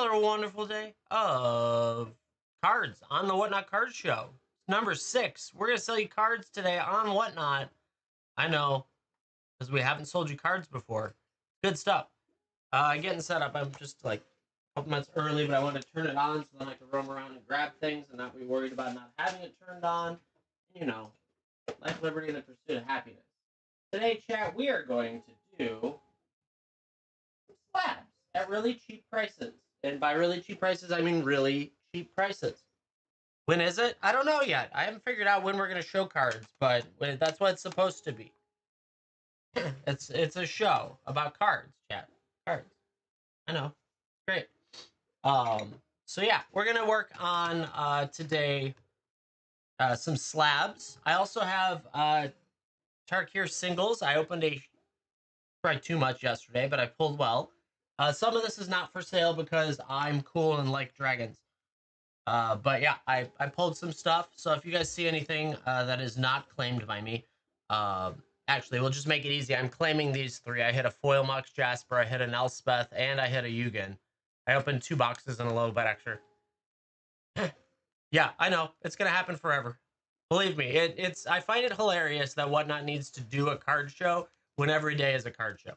another wonderful day of cards on the Whatnot Card Show. Number 6. We're going to sell you cards today on Whatnot. I know, because we haven't sold you cards before. Good stuff. Getting set up. I'm just like a couple minutes early, but I want to turn it on so then I can roam around and grab things and not be worried about not having it turned on. You know, life, liberty, and the pursuit of happiness. Today, chat, we are going to do slabs at really cheap prices. And by really cheap prices, I mean really cheap prices. When is it? I don't know yet. I haven't figured out when we're going to show cards, but that's what it's supposed to be. It's a show about cards, chat. Cards. I know. Great. So yeah, we're going to work on today some slabs. I also have Tarkir singles. I opened probably too much yesterday, but I pulled well. Some of this is not for sale because I'm cool and like dragons. But yeah, I pulled some stuff. So if you guys see anything that is not claimed by me, actually, we'll just make it easy. I'm claiming these 3. I hit a foil Mox Jasper, I hit an Elspeth, and I hit a Yugen. I opened 2 boxes and a little bit extra. Yeah, I know. It's going to happen forever. Believe me, I find it hilarious that Whatnot needs to do a card show when every day is a card show.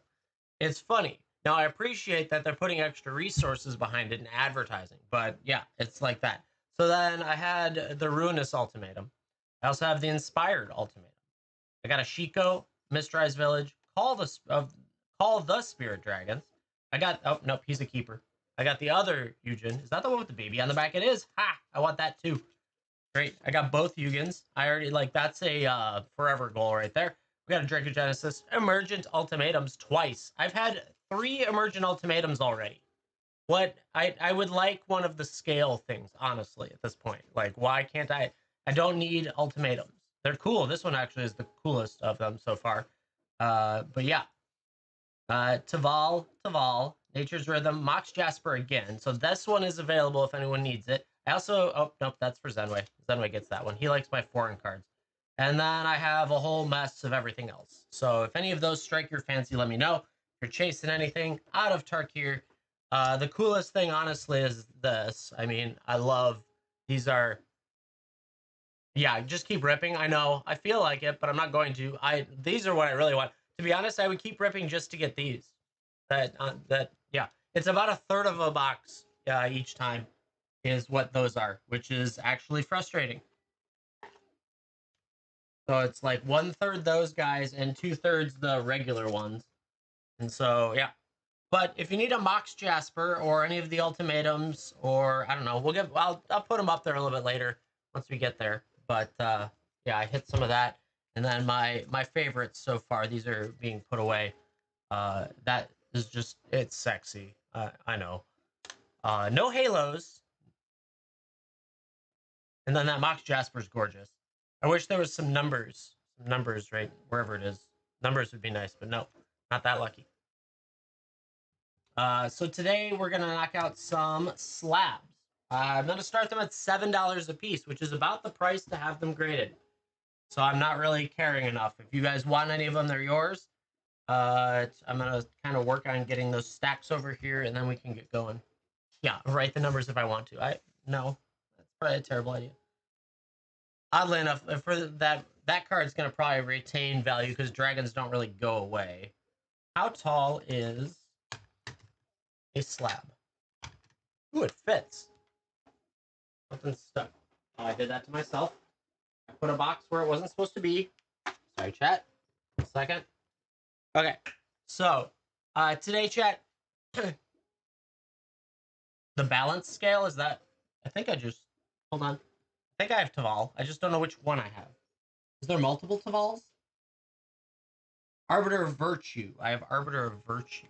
It's funny. Now, I appreciate that they're putting extra resources behind it and advertising, but yeah, it's like that. So then I had the Ruinous Ultimatum. I also have the Inspired Ultimatum. I got a Shiko, Mistrise Village, Call the Spirit Dragons. I got, oh, nope, he's a keeper. I got the other Eugen. Is that the one with the baby on the back? It is. Ha! I want that too. Great. I got both Yugens. I already, that's a forever goal right there. We got a Draco Genesis, Emergent Ultimatums twice. I've had 3 Emergent Ultimatums already. What I would like one of the scale things, honestly, at this point. Like, why can't I don't need ultimatums. They're cool. This one actually is the coolest of them so far. But yeah. Taval, Nature's Rhythm, Mox Jasper again. So this one is available if anyone needs it. I also, oh, nope, that's for Zenway. Zenway gets that one. He likes my foreign cards. And then I have a whole mess of everything else. So if any of those strike your fancy, let me know. If you're chasing anything out of Tarkir, the coolest thing, honestly, is this. I mean, I love, these are, yeah, just keep ripping. I know, I feel like it, but I'm not going to. These are what I really want. To be honest, I would keep ripping just to get these. Yeah, it's about a third of a box each time is what those are, which is actually frustrating. So it's like 1/3 those guys and 2/3 the regular ones. And so, yeah. But if you need a Mox Jasper or any of the ultimatums, or I don't know, I'll put them up there a little bit later once we get there. But yeah, I hit some of that. And then my favorites so far, these are being put away. That is just, it's sexy. I know. No halos. And then that Mox Jasper's gorgeous. I wish there was some numbers. Some numbers right wherever it is. Numbers would be nice, but no, not that lucky. So today we're going to knock out some slabs. I'm going to start them at $7 a piece, which is about the price to have them graded. So I'm not really caring enough. If you guys want any of them, they're yours. I'm going to kind of work on getting those stacks over here, and then we can get going. Yeah, write the numbers if I want to. No, that's probably a terrible idea. Oddly enough, for that card's going to probably retain value because dragons don't really go away. How tall is a slab? Ooh, it fits. Something's stuck. Oh, I did that to myself. I put a box where it wasn't supposed to be. Sorry, chat. A second. Okay. So, today, chat, the balance scale is that. I think I just. Hold on. I think I have Taval. I just don't know which one I have. Is there multiple Tavals? Arbiter of Virtue. I have Arbiter of Virtue.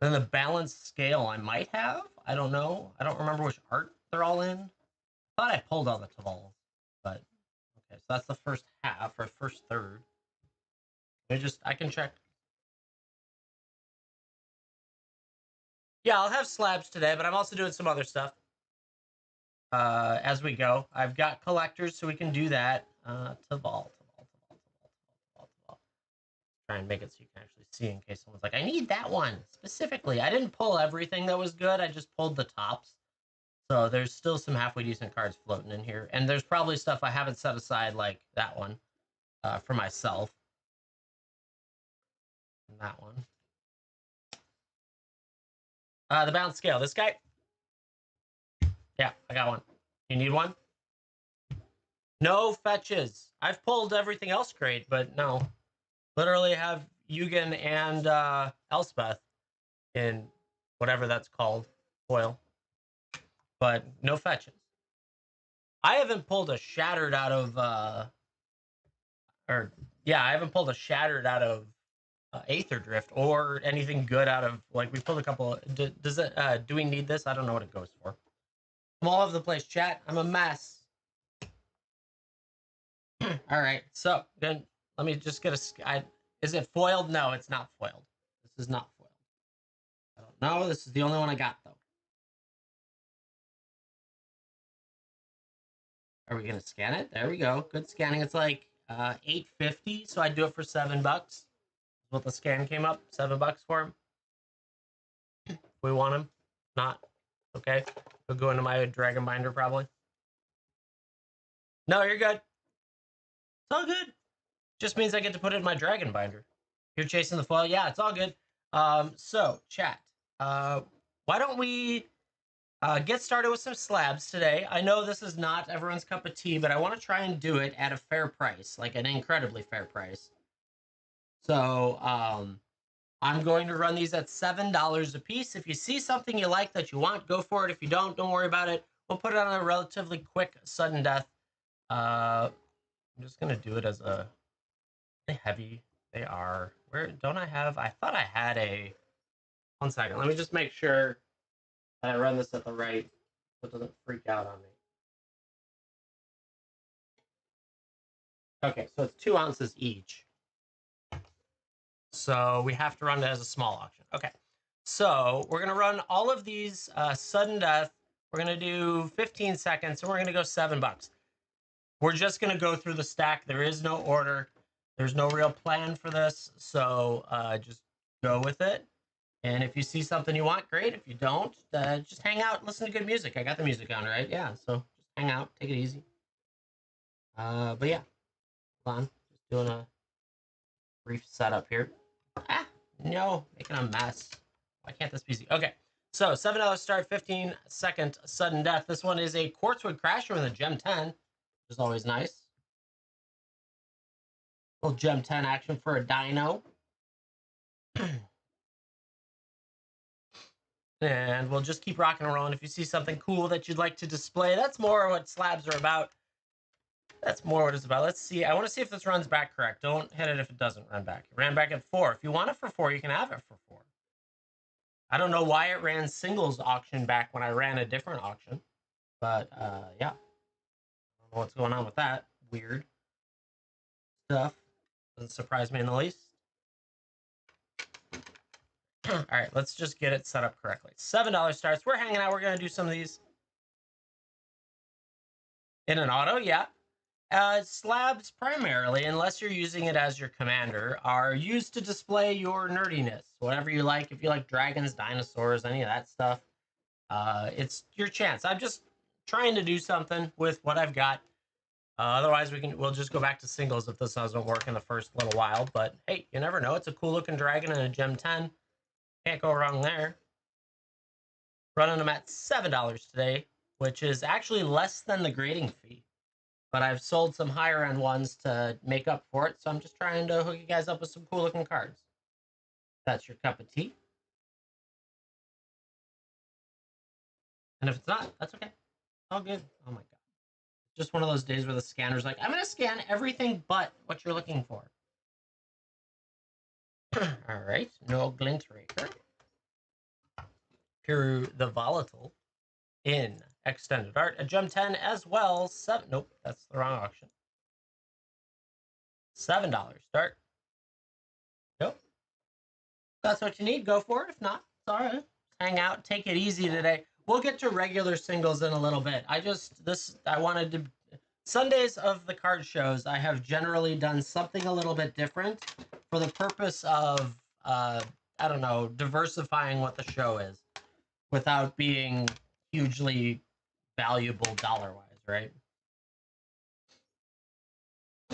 Then the balance scale I might have. I don't know. I don't remember which art they're all in. I thought I pulled all the Tavals, but okay. So that's the first half or first third. I can check. Yeah, I'll have slabs today, but I'm also doing some other stuff as we go. I've got collectors, so we can do that. Taval. Try and make it so you can actually see in case someone's like, I need that one specifically. I didn't pull everything that was good. I just pulled the tops. So there's still some halfway decent cards floating in here. And there's probably stuff I haven't set aside, like that one, for myself. And that one. The balance scale. This guy? Yeah, I got one. You need one? No fetches. I've pulled everything else great, but no. Literally have Yugen and Elspeth in whatever that's called, foil. But no fetches. I haven't pulled a shattered out of I haven't pulled a shattered out of Aether Drift or anything good out of, like, we pulled a couple. Does it? Do we need this? I don't know what it goes for. I'm all over the place, chat. I'm a mess. All right, so then let me just get a. Is it foiled? No, it's not foiled. This is not foiled. I don't know. This is the only one I got though. Are we gonna scan it? There we go. Good scanning. It's like $8.50, so I'd do it for $7. What the scan came up, $7 for him. We want him. Not okay. We'll go into my dragon binder probably. No, you're good. It's all good. Just means I get to put it in my dragon binder. You're chasing the foil. Yeah, it's all good. So chat. Why don't we get started with some slabs today? I know this is not everyone's cup of tea, but I want to try and do it at a fair price, like an incredibly fair price. So I'm going to run these at $7 a piece. If you see something you like that you want, go for it. If you don't worry about it. We'll put it on a relatively quick sudden death. I'm just gonna do it as a heavy. They are. Where don't I have? I thought I had a. 1 second. Let me just make sure that I run this at the right, so it doesn't freak out on me. Okay, so it's 2 ounces each. So we have to run it as a small auction. Okay, so we're gonna run all of these sudden death. We're gonna do 15 seconds, and we're gonna go $7. We're just gonna go through the stack. There is no order. There's no real plan for this, so just go with it. And if you see something you want, great. If you don't, just hang out and listen to good music. I got the music on, right? Yeah, so just hang out, take it easy. But yeah, hold on. Just doing a brief setup here. Ah, no, making a mess. Why can't this be easy? Okay, so $7 start, 15-second sudden death. This one is a Quartzwood Crasher with a Gem 10, which is always nice. Little Gem 10 action for a dino. And we'll just keep rocking and rolling. If you see something cool that you'd like to display, that's more what slabs are about. That's more what it's about. Let's see. I want to see if this runs back correct. Don't hit it if it doesn't run back. It ran back at 4. If you want it for 4, you can have it for 4. I don't know why it ran singles auction back when I ran a different auction. But, yeah. I don't know what's going on with that. Weird stuff. Doesn't surprise me in the least. All right, let's just get it set up correctly. $7 starts. We're hanging out. We're going to do some of these. In an auto, yeah. Slabs primarily, unless you're using it as your commander, are used to display your nerdiness. Whatever you like. If you like dragons, dinosaurs, any of that stuff, it's your chance. I'm just trying to do something with what I've got. Otherwise, we'll just go back to singles if this doesn't work in the first little while. But hey, you never know. It's a cool looking dragon and a Gem 10. Can't go wrong there. Running them at $7 today, which is actually less than the grading fee. But I've sold some higher end ones to make up for it. So I'm just trying to hook you guys up with some cool looking cards. That's your cup of tea. And if it's not, that's okay. All good. Oh my God. Just one of those days where the scanner's like, I'm going to scan everything but what you're looking for. All right. No Glint Raker. Pure the Volatile in Extended Art. A Gem 10 as well. 7. Nope, that's the wrong auction. $7 start. Nope. That's what you need. Go for it. If not, it's all right. Hang out. Take it easy today. We'll get to regular singles in a little bit. I wanted to Sundays of the card shows, I have generally done something a little bit different for the purpose of, I don't know, diversifying what the show is without being hugely valuable dollar-wise, right?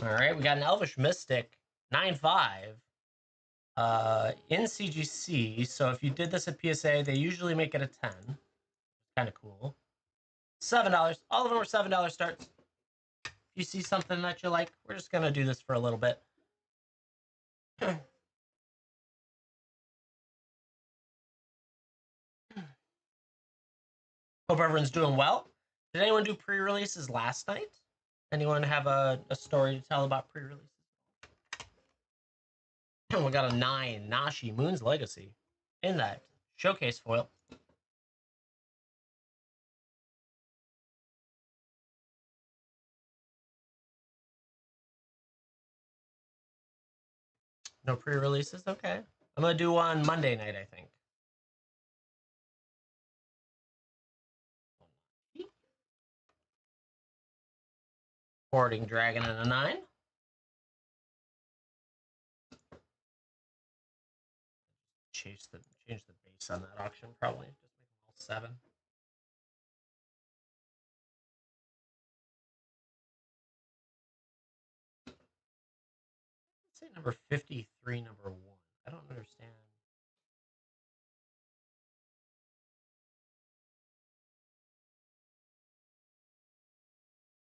All right, we got an Elvish Mystic 9/5 in CGC. So if you did this at PSA, they usually make it a 10. Kind of cool. $7. All of them are $7 starts. If you see something that you like, we're just gonna do this for a little bit. Hope everyone's doing well. Did anyone do pre-releases last night? Anyone have a story to tell about pre-releases? We got a 9 Nashi Moon's Legacy in that showcase foil. No pre-releases? Okay. I'm gonna do one Monday night, I think. Boarding Dragon and a 9. Change the base on that auction, probably. Just make them all 7. Let's say number 53, number 1. I don't understand.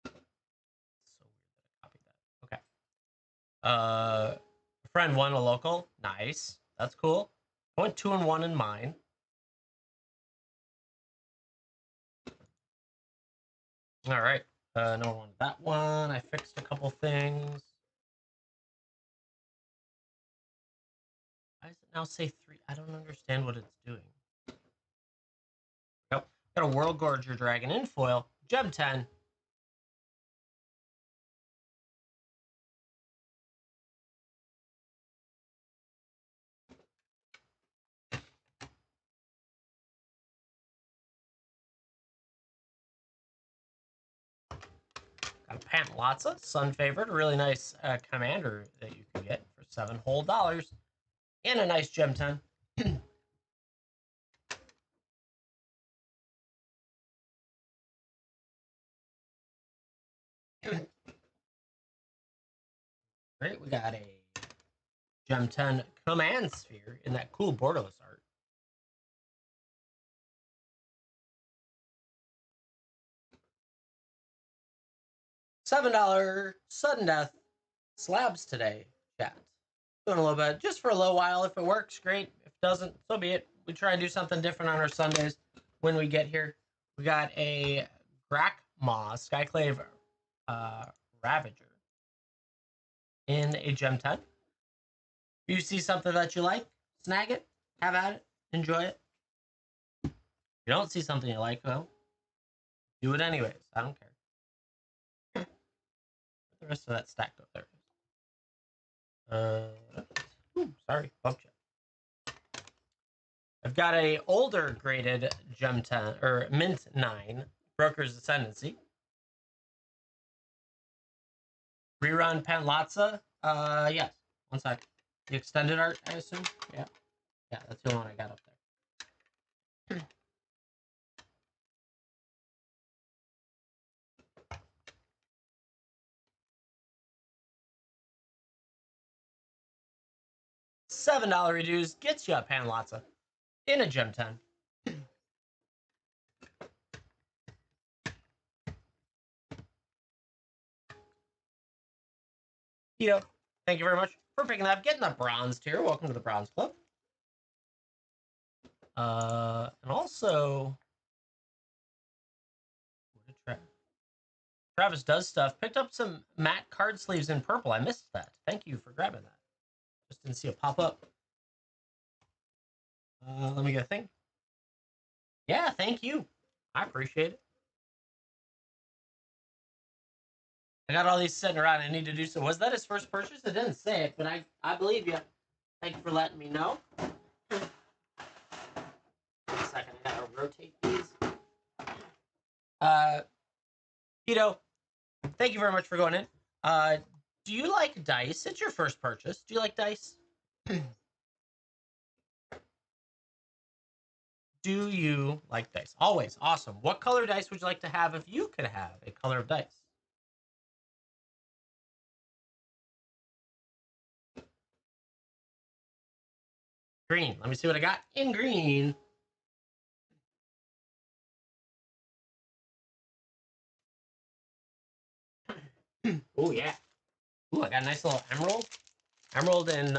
It's so weird that I copied that. Okay. A friend won a local. Nice. That's cool. I went 2 and 1 in mine. All right. No one wanted that one. I fixed a couple things. Why does it now say 3? I don't understand what it's doing. Nope. Got a World Gorger Dragon in foil. Gem 10. Got a Pantlatza, Sun Favored, a really nice commander that you can get for $7 whole, and a nice Gem 10. Right, we got a Gem 10 Command Sphere in that cool borderless art. $7 Sudden Death slabs today, chat. Doing a little bit, just for a little while. If it works, great. If it doesn't, so be it. We try and do something different on our Sundays when we get here. We got a Grakmaw Skyclave Ravager in a Gem 10. If you see something that you like, snag it, have at it, enjoy it. If you don't see something you like, well, do it anyways. I don't care. Put the rest of that stack up there. Sorry, bump check. I've got a older graded Gem 10 or Mint 9 Broker's Ascendancy. Rerun Pantlatza. Yes. One sec. The extended art, I assume. Yeah. Yeah, that's the one I got up there. $7 reduce gets you a Pantlatza in a Gem 10. Keto, thank you very much for picking that up. Getting the bronze tier. Welcome to the Bronze Club. And also, Travis does stuff. Picked up some matte card sleeves in purple. I missed that. Thank you for grabbing that. Just didn't see it pop up. Let me get a thing. Yeah, thank you. I appreciate it. I got all these sitting around. I need to do so. Was that his first purchase? It didn't say it, but I believe you. Thank you for letting me know. Wait a second. I gotta rotate these. Keto, Thank you very much for going in. Do you like dice? It's your first purchase. Do you like dice? Do you like dice? Always. Awesome. What color dice would you like to have if you could have a color of dice? Green. Let me see what I got in green. Oh, yeah. Ooh, I got a nice little emerald. Emerald and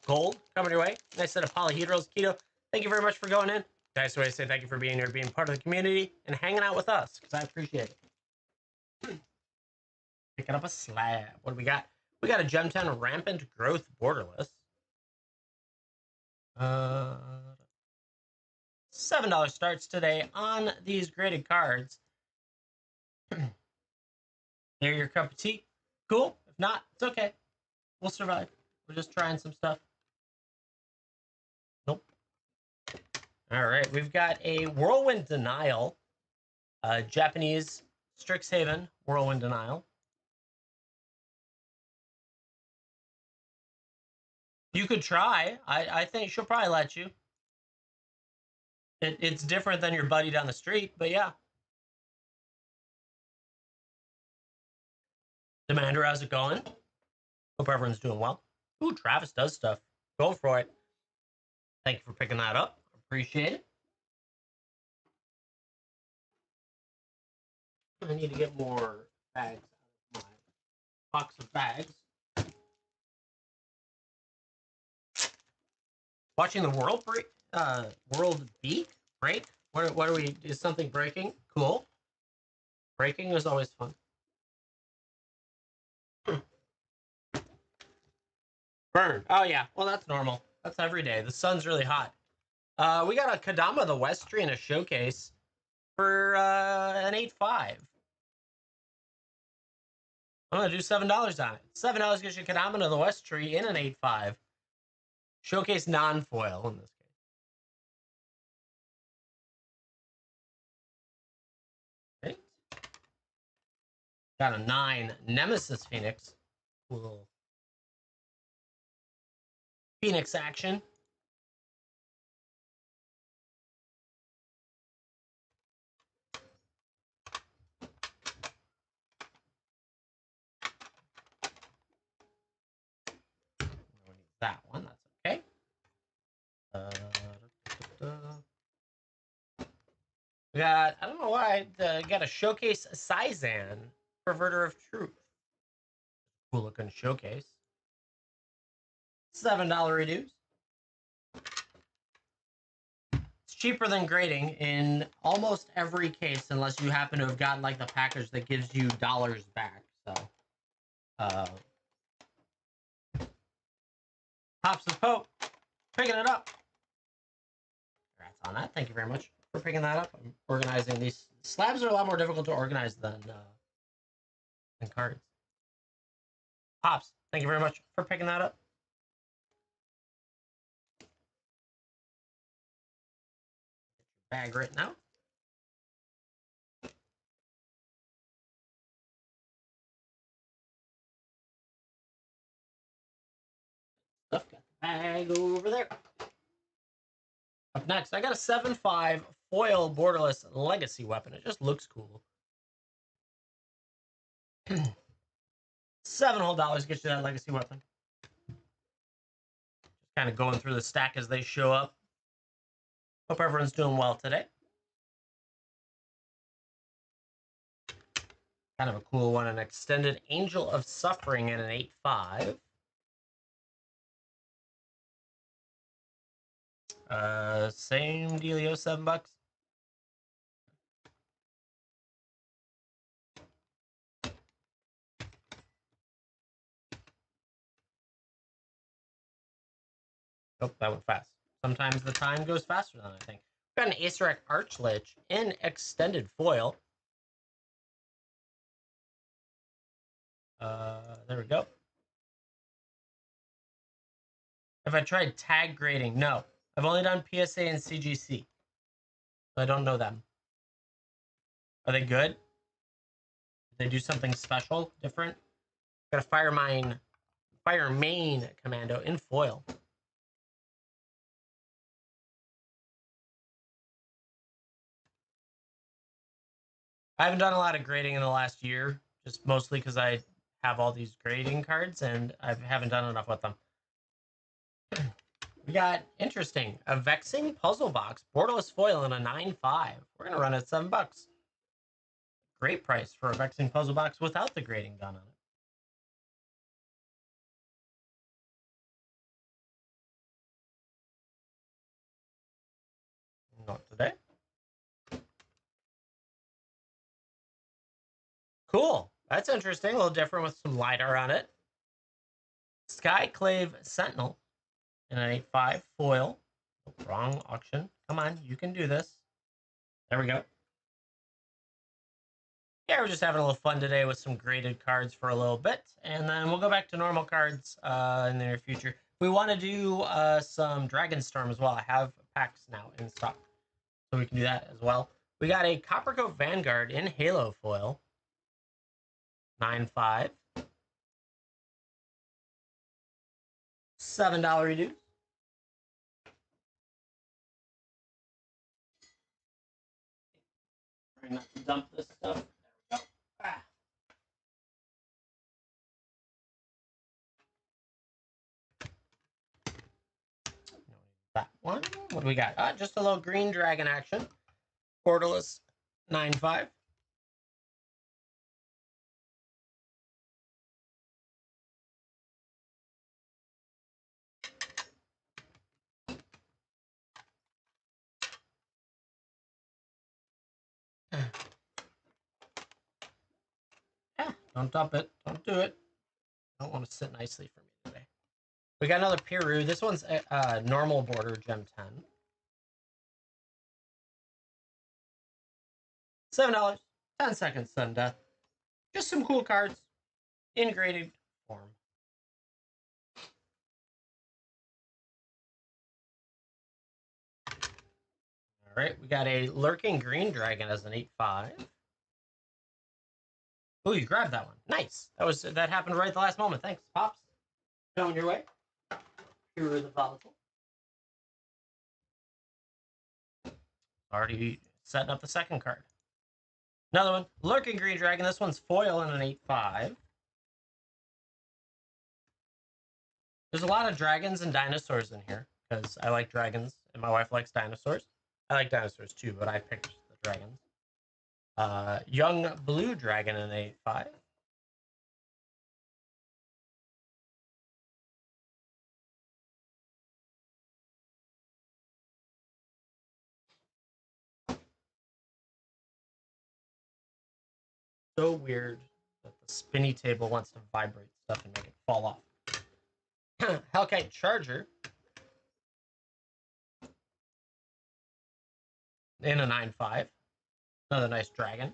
gold coming your way. Nice set of polyhedrals. Keto, thank you very much for going in. Guys, so I say thank you for being here, being part of the community, and hanging out with us, because I appreciate it. Picking up a slab. What do we got? We got a Gem 10 Rampant Growth Borderless. $7 starts today on these graded cards. There, your cup of tea. Cool. If not, it's okay. We'll survive. We're just trying some stuff. Nope. All right, we've got a Whirlwind Denial, Japanese Strixhaven Whirlwind Denial. You could try. I think she'll probably let you. It's different than your buddy down the street, but yeah. Demander, how's it going? Hope everyone's doing well. Ooh, Travis does stuff. Go for it. Thank you for picking that up. Appreciate it. I need to get more bags out of my box of bags. Watching the world break, world break. What are we? Is something breaking? Cool. Breaking is always fun. Burn. Oh yeah. Well, that's normal. That's every day. The sun's really hot. We got a Kadama the West Tree in a showcase for an 8.5. I'm gonna do $7 on it. $7 gets you Kadama the West Tree in an 8.5. Showcase non-foil in this case. Okay. Got a 9 Nemesis Phoenix. Cool. Phoenix action. That one, that's okay. We got, I don't know why, got a Showcase Sizan, Perverter of Truth. Cool looking showcase. $7 reduce. It's cheaper than grading in almost every case, unless you happen to have gotten like the package that gives you dollars back. So, Pops and Pope, picking it up. Congrats on that. Thank you very much for picking that up. I'm organizing these. Slabs are a lot more difficult to organize than cards. Pops, thank you very much for picking that up. Bag right now. Stuff got the bag over there. Up next, I got a 7.5 foil borderless legacy weapon. It just looks cool. $7 whole gets you that legacy weapon. Just kind of going through the stack as they show up. Hope everyone's doing well today. Kind of a cool one, an extended Angel of Suffering and an 8.5. Same dealio, $7. Oh, that went fast. Sometimes the time goes faster than I think. We've got an Acerec Archlich in extended foil. There we go. Have I tried tag grading? No. I've only done PSA and CGC. So I don't know them. Are they good? They do something special, different. Got a Fire Main Commando in foil. I haven't done a lot of grading in the last year, just mostly because I have all these grading cards and I haven't done enough with them. We got interesting a Vexing Puzzle Box, borderless foil, and a 9.5. We're gonna run at $7. Great price for a Vexing Puzzle Box without the grading done on it. Not today. Cool. That's interesting. A little different with some LiDAR on it. Skyclave Sentinel in an 8.5 foil. Wrong auction. Come on, you can do this. There we go. Yeah, we're just having a little fun today with some graded cards for a little bit, and then we'll go back to normal cards in the near future. We want to do some Dragonstorm as well. I have packs now in stock, so we can do that as well. We got a Coppercoat Vanguard in Halo foil, 9.5, $7 reduce. Trying not to dump this stuff. There we go. Ah. That one. What do we got? Just a little green dragon action. Borderless, 9.5. Yeah, don't dump it. Don't do it. Don't want to sit nicely for me today. We got another Piru. This one's normal border gem 10. $7. 10 seconds, sudden death. Just some cool cards in graded form. All right, we got a Lurking Green Dragon as an 8.5. Oh, you grabbed that one. Nice. That happened right at the last moment. Thanks, Pops. Going your way. Piru the Volatile. Already setting up the second card. Another one, Lurking Green Dragon. This one's foil in an 8.5. There's a lot of dragons and dinosaurs in here because I like dragons and my wife likes dinosaurs. I like dinosaurs too, but I picked the dragons. Young Blue Dragon in 8.5. So weird that the spinny table wants to vibrate stuff and make it fall off. Hellkite Charger in a 9.5. Another nice dragon.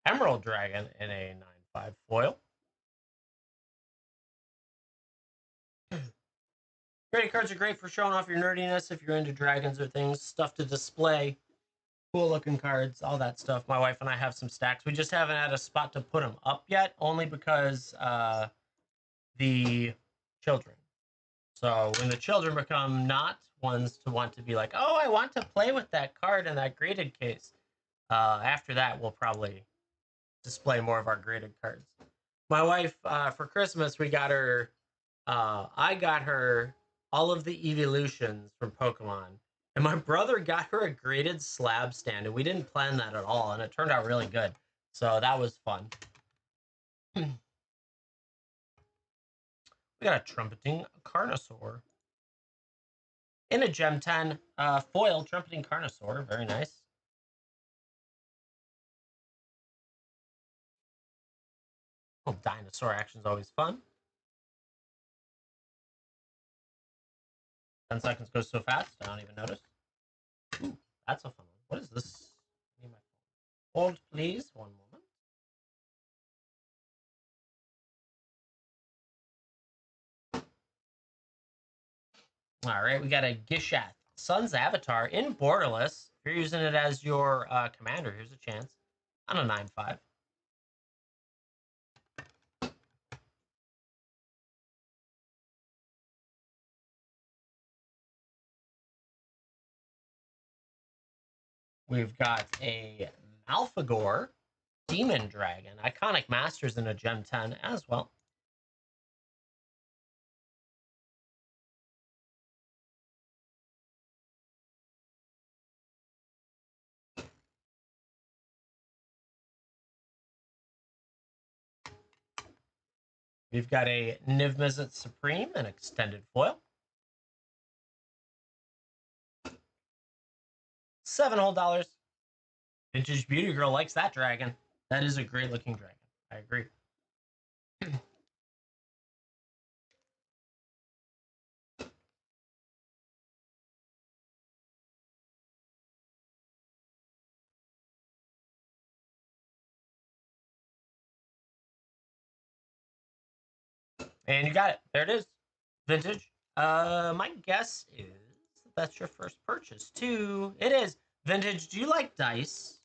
Emerald Dragon in a 9.5 foil. Graded cards are great for showing off your nerdiness if you're into dragons or things, stuff to display, cool looking cards, all that stuff. My wife and I have some stacks. We just haven't had a spot to put them up yet, only because the children. So when the children become not ones to want to be like, oh, I want to play with that card in that graded case, after that, we'll probably display more of our graded cards. My wife, for Christmas, we got her, I got her all of the evolutions from Pokemon. And my brother got her a graded slab stand, and we didn't plan that at all, and it turned out really good. So that was fun. We got a Trumpeting Carnosaur. In a Gem 10, foil Trumpeting Carnosaur. Very nice. Well, dinosaur action is always fun. 10 seconds goes so fast, I don't even notice. Ooh, that's a fun one. What is this? Hold, please. One moment. All right, we got a Gishath Sun's Avatar in Borderless. If you're using it as your commander, here's a chance on a 9/5. We've got a Malfagor Demon Dragon, Iconic Masters in a Gem 10 as well. We've got a Niv Mizzet Supreme, an extended foil. 7 whole dollars. Vintage Beauty Girl likes that dragon. That is a great looking dragon. I agree. And you got it. There it is. Vintage. My guess is that's your first purchase too. It is. Vintage, do you like dice?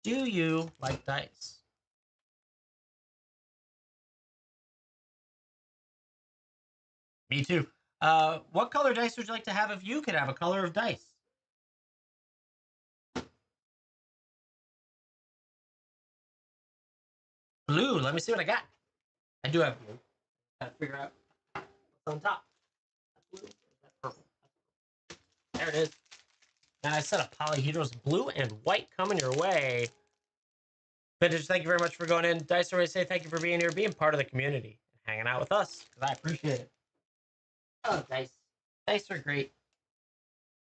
Do you like dice? Me too. What color dice would you like to have if you could have a color of dice? Blue. Let me see what I got. I do have blue. Gotta figure out what's on top. That's blue. That's purple. There it is. And I said a Polyhedros blue and white coming your way. Vintage, thank you very much for going in. Dice always say thank you for being here, being part of the community, and hanging out with us, because I appreciate it. Oh, dice. Dice are great.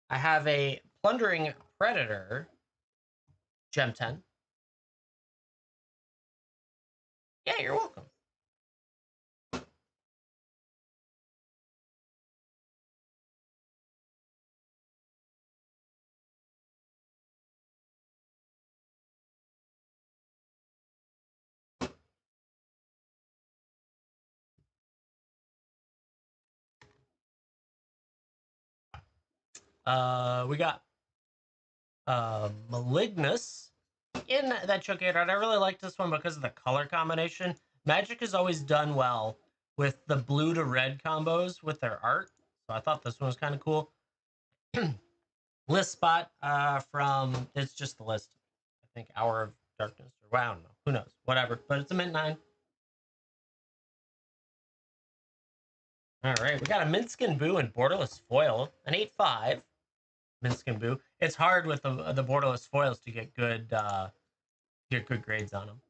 I have a Plundering Predator, Gem 10. Yeah, you're welcome. We got Malignus in that Chocator, and I really like this one because of the color combination. Magic has always done well with the blue to red combos with their art, so I thought this one was kind of cool. List spot from, it's just the list. I think Hour of Darkness, or well, I don't know, who knows, whatever, but it's a mint 9. All right, we got a Minskin Boo and Borderless Foil, an 8/5 Minskin Boo. It's hard with the Borderless Foils to get good grades on them,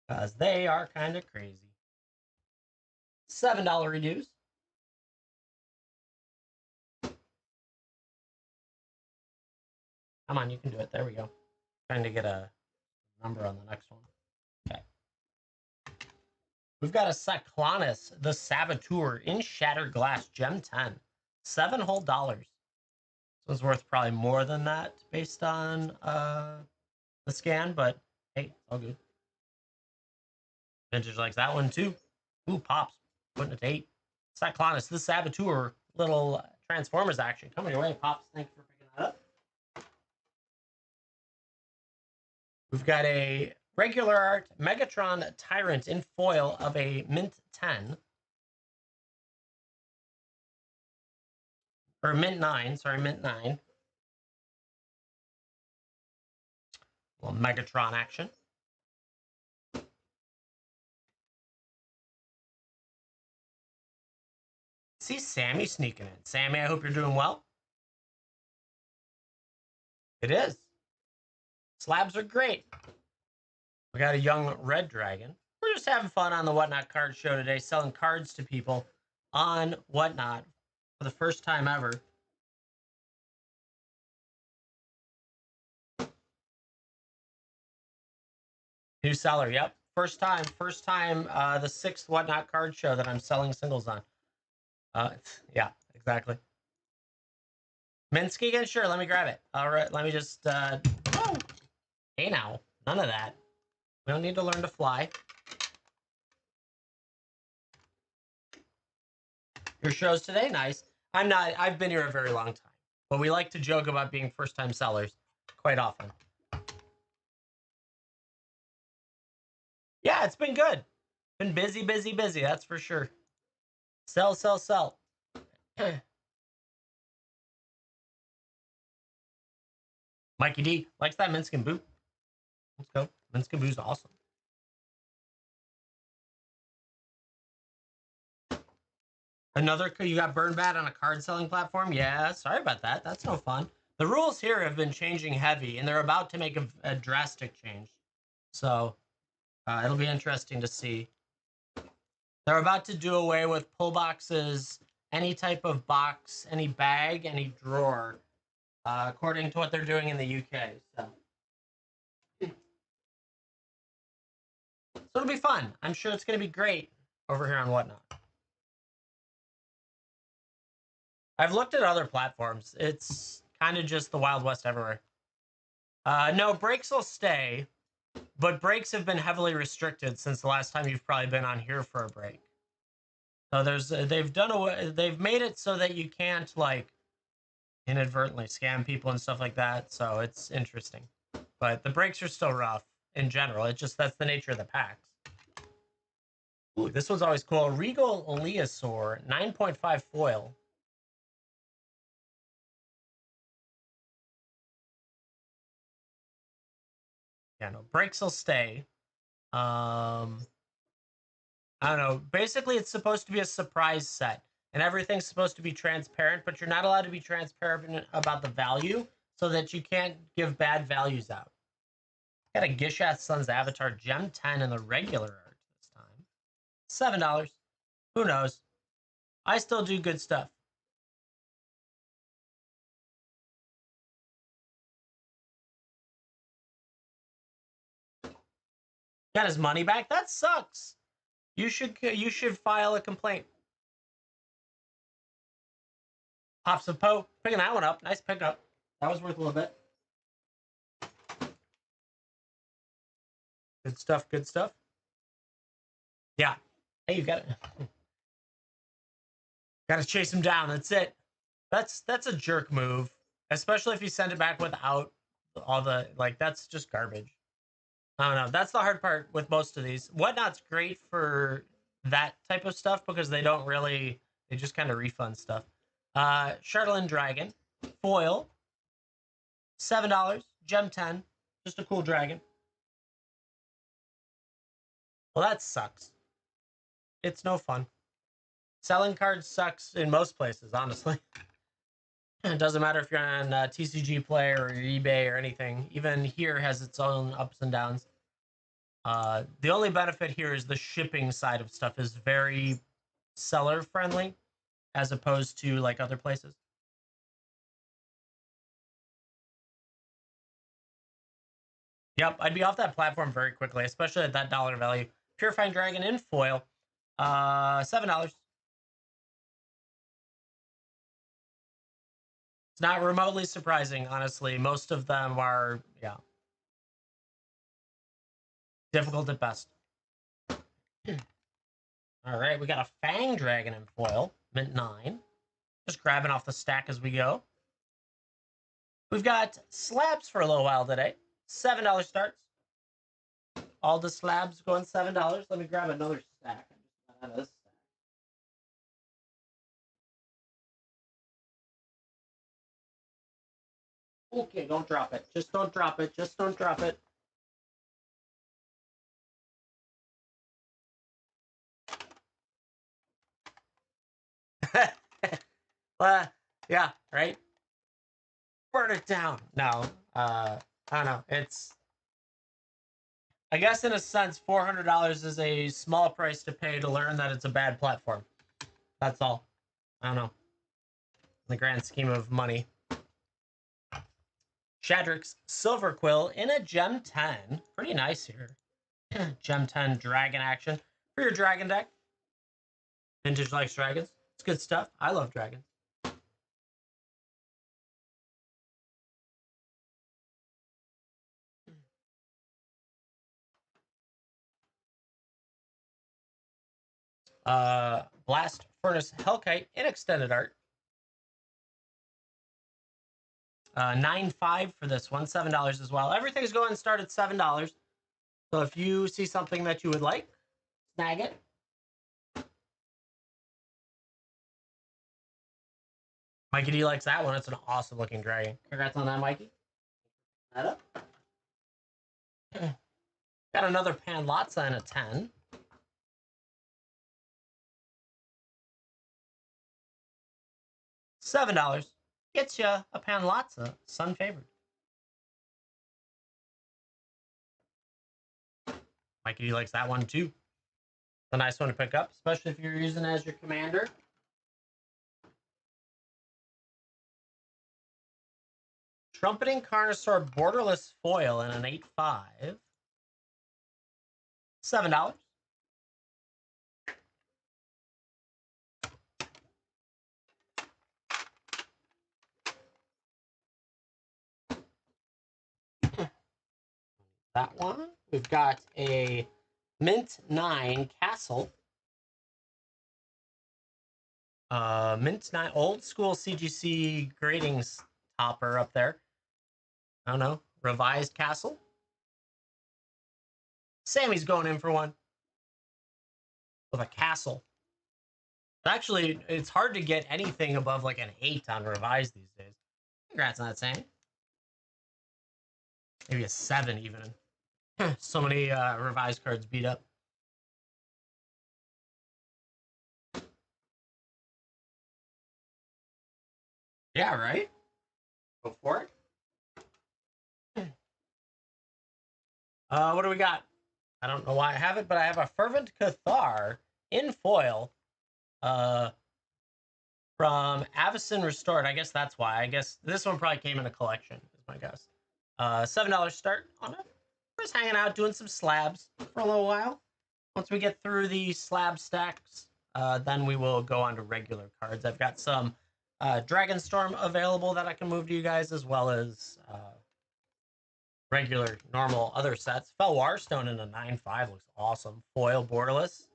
because they are kind of crazy. $7 reduce. Come on, you can do it. There we go. Trying to get a number on the next one. Okay. We've got a Cyclonus, the Saboteur in Shattered Glass, Gem 10. 7 whole dollars. This one's worth probably more than that based on the scan, but hey, it's all good. Vintage likes that one too. Ooh, pops. Putting it to 8. Cyclonus, the Saboteur, little Transformers action. Coming your way, pops. Thank you for picking that up. We've got a regular art Megatron Tyrant in foil of a mint 10. Or mint 9, sorry, mint 9. Well, Megatron action. See Sammy sneaking in. Sammy, I hope you're doing well. It is. Slabs are great. We got a young red dragon. We're just having fun on the WhatNot card show today, selling cards to people on WhatNot for the first time ever. New seller, yep. First time, the 6th WhatNot card show that I'm selling singles on. Yeah, exactly. Minsky again? Sure, let me grab it. All right, let me just, oh, hey now, none of that. We don't need to learn to fly. Your show's today? Nice. I'm not, I've been here a very long time, but we like to joke about being first-time sellers quite often. Yeah, it's been good. Been busy, busy, busy. That's for sure. Sell, sell, sell. Mikey D likes that Minsk and Boo. Let's go. Minsk and Boo's awesome. Another, you got burned bad on a card selling platform? Yeah, sorry about that. That's no fun. The rules here have been changing heavy, and they're about to make a drastic change. So it'll be interesting to see. They're about to do away with pull boxes, any type of box, any bag, any drawer, according to what they're doing in the UK. So it'll be fun. I'm sure it's going to be great over here on WhatNot. I've looked at other platforms. It's kind of just the Wild West everywhere. No, breaks will stay, but breaks have been heavily restricted since the last time you've probably been on here for a break. So they've made it so that you can't like inadvertently scam people and stuff like that. So it's interesting, but the breaks are still rough in general. It just, that's the nature of the packs. Ooh, this one's always cool. Regal Eliasaur, 9.5 foil. Yeah, no, breaks will stay. I don't know. Basically, it's supposed to be a surprise set, and everything's supposed to be transparent, but you're not allowed to be transparent about the value so that you can't give bad values out. Got a Gishath Sun's Avatar Gem 10 in the regular art this time. $7. Who knows? I still do good stuff. Got his money back? That sucks. You should file a complaint. Pops of Poe, picking that one up. Nice pickup. That was worth a little bit. Good stuff, good stuff. Yeah. Hey, you got it. Got to chase him down. That's it. That's a jerk move, especially if you send it back without all the, like, that's just garbage. I don't know. That's the hard part with most of these. WhatNot's great for that type of stuff because they don't really, they just kind of refund stuff. Charlatan Dragon, foil, $7, gem 10, just a cool dragon. Well, that sucks. It's no fun. Selling cards sucks in most places, honestly. It doesn't matter if you're on TCG Play or eBay or anything. Even here has its own ups and downs. The only benefit here is the shipping side of stuff is very seller friendly as opposed to like other places. Yep, I'd be off that platform very quickly, especially at that dollar value. Purifying Dragon in foil, $7. It's not remotely surprising, honestly. Most of them are, yeah, difficult at best. All right, we got a Fang Dragon in foil, mint 9. Just grabbing off the stack as we go. We've got slabs for a little while today. $7 starts. All the slabs going $7. Let me grab another stack. I'm just out of this stack. Okay, don't drop it. Just don't drop it. Just don't drop it. Yeah, right? Burn it down. No, I don't know. It's, I guess in a sense, $400 is a small price to pay to learn that it's a bad platform. That's all. I don't know. In the grand scheme of money. Shadrick's Silver Quill in a Gem 10. Pretty nice here. Gem 10 Dragon action for your Dragon deck. Vintage likes dragons. It's good stuff. I love dragons. Blast Furnace Hellkite in extended art. 9.5 for this one, $7 as well. Everything's going to start at $7. So if you see something that you would like, snag it. Mikey D likes that one. It's an awesome looking dragon. Congrats on that, Mikey. That up. Got another Panlotza and a 10. $7 gets you a Panlotza, Sun Favored. Mikey D likes that one too. It's a nice one to pick up, especially if you're using it as your commander. Trumpeting Carnosaur Borderless Foil in an 8.5. $7. That one. We've got a Mint 9 Castle. Mint 9 old school CGC gradings topper up there. I don't know. Revised Castle. Sammy's going in for one. With a Castle. Actually, it's hard to get anything above like an 8 on Revised these days. Congrats on that, Sammy. Maybe a 7 even. So many Revised cards beat up. Yeah, right? Go for it. What do we got? I don't know why I have it, but I have a Fervent Cathar in foil from Avacyn Restored. I guess that's why. I guess this one probably came in a collection, is my guess. $7 start on it. We're just hanging out, doing some slabs for a little while. Once we get through the slab stacks, then we will go on to regular cards. I've got some Dragonstorm available that I can move to you guys, as well as regular, normal other sets. Felwar Stone in a 9.5 looks awesome. Foil borderless.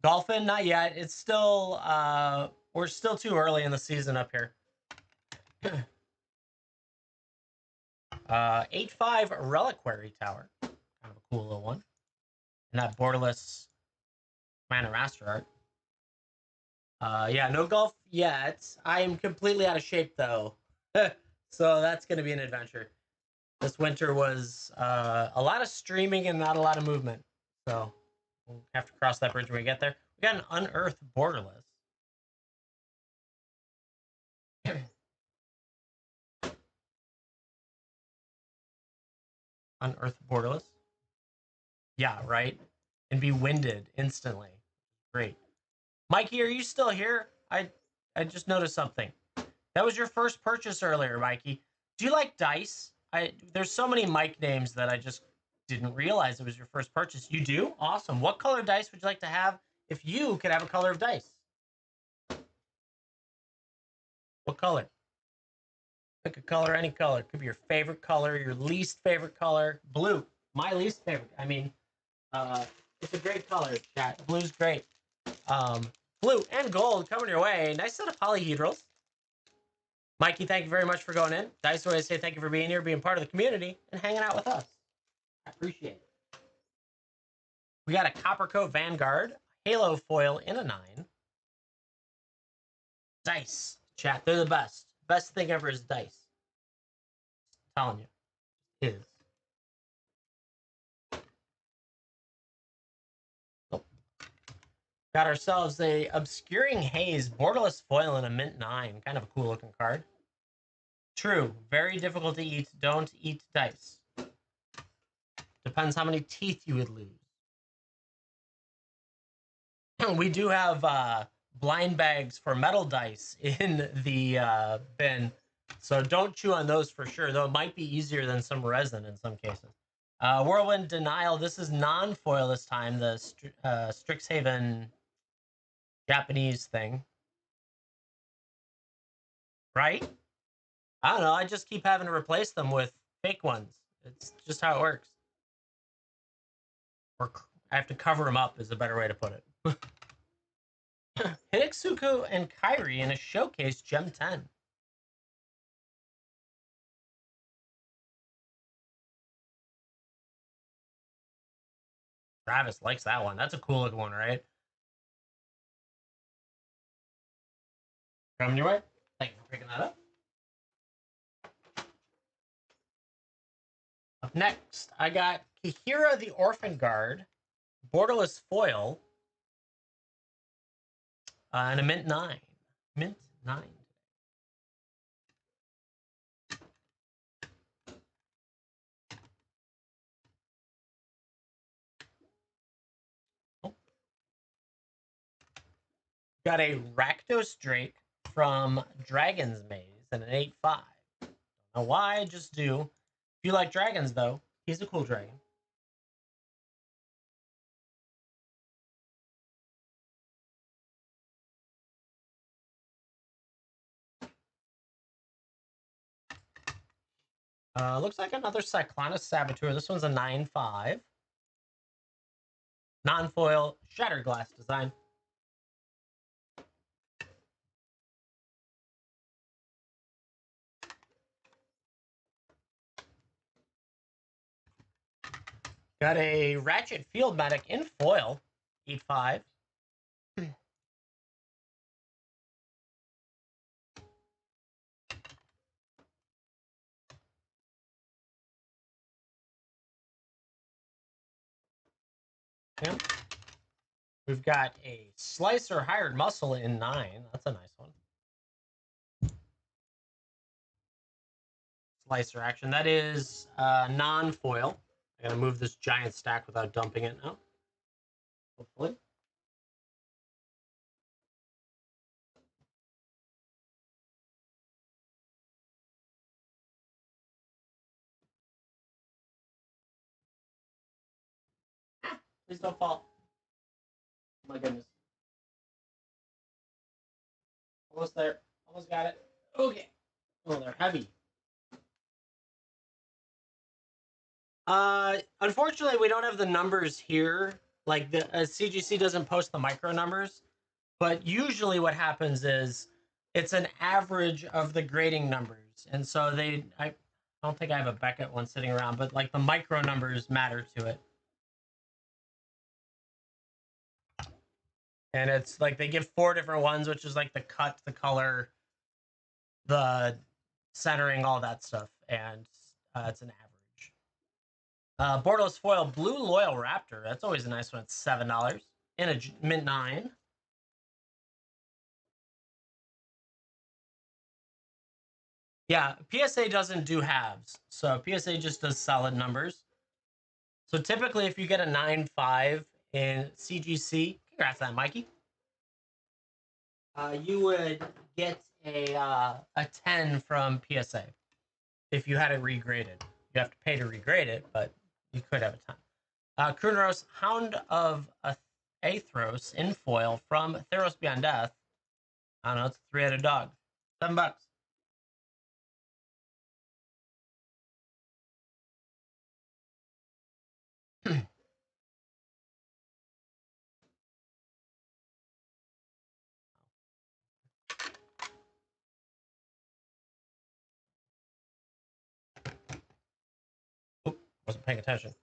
Golfin, not yet. It's still, we're still too early in the season up here. 8.5 Reliquary Tower. Kind of a cool little one. And that borderless Mana Master art. Yeah, no golf yet. I am completely out of shape, though. So that's going to be an adventure. This winter was a lot of streaming and not a lot of movement. So we'll have to cross that bridge when we get there. We got an Unearthed Borderless. Unearthed Borderless. Yeah, right? And be winded instantly. Great. Mikey, are you still here? I just noticed something. That was your first purchase earlier, Mikey. Do you like dice? There's so many Mike names that I just didn't realize it was your first purchase. You do? Awesome. What color dice would you like to have if you could have a color of dice? What color? Pick a color, any color. It could be your favorite color, your least favorite color. Blue. My least favorite. I mean, it's a great color, chat. Blue's great. Blue and gold coming your way. Nice set of polyhedrals. Mikey, thank you very much for going in. Dice always say thank you for being here, being part of the community, and hanging out with us. I appreciate it. We got a Coppercoat Vanguard, Halo Foil in a 9. Dice. Chat, they're the best. Best thing ever is dice. I'm telling you. It is. Oh. Got ourselves a Obscuring Haze, Borderless Foil in a Mint 9. Kind of a cool looking card. True. Very difficult to eat. Don't eat dice. Depends how many teeth you would lose. We do have blind bags for metal dice in the bin, so don't chew on those for sure, though it might be easier than some resin in some cases. Whirlwind Denial. This is non-foil this time, the Strixhaven Japanese thing. Right? I don't know. I just keep having to replace them with fake ones. It's just how it works. Or I have to cover them up is a better way to put it. Hinexuku and Kyrie in a showcase Gem 10. Travis likes that one. That's a cool looking one, right? Coming your way. Thank you for picking that up. Up next, I got Kihira the Orphan Guard, borderless foil, and a mint 9. Mint 9. Oh. Got a Rakdos Drake from Dragon's Maze and an 8/5. Don't know why, I just do. If you like dragons, though, he's a cool dragon. Looks like another Cyclonus Saboteur. This one's a 9/5. Non-foil Shattered Glass design. Got a Ratchet Field Medic in foil, 8/5. Yeah. We've got a Slicer Hired Muscle in 9. That's a nice one. Slicer action. That is non-foil. I gotta move this giant stack without dumping it now. Hopefully. Please don't fall. Oh my goodness. Almost there. Almost got it. Okay. Oh, they're heavy. Unfortunately, we don't have the numbers here. Like the CGC doesn't post the micro numbers, but usually what happens is it's an average of the grading numbers, and so I don't think I have a Beckett one sitting around, but like the micro numbers matter to it. And it's like they give 4 different ones, which is like the cut, the color, the centering, all that stuff, and it's an average. Bordeaux foil blue loyal raptor. That's always a nice one. It's $7 in a mint 9. Yeah, PSA doesn't do halves, so PSA just does solid numbers. So typically, if you get a 9/5 in CGC, congrats on that, Mikey. You would get a 10 from PSA if you had it regraded. You have to pay to regrade it, but you could have a 10. Kruneros, Hound of Athros in foil from Theros Beyond Death. I don't know, it's a 3-headed dog. $7. Oop, wasn't paying attention.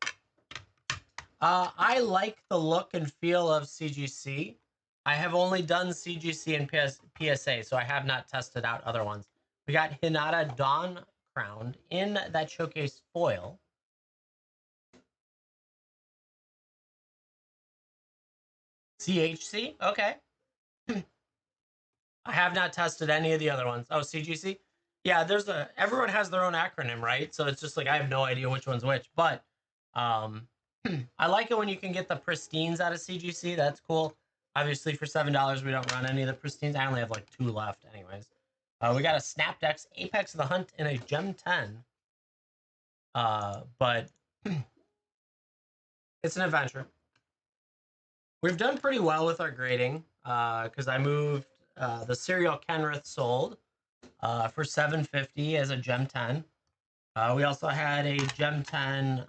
I like the look and feel of CGC. I have only done CGC and PSA, so I have not tested out other ones. We got Hinata Dawn Crowned in that showcase foil. CHC? Okay. I have not tested any of the other ones. Oh, CGC? Yeah, everyone has their own acronym, right? So it's just like I have no idea which one's which. But I like it when you can get the pristines out of CGC. That's cool. Obviously, for $7, we don't run any of the pristines. I only have like 2 left, anyways. We got a Snapdex Apex of the Hunt in a Gem 10. But it's an adventure. We've done pretty well with our grading because I moved the Serial Kenrith sold. for $7.50 as a Gem 10. We also had a Gem 10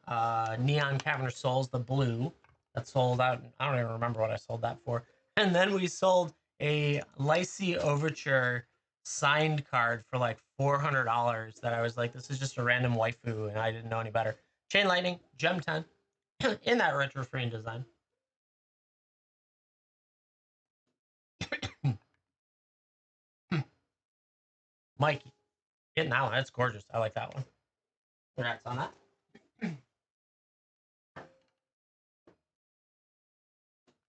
Neon Cavern Souls, the blue, that sold out. I don't even remember what I sold that for. And then we sold a Lycie Overture signed card for like $400 that I was like, this is just a random waifu, and I didn't know any better. Chain Lightning, Gem 10, in that retro frame design. Mikey, getting that one. That's gorgeous. I like that one. Congrats on that.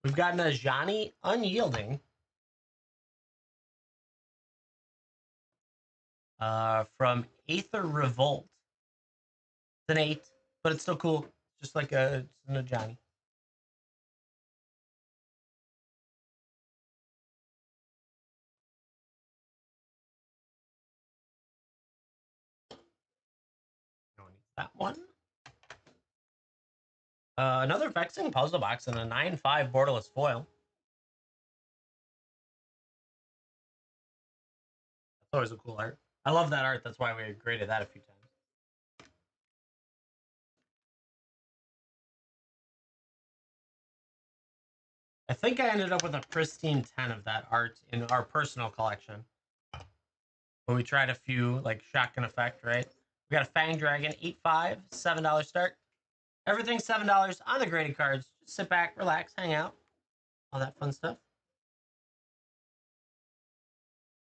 We've got Najani Unyielding. From Aether Revolt. It's an 8, but it's still cool. Just like a Najani. No one needs that one. Another Vexing Puzzle Box and a 9/5 borderless foil. That's always a cool art. I love that art. That's why we graded that a few times. I think I ended up with a pristine 10 of that art in our personal collection. But we tried a few, like Shotgun Effect, right? We got a Fang Dragon, 8/5, $7 start. Everything's $7 on the graded cards. Just sit back, relax, hang out. All that fun stuff.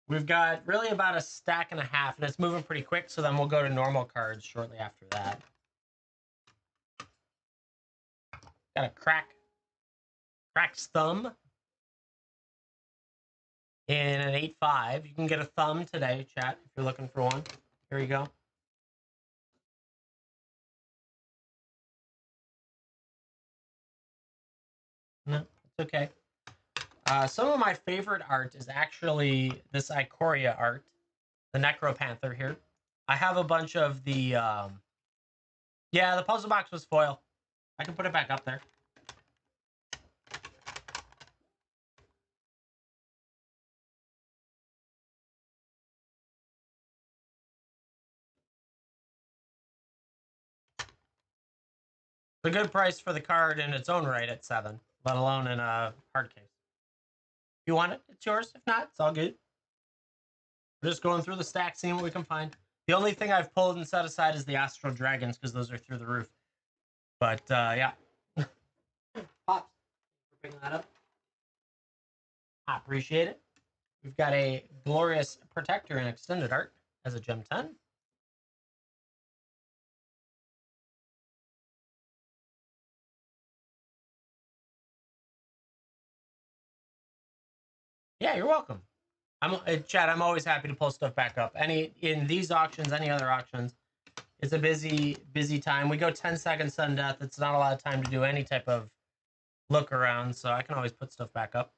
We've got really about a stack and a half, and it's moving pretty quick, so then we'll go to normal cards shortly after that. Got a Crack's Thumb in an 8/5. You can get a thumb today, chat, if you're looking for one. Here you go. No, it's okay. Some of my favorite art is actually this Ikoria art, the Necropanther here. I have a bunch of the, yeah, the puzzle box was foil. I can put it back up there. It's a good price for the card in its own right at 7, let alone in a hard case. If you want it, it's yours. If not, it's all good. We're just going through the stack, seeing what we can find. The only thing I've pulled and set aside is the Astral Dragons, because those are through the roof. But, yeah. Pops, for picking that up. I appreciate it. We've got a Glorious Protector in extended art as a Gem 10. Yeah, you're welcome. Chad, I'm always happy to pull stuff back up. In these auctions, any other auctions, it's a busy time. We go 10 seconds sudden death. It's not a lot of time to do any type of look around, so I can always put stuff back up.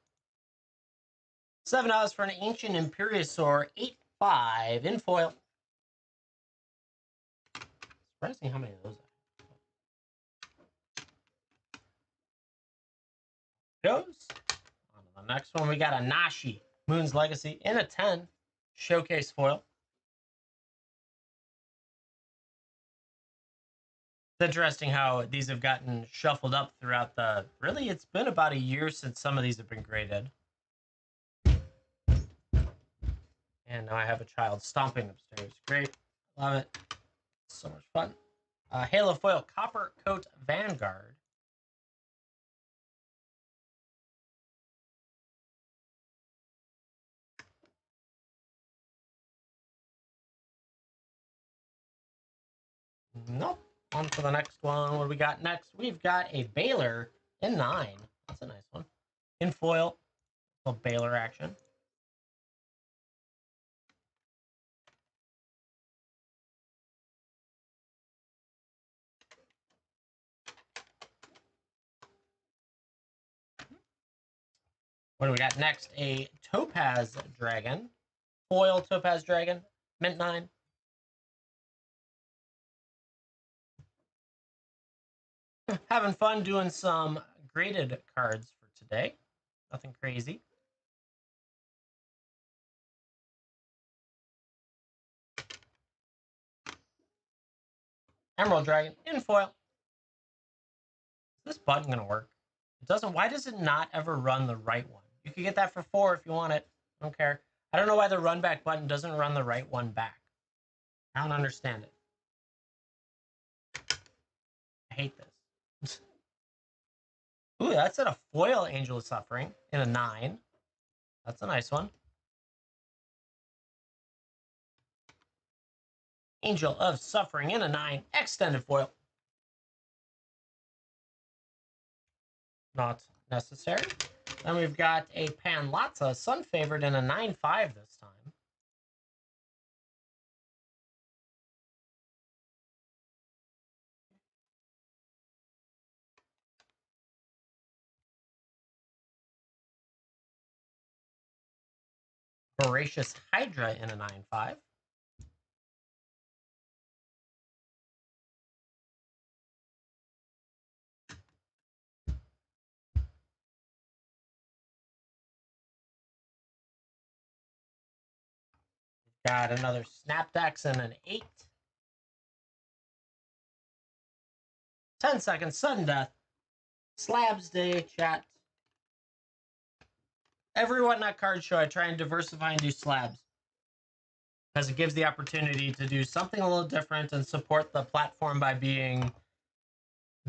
$7 for an Ancient Imperiosaur, 8/5 in foil. Surprising how many of those goes. On to the next one, we got a Nashi, Moon's Legacy, in a 10, showcase foil. It's interesting how these have gotten shuffled up throughout the... Really, it's been about a year since some of these have been graded. And now I have a child stomping upstairs. Great. Love it. So much fun. Halo Foil Copper Coat Vanguard. Nope. On to the next one. What do we got next? We've got a Baylor in 9. That's a nice one. In foil. A Baylor action. What do we got next? A Topaz Dragon. Foil Topaz Dragon. Mint 9. Having fun doing some graded cards for today. Nothing crazy. Emerald Dragon in foil. Is this button gonna work? It doesn't. Why does it not ever run the right one? You could get that for 4 if you want it. I don't care. I don't know why the run back button doesn't run the right one back. I don't understand it. I hate this. Ooh, that's at a foil Angel of Suffering in a 9. That's a nice one. Angel of Suffering in a 9. Extended foil. Not necessary. Then we've got a Panlata Sun Favored in a 9/5 this time. Voracious Hydra in a 9/5. Got another Snapdax in an 8. 10 seconds, sudden death. Slabs day, chat. Every Whatnot card show, I try and diversify and do slabs. Because it gives the opportunity to do something a little different and support the platform by being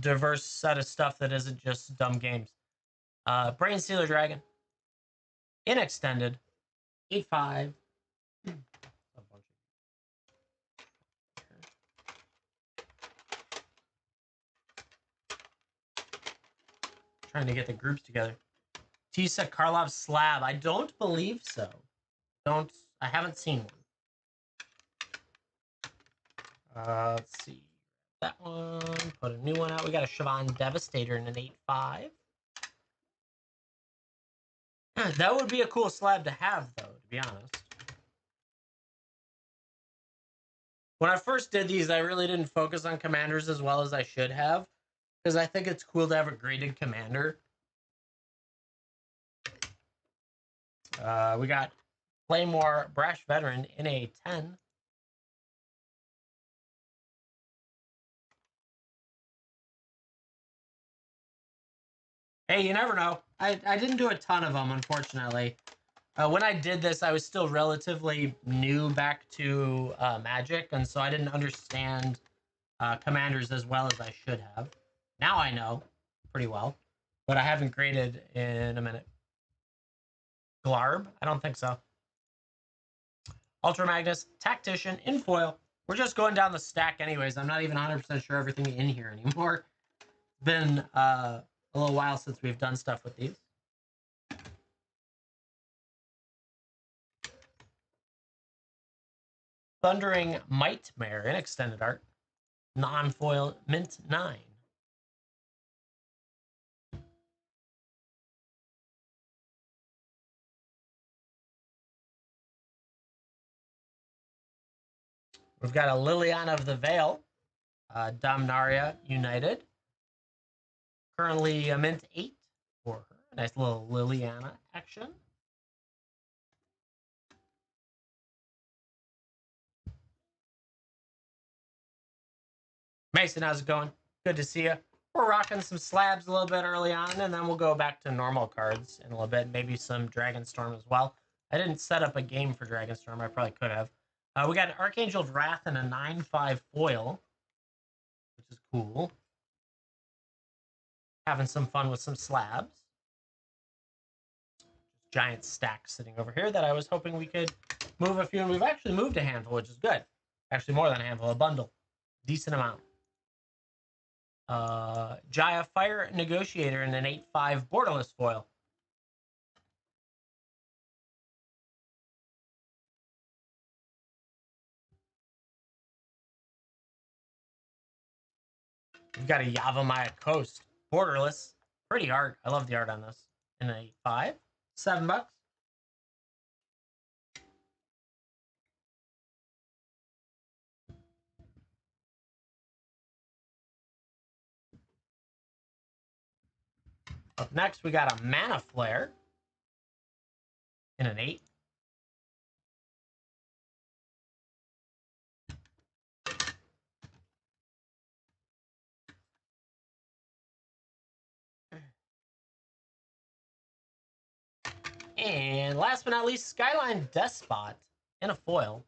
diverse set of stuff that isn't just dumb games. Brain Stealer Dragon. In extended. 8/5. Trying to get the groups together. Tisa Karlov Slab. I don't believe so. I haven't seen one. Let's see. That one. Put a new one out. We got a Siobhan Devastator in an 8/5. That would be a cool slab to have, though, to be honest. When I first did these, I really didn't focus on commanders as well as I should have, because I think it's cool to have a graded commander. We got Claymore Brash Veteran in a 10. Hey, you never know. I didn't do a ton of them, unfortunately. When I did this, I was still relatively new back to Magic, and so I didn't understand commanders as well as I should have. Now I know pretty well, but I haven't graded in a minute. Glarb? I don't think so. Ultra Magnus, Tactician, in foil. We're just going down the stack anyways. I'm not even 100% sure everything in here anymore. It's been a little while since we've done stuff with these. Thundering Mightmare in extended art. Non-foil, mint 9. We've got a Liliana of the Veil, Dominaria United. Currently a mint 8 for her. Nice little Liliana action. Mason, how's it going? Good to see you. We're rocking some slabs a little bit early on, and then we'll go back to normal cards in a little bit. Maybe some Dragonstorm as well. I didn't set up a game for Dragonstorm. I probably could have. We got an Archangel of Wrath and a 9/5 foil, which is cool. Having some fun with some slabs. Giant stack sitting over here that I was hoping we could move a few, and we've actually moved a handful, which is good. Actually, more than a handful, a bundle. Decent amount. Jaya Fire Negotiator in an 8/5 borderless foil. We've got a Yavimaya Coast borderless. Pretty art. I love the art on this. In an 8/5. $7. Up next, we got a Mana Flare in an 8. And last but not least, Skyline Despot in a foil.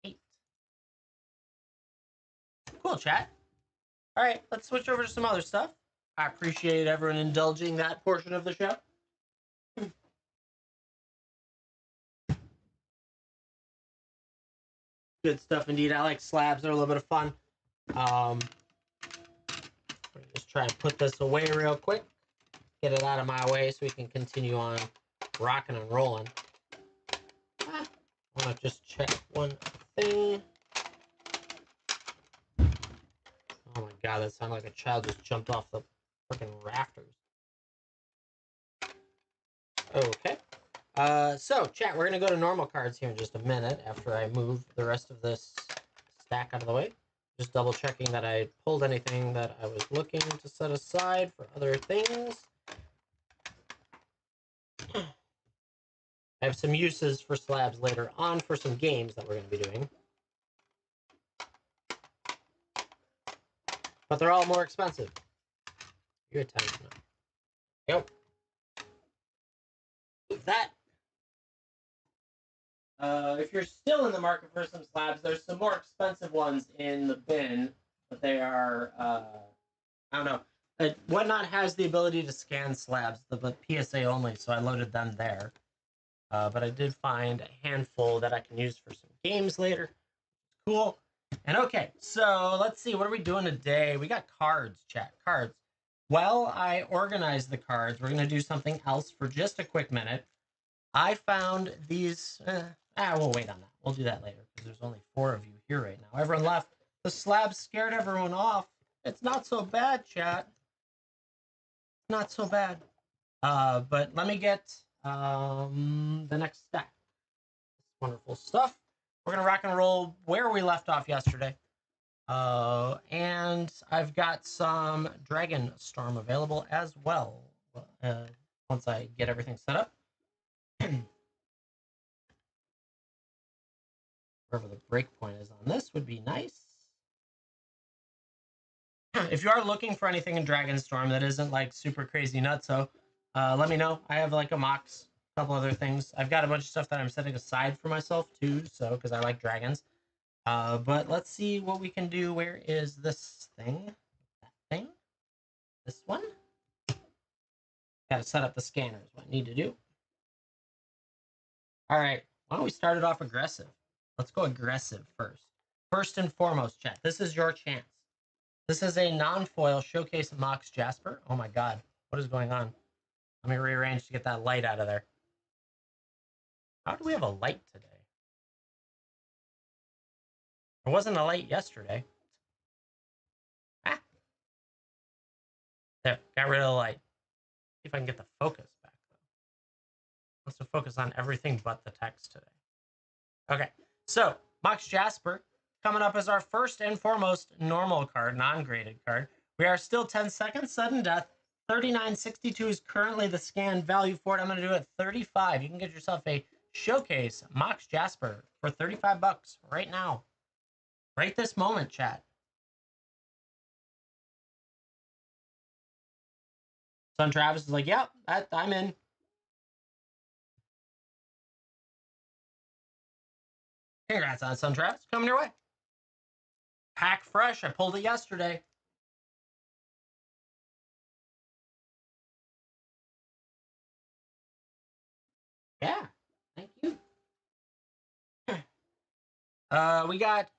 8. Cool, chat. All right, let's switch over to some other stuff. I appreciate everyone indulging that portion of the show. Good stuff indeed. I like slabs. They're a little bit of fun. Just try and put this away real quick. Get it out of my way so we can continue on rocking and rolling. I want to just check one thing. Oh my god, that sounded like a child just jumped off the freaking rafters. Okay. So, chat, we're going to go to normal cards here in just a minute after I move the rest of this stack out of the way. Just double checking that I pulled anything that I was looking to set aside for other things. I have some uses for slabs later on for some games that we're going to be doing. But they're all more expensive. Good times now. Yep. With that, if you're still in the market for some slabs, there's some more expensive ones in the bin, but they are, I don't know. WhatNot has the ability to scan slabs, but PSA only, so I loaded them there. But I did find a handful that I can use for some games later. Cool. And okay, so let's see. What are we doing today? We got cards, chat. Cards. While I organize the cards, we're going to do something else for just a quick minute. I found these... we'll wait on that. We'll do that later because there's only 4 of you here right now. Everyone left. The slab scared everyone off. It's not so bad, chat. Not so bad. But let me get the next stack. Wonderful stuff. We're going to rock and roll where we left off yesterday. And I've got some Dragon Storm available as well. Once I get everything set up. Wherever the breakpoint is on this would be nice. If you are looking for anything in Dragon Storm that isn't like super crazy nutso, let me know. I have like a Mox, a couple other things. I've got a bunch of stuff that I'm setting aside for myself too, so because I like dragons. But let's see what we can do. Where is this thing? That thing? This one? Gotta set up the scanners. What I need to do. All right. Why don't we start it off aggressive? Let's go aggressive first. First and foremost, chat. This is your chance. This is a non-foil showcase Mox Jasper. Oh my god. What is going on? Let me rearrange to get that light out of there. How do we have a light today? There wasn't a light yesterday. Ah. There, got rid of the light. See if I can get the focus back, though. Wants to focus on everything but the text today. Okay, so Mox Jasper coming up as our first and foremost normal card, non-graded card. We are still 10 seconds, sudden death. 39.62 is currently the scan value for it. I'm going to do it at 35. You can get yourself a showcase Mox Jasper for 35 bucks right now. Right this moment, chat. Son Travis is like, yep, I'm in. Congrats on Son Travis. Coming your way. Pack fresh. I pulled it yesterday. Yeah. Thank you. We got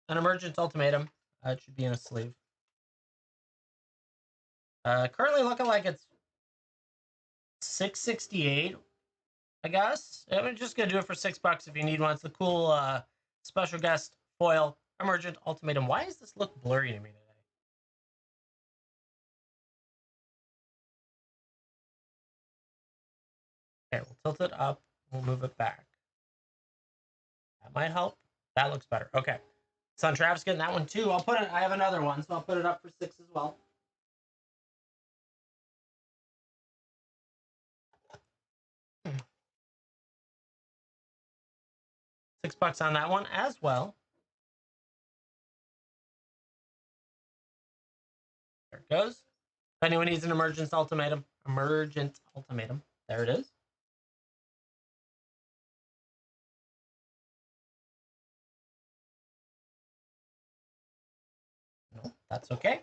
an emergent ultimatum. It should be in a sleeve. Currently looking like it's 668, I guess. I'm just gonna do it for $6 if you need one. It's the cool special guest foil emergent ultimatum. Why does this look blurry to me today? Okay, we'll tilt it up. We'll move it back. That might help. That looks better. Okay. Son Travis getting that one too. I'll put it. I have another one, so I'll put it up for 6 as well. $6 on that one as well. There it goes. If anyone needs an emergent ultimatum, there it is. That's okay.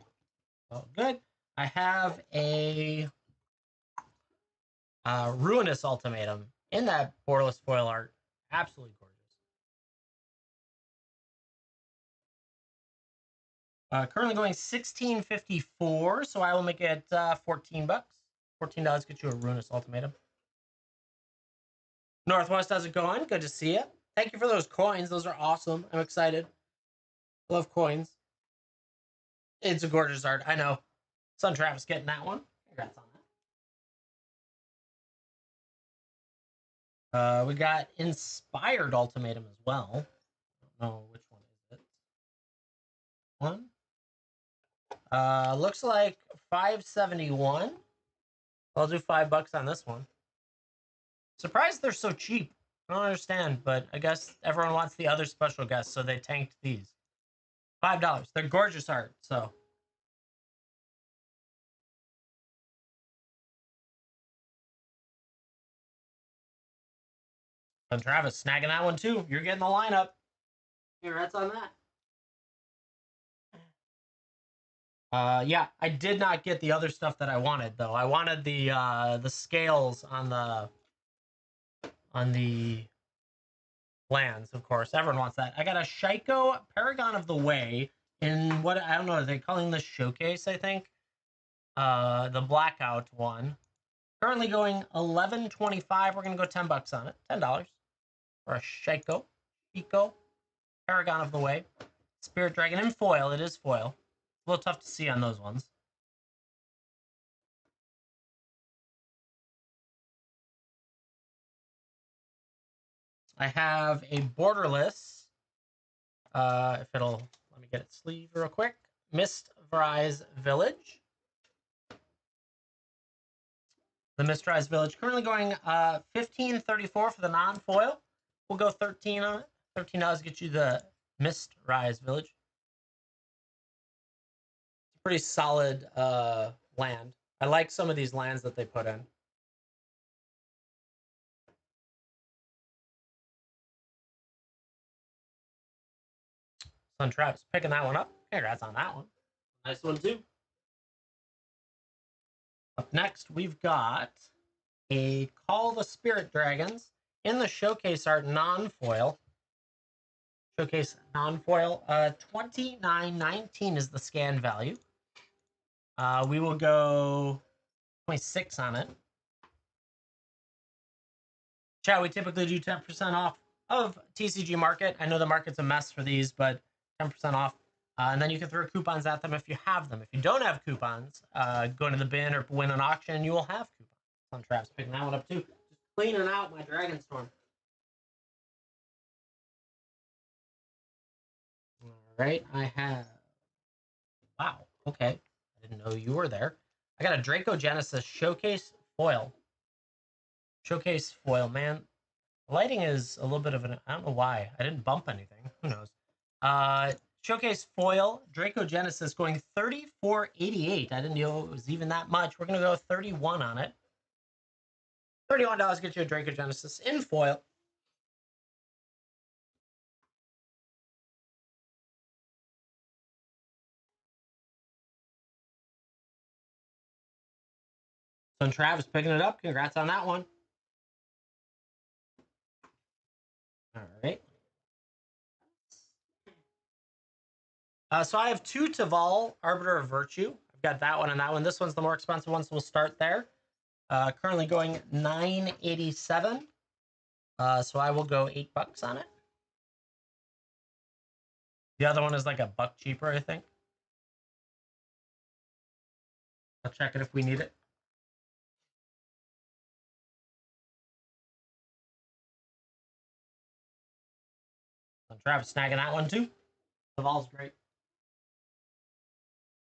Oh, good. I have a Ruinous Ultimatum in that borderless foil art. Absolutely gorgeous. Currently going 16.54, so I will make it 14 bucks. $14 get you a Ruinous Ultimatum. Northwest, how's it going? Good to see you. Thank you for those coins. Those are awesome. I'm excited. Love coins. It's a gorgeous art. I know. Son Travis getting that one. Congrats on that. We got Inspired Ultimatum as well. I don't know which one is it. One. Looks like 571. I'll do $5 on this one. Surprised they're so cheap. I don't understand, but I guess everyone wants the other special guests, so they tanked these. $5. They're gorgeous art, so. And Travis snagging that one too. You're getting the lineup. Congrats on that. Yeah, I did not get the other stuff that I wanted though. I wanted the scales on the lands, of course. Everyone wants that. I got a Shaiko Paragon of the Way in what I don't know. Are they calling this showcase? I think. The blackout one. Currently going 11.25. We're gonna go $10 on it. $10 for a Shaiko Paragon of the Way. Spirit Dragon in foil. It is foil. A little tough to see on those ones. I have a borderless. If it'll let me get its sleeve real quick. Mistrise Village. The Mistrise Village currently going 15.34 for the non-foil. We'll go 13 on it. $13 get you the Mistrise Village. It's a pretty solid land. I like some of these lands that they put in. Son Travis picking that one up. Congrats on that one. Nice one too. Up next, we've got a Call the Spirit Dragons in the showcase art non-foil. Showcase non-foil. 29.19 is the scan value. We will go 26 on it. Chat, we typically do 10% off of TCG Market. I know the market's a mess for these, but 10% off. And then you can throw coupons at them if you have them. If you don't have coupons, go into the bin or win an auction, you will have coupons. Some Traps picking that one up too. Just cleaning out my Dragonstorm. All right, I have. Wow. Okay, I didn't know you were there. I got a Draco Genesis Showcase foil. Showcase foil, man. The lighting is a little bit of an. I don't know why. I didn't bump anything. Who knows? Showcase foil Draco Genesis going 34.88. I didn't know it was even that much. We're gonna go 31 on it. $31 gets you a Draco Genesis in foil. So Travis picking it up. Congrats on that one. All right. So I have two Taval Arbiter of Virtue. I've got that one and that one. This one's the more expensive one, so we'll start there. Currently going $9.87. So I will go $8 on it. The other one is like $1 cheaper, I think. I'll check it if we need it. Travis snagging that one too. The ball's great.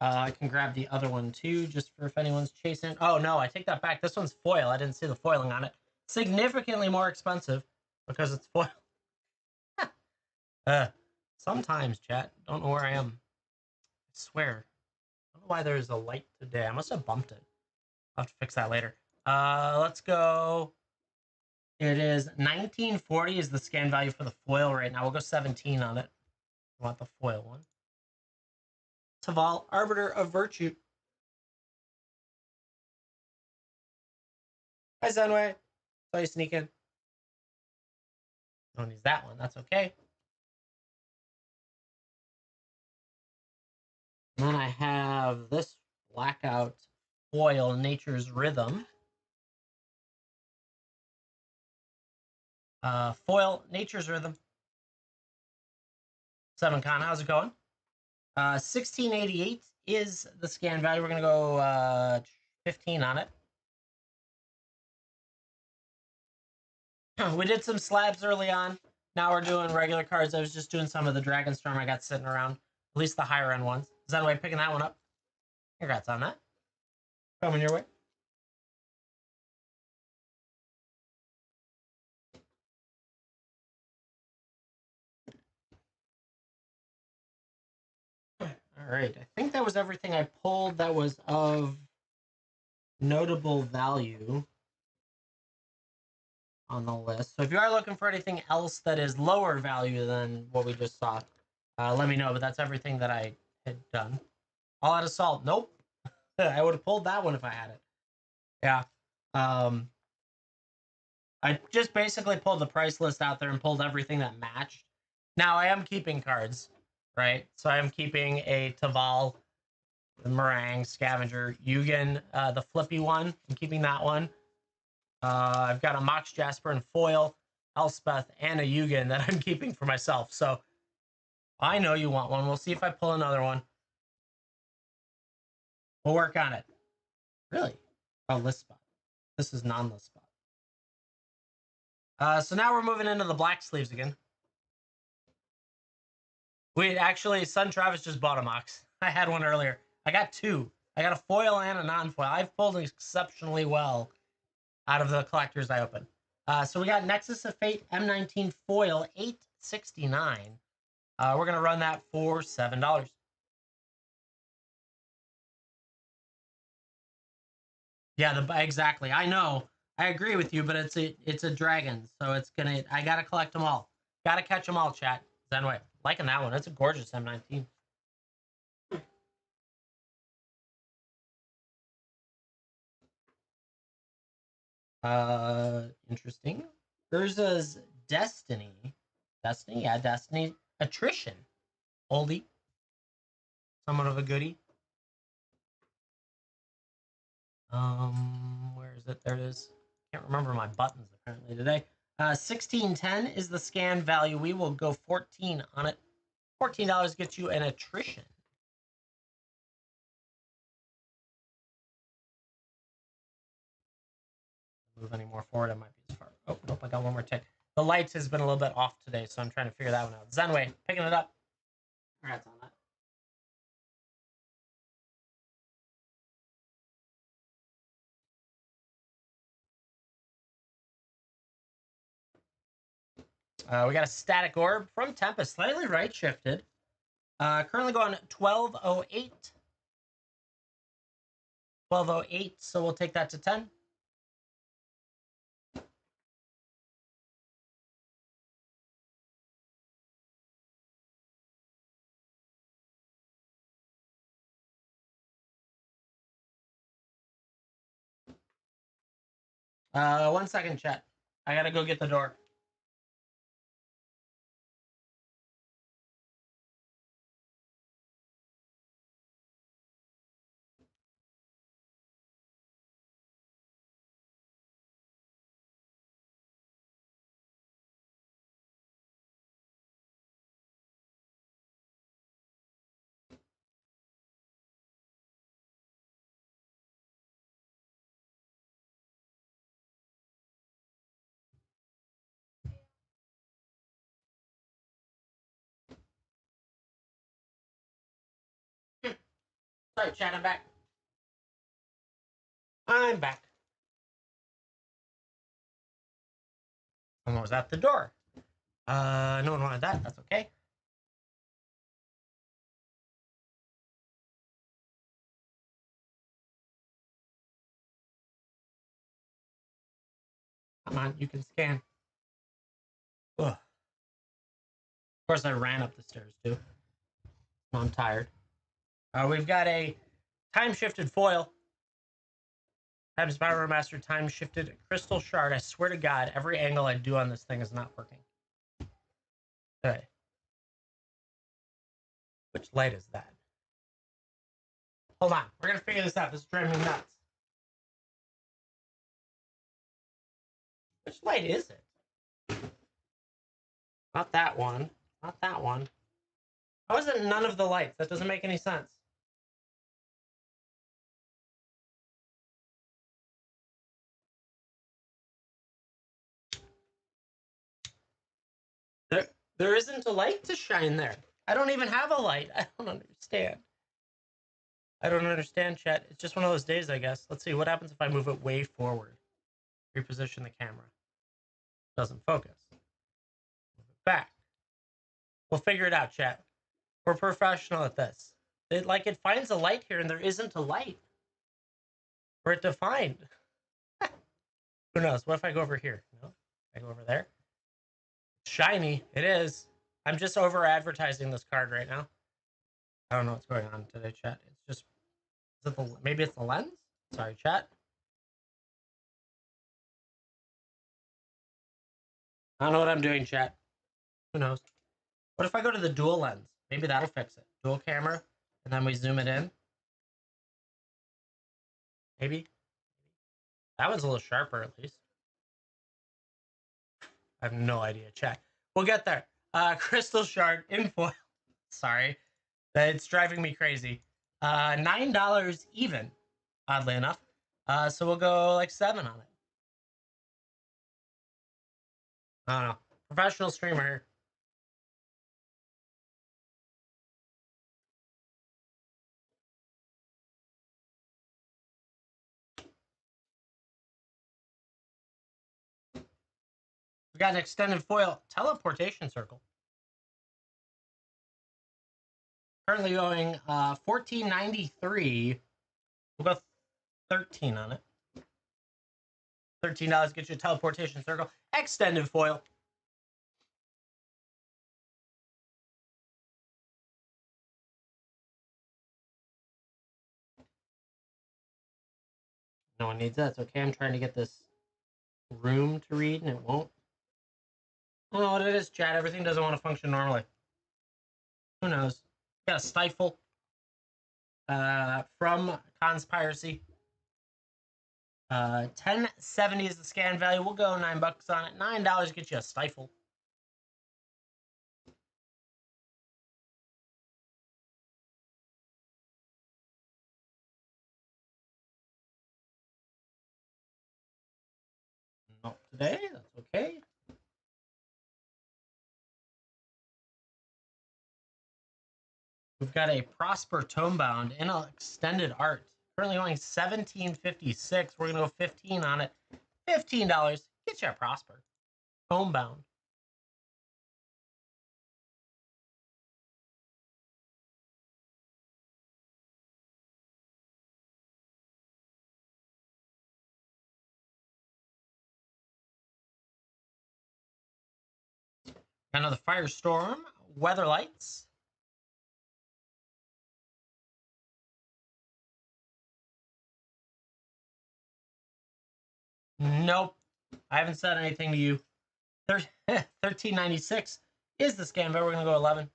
I can grab the other one too, just for if anyone's chasing. Oh no, I take that back. This one's foil. I didn't see the foiling on it. Significantly more expensive because it's foil. Sometimes, chat. Don't know where I am. I swear. I don't know why there's a light today. I must have bumped it. I'll have to fix that later. Let's go. It is 1940 is the scan value for the foil right now. We'll go 17 on it. I want the foil one. Taval, Arbiter of Virtue. Hi, Zenway. Saw you sneak in. Don't use that one. That's okay. And then I have this blackout foil, Nature's Rhythm. Foil, Nature's Rhythm. 7 con, how's it going? 1688 is the scan value. We're going to go 15 on it. We did some slabs early on. Now we're doing regular cards. I was just doing some of the Dragonstorm I got sitting around. At least the higher end ones. Is that way picking that one up? Congrats on that. Coming your way. All right. I think that was everything I pulled that was of notable value on the list. So if you are looking for anything else that is lower value than what we just saw, let me know. But that's everything that I had done. All out of salt. Nope. I would have pulled that one if I had it. Yeah. I just basically pulled the price list out there and pulled everything that matched. Now I am keeping cards, right? So I am keeping a Taval, the Meringue, Scavenger, Yugen, the flippy one. I'm keeping that one. I've got a Mox Jasper and foil, Elspeth, and a Yugen that I'm keeping for myself. So I know you want one. We'll see if I pull another one. We'll work on it. Really? Oh, list spot. This is non-list spot. So now we're moving into the black sleeves again. Wait, actually, Son Travis just bought a Mox. I had one earlier. I got 2. I got a foil and a non-foil. I've pulled exceptionally well out of the collectors I opened. So we got Nexus of Fate M19 foil, $8.69. We're gonna run that for $7. Yeah, exactly. I know. I agree with you, but it's a dragon, so it's gonna. I gotta collect them all. Gotta catch them all, chat. Anyway, liking that one. It's a gorgeous M19. Interesting. Urza's Destiny. Destiny, yeah, Destiny. Attrition. Oldie. Somewhat of a goodie. Where is it? There it is. Can't remember my buttons apparently today. 1610 is the scan value. We will go 14 on it. $14 gets you an attrition. Move any more forward, I might be as far. Oh, nope, I got one more tick. The lights has been a little bit off today, so I'm trying to figure that one out. Zenway, picking it up. Congrats on that. We got a static orb from Tempest, slightly right shifted. Currently going 1208. 1208, so we'll take that to 10. One second, chat. I gotta go get the door. Sorry, chat, I'm back. I'm back. Someone was at the door. No one wanted that. That's okay. Come on, you can scan. Ugh. Of course, I ran up the stairs too. I'm tired. We've got a time-shifted foil. Times Power Master time-shifted crystal shard. I swear to God, every angle I do on this thing is not working. Okay. Which light is that? Hold on. We're going to figure this out. This is driving me nuts. Which light is it? Not that one. Not that one. How is it none of the lights? That doesn't make any sense. There isn't a light to shine there. I don't even have a light. I don't understand. I don't understand, chat. It's just one of those days, I guess. Let's see. What happens if I move it way forward? Reposition the camera. Doesn't focus. Move it back. We'll figure it out, chat. We're professional at this. It finds a light here, and there isn't a light for it to find. Who knows? What if I go over here? No? I go over there? Shiny. It is. I'm just over advertising this card right now. I don't know what's going on today, chat. It's just, maybe it's the lens? Sorry, chat. I don't know what I'm doing, chat. Who knows? What if I go to the dual lens? Maybe that'll fix it. Dual camera, and then we zoom it in. Maybe. That one's a little sharper, at least. I have no idea, chat. We'll get there. Crystal Shard in foil. Sorry. It's driving me crazy. $9 even, oddly enough. So we'll go like 7 on it. I don't know. Professional streamer here. We got an extended foil teleportation circle. Currently going $14.93. We'll go 13 on it. $13 gets you a teleportation circle. Extended foil. No one needs that. It's okay. I'm trying to get this room to read and it won't. I don't know what it is, chat. Everything doesn't want to function normally. Who knows? Got a stifle from Conspiracy. 1070 is the scan value. We'll go $9 on it. $9 gets you a stifle. Not today. That's okay. We've got a Prosper Tomebound in an extended art. Currently going $17.56. We're gonna go 15 on it. $15. Get you a Prosper Tomebound. Another Firestorm, Weather Lights. Nope. I haven't said anything to you. $13.96 is the scan, but we're gonna go 11.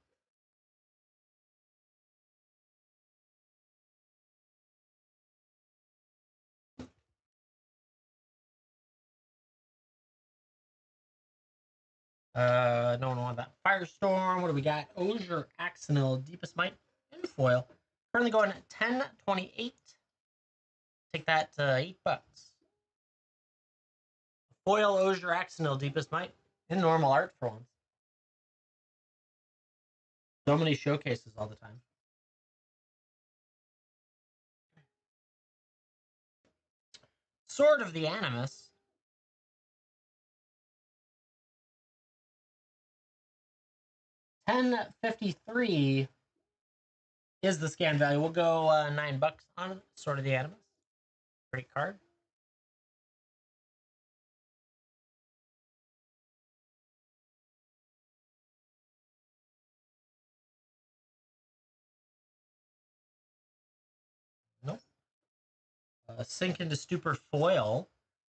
No one want that. Firestorm. What do we got? Osier Axonil, Deepest Might, and foil. Currently going at 10.28. Take that to $8. Foil Osier Axonil, Deepest Might, in normal art for once. So many showcases all the time. Sword of the Animus. $10.53 is the scan value. We'll go $9 on it. Sword of the Animus. Great card. Sink into Stupor foil,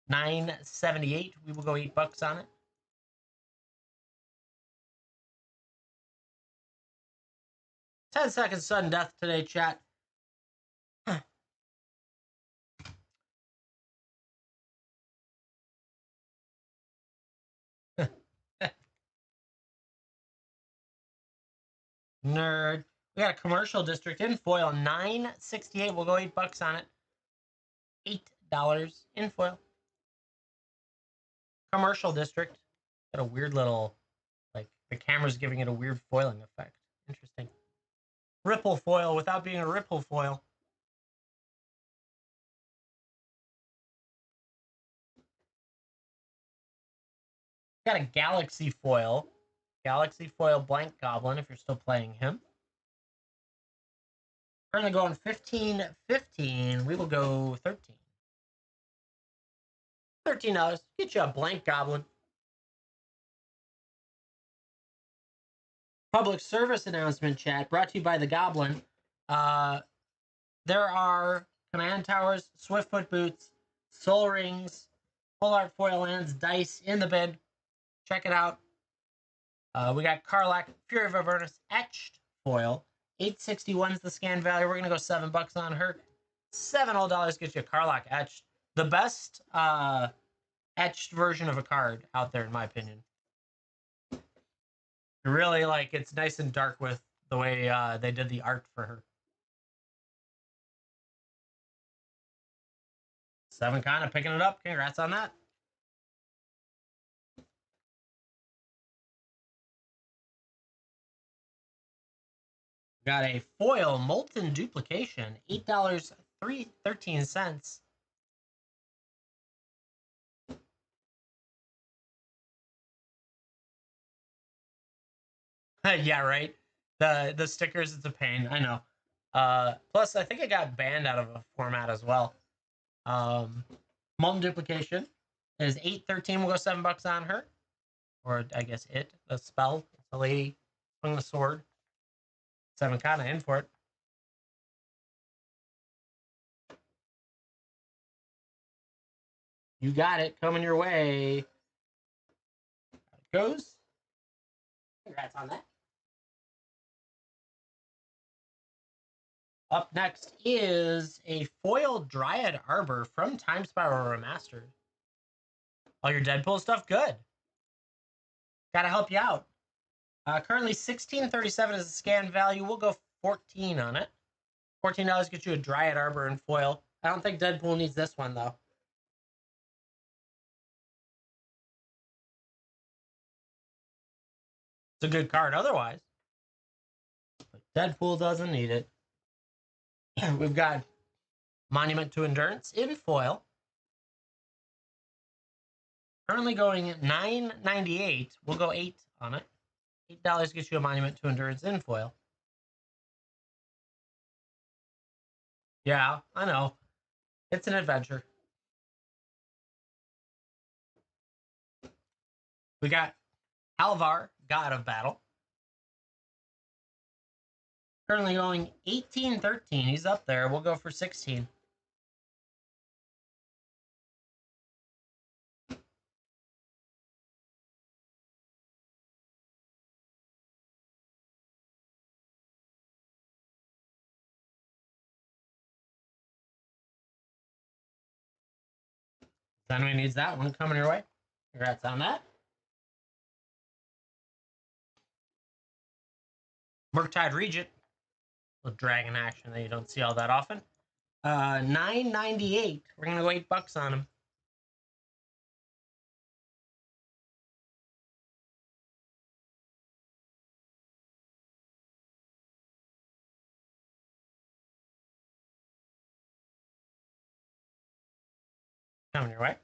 978. We will go $8 on it. Ten seconds sudden death today, chat. Nerd. We got a commercial district in foil, 968. We'll go $8 on it. $8 in foil. Commercial district. Got a weird little, like, the camera's giving it a weird foiling effect. Interesting. Ripple foil without being a ripple foil. Got a Galaxy foil. Galaxy foil blank goblin if you're still playing him. Currently going 15-15. We will go 13. $13. Get you a blank goblin. Public service announcement, chat, brought to you by the Goblin. There are command towers, Swiftfoot boots, soul rings, full art foil lands, dice in the bin. Check it out. We got Karlach, Fury of Avernus, etched foil. 861 is the scan value. We're gonna go $7 on her. $7 gets you a Karlach etched. The best etched version of a card out there, in my opinion. Really, like, it's nice and dark with the way they did the art for her. 7 kind of picking it up. Congrats on that. Got a foil molten duplication, $8.13. Yeah, right. The stickers, it's a pain. I know. Plus, I think it got banned out of a format as well. Molten duplication is 813. We'll go $7 on her, or I guess it. The spell. It's a lady swinging the sword. 7 kind of in for it. You got it coming your way. There it goes. Congrats on that. Up next is a foil Dryad Arbor from Time Spiral Remastered. All your Deadpool stuff, good. Gotta help you out. Currently $16.37 is the scan value. We'll go 14 on it. $14 gets you a Dryad Arbor in foil. I don't think Deadpool needs this one though. It's a good card otherwise. But Deadpool doesn't need it. We've got Monument to Endurance in foil. Currently going at $9.98. We'll go 8 on it. $8 gets you a Monument to Endurance in foil. Yeah, I know. It's an adventure. We got Alvar, God of Battle. Currently going 18-13. He's up there. We'll go for 16. If anyone needs that one coming your way, congrats on that. Murktide Regent. Little dragon action that you don't see all that often. $9.98. We're gonna go $8 on him. Coming your way.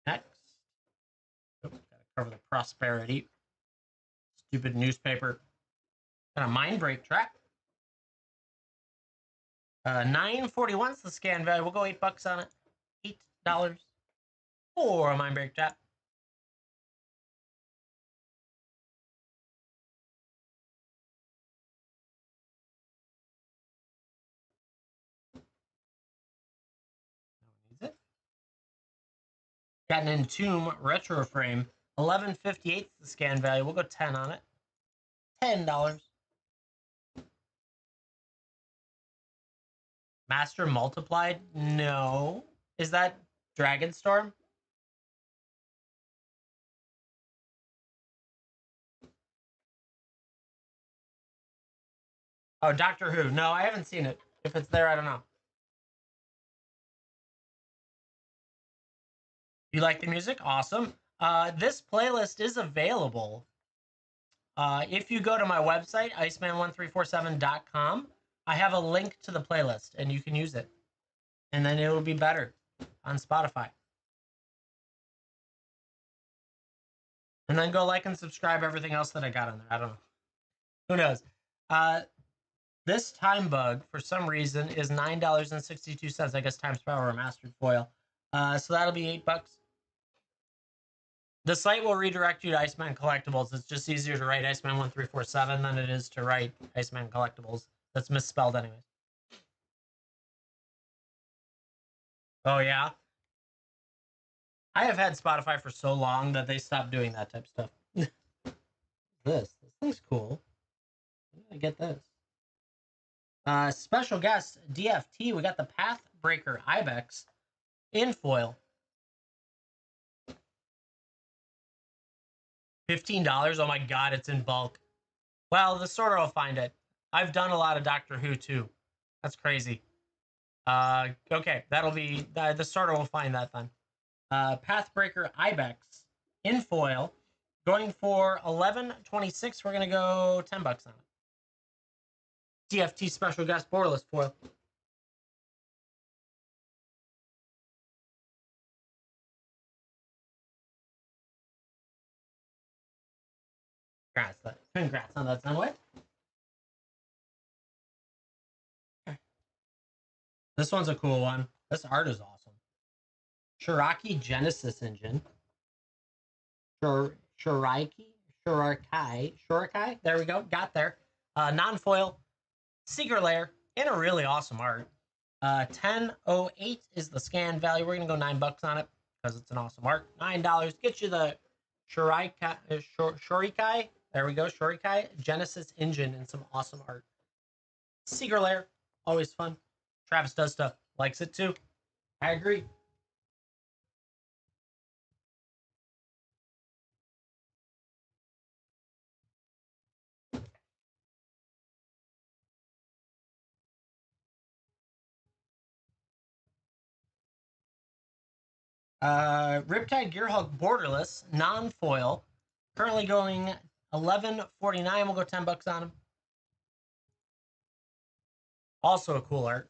Next. Oh, gotta cover the prosperity. Stupid newspaper. Got a mind break track. 941 is the scan value. We'll go $8 on it. $8 for a mind break trap. Got an Entomb retro frame. 11.58 the scan value. We'll go 10 on it. $10. Master multiplied? No. Is that Dragonstorm? Oh, Doctor Who. No, I haven't seen it. If it's there, I don't know. You like the music? Awesome. This playlist is available. If you go to my website, iceman1347.com, I have a link to the playlist and you can use it. And then it will be better on Spotify. And then go like and subscribe everything else that I got on there. I don't know. Who knows? This time bug, for some reason, is $9.62. I guess times power mastered foil. So that'll be $8. The site will redirect you to Iceman Collectibles. It's just easier to write Iceman1347 than it is to write Iceman Collectibles. That's misspelled anyways. Oh, yeah? I have had Spotify for so long that they stopped doing that type of stuff. This thing's cool. Where did I get this? Special guest, DFT. We got the Pathbreaker Ibex in foil. $15. Oh my god, it's in bulk. Well, the sorter will find it. I've done a lot of Doctor Who too. That's crazy. Okay, that'll be the sorter will find that then. Pathbreaker Ibex in foil, going for $11.26. We're gonna go $10 on it. DFT special guest borderless foil. Congrats on that, Sunway. This one's a cool one. This art is awesome. Shiraki Genesis Engine. Shurikai. There we go. Got there. Non-foil. Secret Lair. In a really awesome art. 10.08 is the scan value. We're going to go $9 on it because it's an awesome art. $9 gets you the Shurikai. There we go. Shurikai Genesis Engine and some awesome art. Secret Lair. Always fun. Travis does stuff. Likes it too. I agree. Riptide Gearhulk Borderless, non-foil. Currently going $11.49. We'll go $10 on him. Also a cool art.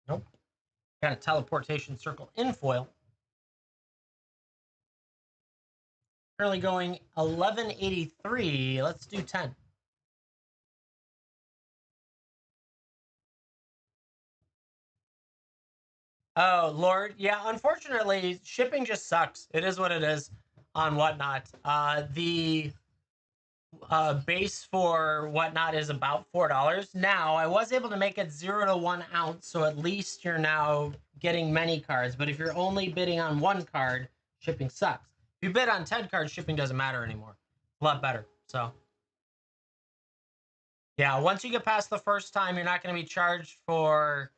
Nope. Got a teleportation circle in foil. Currently going $11.83. Let's do 10. Oh, Lord. Yeah, unfortunately, shipping just sucks. It is what it is on WhatNot. The base for WhatNot is about $4. Now, I was able to make it 0 to 1 ounce, so at least you're now getting many cards. But if you're only bidding on one card, shipping sucks. If you bid on 10 cards, shipping doesn't matter anymore. A lot better. So, yeah, once you get past the first time, you're not going to be charged for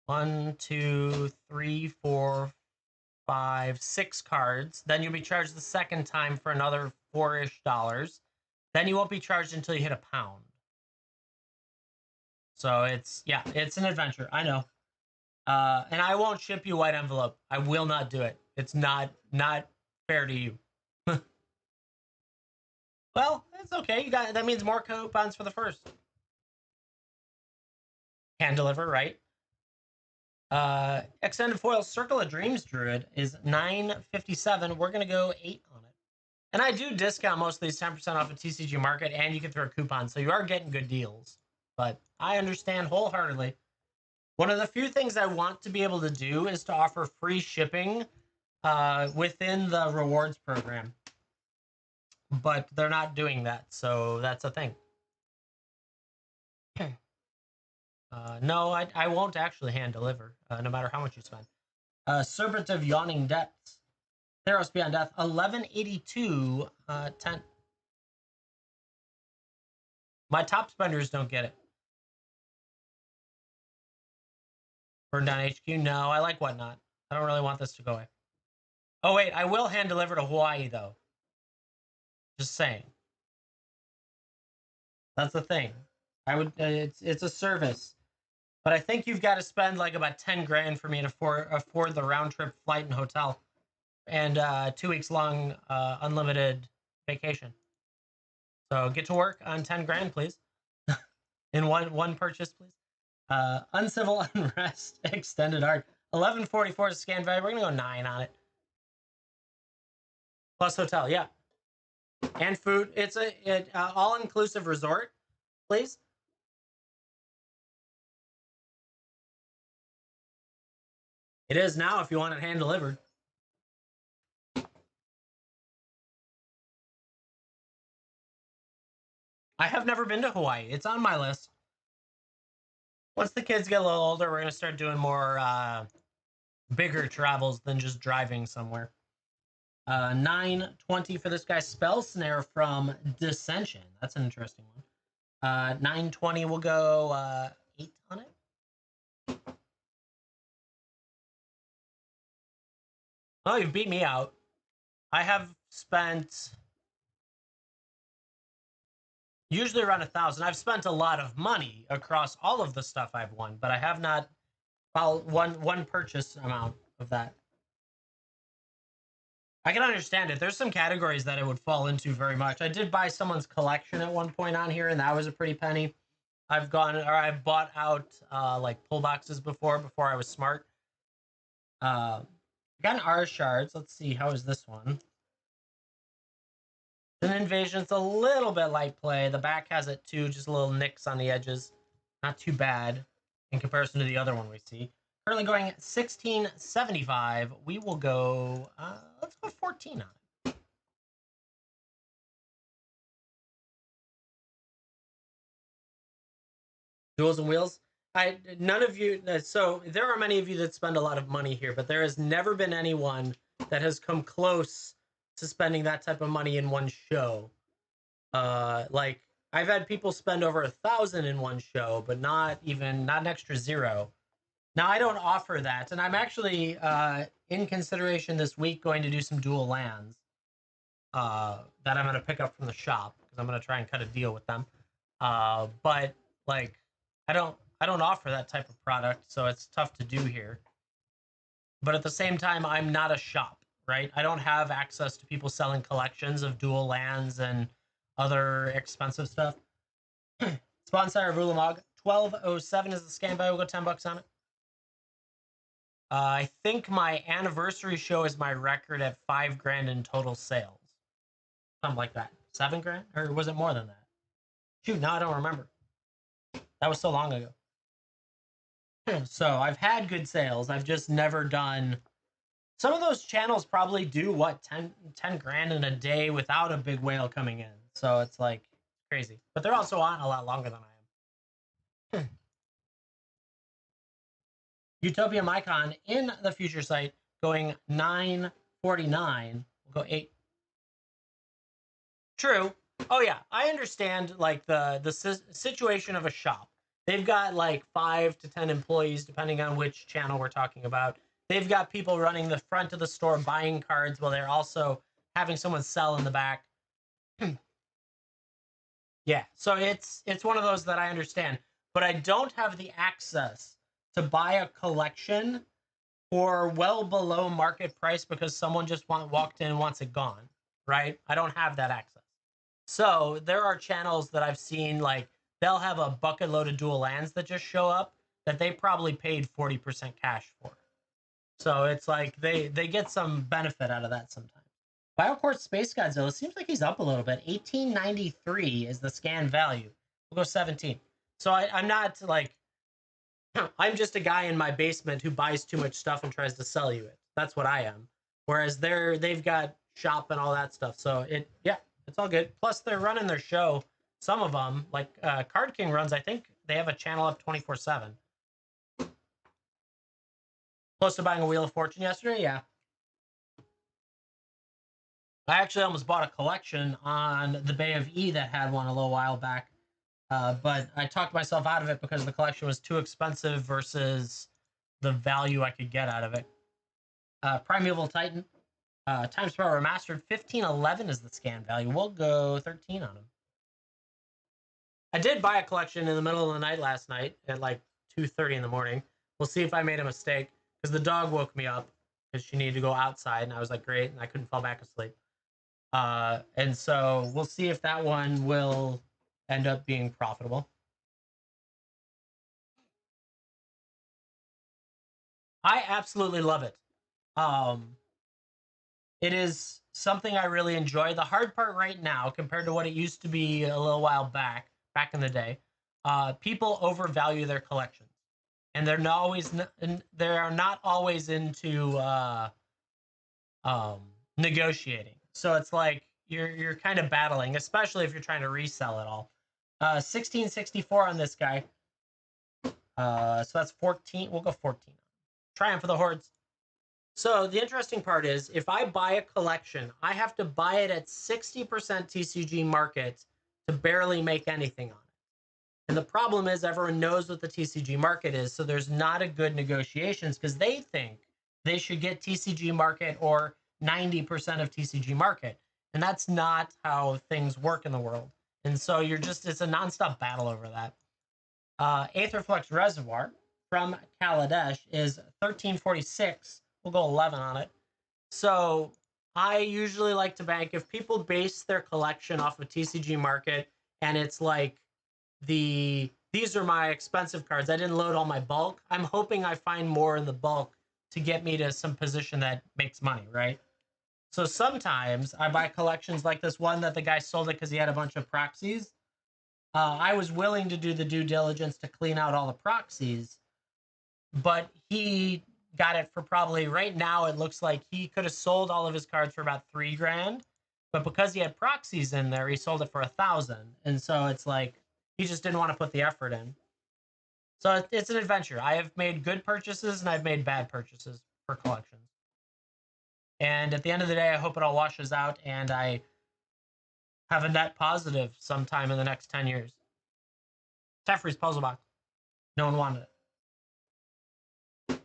1, 2, 3, 4, 5, 6 cards. Then you'll be charged the second time for another $4-ish. Then you won't be charged until you hit a pound. So it's an adventure. I know. And I won't ship you white envelope. I will not do it. It's not fair to you. Well, it's okay. You got that means more coupons for the first. Can deliver, right? Extended foil Circle of Dreams Druid is $9.57. We're gonna go 8 on it. And I do discount most of these 10% off at TCG Market, and you can throw coupons, so you are getting good deals. But I understand wholeheartedly. One of the few things I want to be able to do is to offer free shipping within the rewards program. But they're not doing that, so that's a thing. No, I won't actually hand deliver, no matter how much you spend. Serpent of Yawning Depths. Theros Beyond Death, 1182, 10. My top spenders don't get it. Burn down HQ? No, I like WhatNot. I don't really want this to go away. Oh, wait, I will hand deliver to Hawaii, though. Just saying. That's the thing. I would, it's a service. But I think you've got to spend like about 10 grand for me to afford the round trip flight and hotel and 2 weeks long unlimited vacation. So get to work on 10 grand, please. In one purchase, please. Uncivil Unrest Extended Art. 1144 is scan value. We're gonna go 9 on it. Plus hotel, yeah. And food. It's a all-inclusive resort, please. It is now if you want it hand delivered. I have never been to Hawaii. It's on my list. Once the kids get a little older, we're gonna start doing more bigger travels than just driving somewhere. 920 for this guy. Spell Snare from Dissension. That's an interesting one. 920 will go 8 on it. Oh, you've beat me out. I have spent usually around 1,000. I've spent a lot of money across all of the stuff I've won, but I have not one purchase amount of that. I can understand it. There's some categories that it would fall into very much. I did buy someone's collection at one point on here, and that was a pretty penny. I've bought out like pull boxes before I was smart. Got an R shards. Let's see, how is this one? An invasion. It's a little bit light play. The back has it too, just a little nicks on the edges. Not too bad in comparison to the other one we see. Currently going at 1675. We will go. Let's go 14 on it. Duels and wheels. None of you. So there are many of you that spend a lot of money here, but there has never been anyone that has come close to spending that type of money in one show. Like I've had people spend over 1,000 in one show, but not an extra 0. Now I don't offer that, and I'm actually in consideration this week going to do some dual lands that I'm going to pick up from the shop because I'm going to try and cut a deal with them. But like I don't offer that type of product, so it's tough to do here. But at the same time, I'm not a shop, right? I don't have access to people selling collections of dual lands and other expensive stuff. Sponsor of Rulamog. 1207 is the scan by. We'll go $10 on it. I think my anniversary show is my record at 5 grand in total sales. Something like that. 7 grand? Or was it more than that? Shoot, now I don't remember. That was so long ago. So I've had good sales. I've just never done. Some of those channels probably do what 10 grand in a day without a big whale coming in. So it's like crazy. But they're also on a lot longer than I am. Utopia Mycon in the future site going 949. We'll go 8. True. Oh yeah, I understand like the situation of a shop. They've got like 5 to 10 employees depending on which channel we're talking about. They've got people running the front of the store buying cards while they're also having someone sell in the back. Yeah, so it's one of those that I understand, but I don't have the access to buy a collection for well below market price because someone just walked in and wants it gone, right? I don't have that access. So there are channels that I've seen like they'll have a bucket load of dual lands that just show up that they probably paid 40% cash for. So it's like they get some benefit out of that sometimes. Biocore Space Godzilla seems like he's up a little bit. 1893 is the scan value. We'll go 17. So I'm not like I'm just a guy in my basement who buys too much stuff and tries to sell you it. That's what I am. Whereas they've got shop and all that stuff. So it's all good. Plus they're running their show. Some of them, like Card King runs, I think They have a channel up 24/7. Close to buying a Wheel of Fortune yesterday? Yeah. I actually almost bought a collection on the Bay of E that had one a little while back. But I talked myself out of it because the collection was too expensive versus the value I could get out of it. Primeval Titan, Time Spiral Remastered, 1511 is the scan value. We'll go 13 on him. I did buy a collection in the middle of the night last night at like 2:30 in the morning. We'll see if I made a mistake because the dog woke me up because she needed to go outside, and I was like, great, and I couldn't fall back asleep. And so we'll see if that one will end up being profitable. I absolutely love it. It is something I really enjoy. The hard part right now, compared to what it used to be a little while back in the day, people overvalue their collections, and they're not always into negotiating. So it's like you're kind of battling, especially if you're trying to resell it all. 1664 on this guy. So that's 14. We'll go 14. Triumph for the Hordes. So the interesting part is, if I buy a collection, I have to buy it at 60% TCG market to barely make anything on it. And the problem is, everyone knows what the TCG market is, so there's not a good negotiations because they think they should get TCG market or 90% of TCG market. And that's not how things work in the world. And so it's a nonstop battle over that. Aetherflux Reservoir from Kaladesh is 1346. We'll go 11 on it. So I usually like to bank if people base their collection off of TCG market, and it's like these are my expensive cards. I didn't load all my bulk. I'm hoping I find more in the bulk to get me to some position that makes money, right? So sometimes I buy collections like this one that the guy sold it because he had a bunch of proxies. I was willing to do the due diligence to clean out all the proxies, but he got it for probably, right now it looks like he could have sold all of his cards for about $3,000, but because he had proxies in there, he sold it for 1,000. And so it's like he just didn't want to put the effort in. So it's an adventure. I have made good purchases and I've made bad purchases for collections. And at the end of the day, I hope it all washes out and I have a net positive sometime in the next 10 years. Teferi's Puzzle Box. No one wanted it.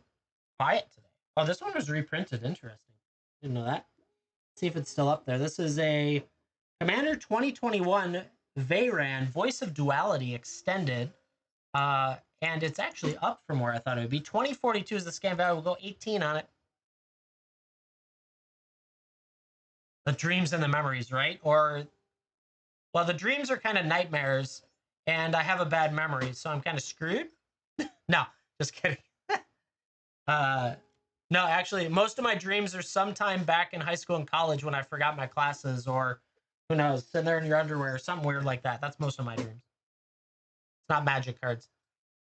Buy it today. Oh, this one was reprinted. Interesting. Didn't know that. See if it's still up there. This is a Commander 2021 Veyran Voice of Duality Extended. And it's actually up from where I thought it would be. 2042 is the scan value. We'll go 18 on it. The dreams and the memories, right? Or, well, the dreams are kind of nightmares, and I have a bad memory, so I'm kind of screwed. No, just kidding. No, actually, most of my dreams are sometime back in high school and college when I forgot my classes, or who knows, sitting there in your underwear or something weird like that. That's most of my dreams. It's not magic cards.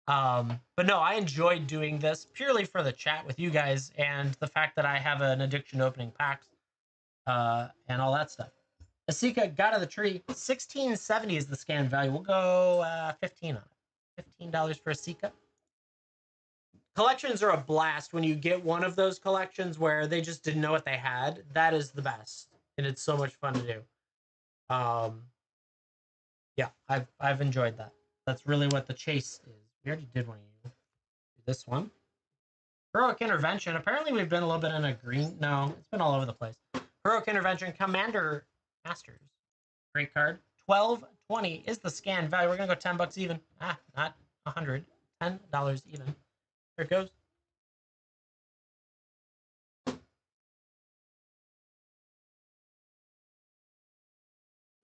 But no, I enjoyed doing this purely for the chat with you guys and the fact that I have an addiction to opening packs, and all that stuff. Asika, God of the Tree, 1670 is the scan value. We'll go 15 on it. $15 for Asika. Collections are a blast when you get one of those collections where they just didn't know what they had. That is the best, and it's so much fun to do. Yeah, I've enjoyed that. That's really what the chase is. We already did one of you. This one. Heroic Intervention. Apparently we've been a little bit in a green. No, it's been all over the place. Heroic Intervention Commander Masters. Great card. 12.20 is the scan value. We're gonna go $10 even. Not 100. $10 even. There it goes.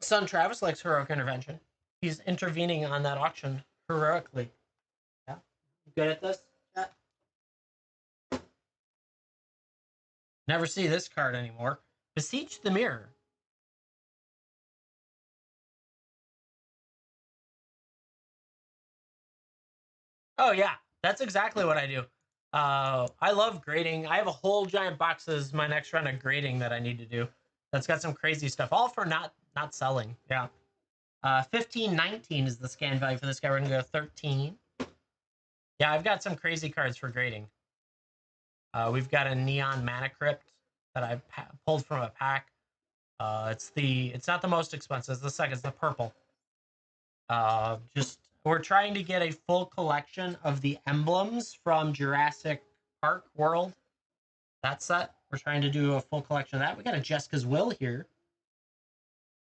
Son Travis likes Heroic Intervention. He's intervening on that auction heroically. Yeah. Good at this? Yeah. Never see this card anymore. Beseech the Mirror. Oh yeah, that's exactly what I do. I love grading. I have a whole giant box as my next round of grading that I need to do. That's got some crazy stuff, all for not selling. Yeah. 1519 is the scan value for this guy. We're going to go 13. Yeah, I've got some crazy cards for grading. We've got a Neon Mana Crypt that I pulled from a pack. It's not the most expensive. It's the second. It's the purple. We're trying to get a full collection of the emblems from Jurassic Park World. That set. We're trying to do a full collection of that. We got a Jessica's Will here.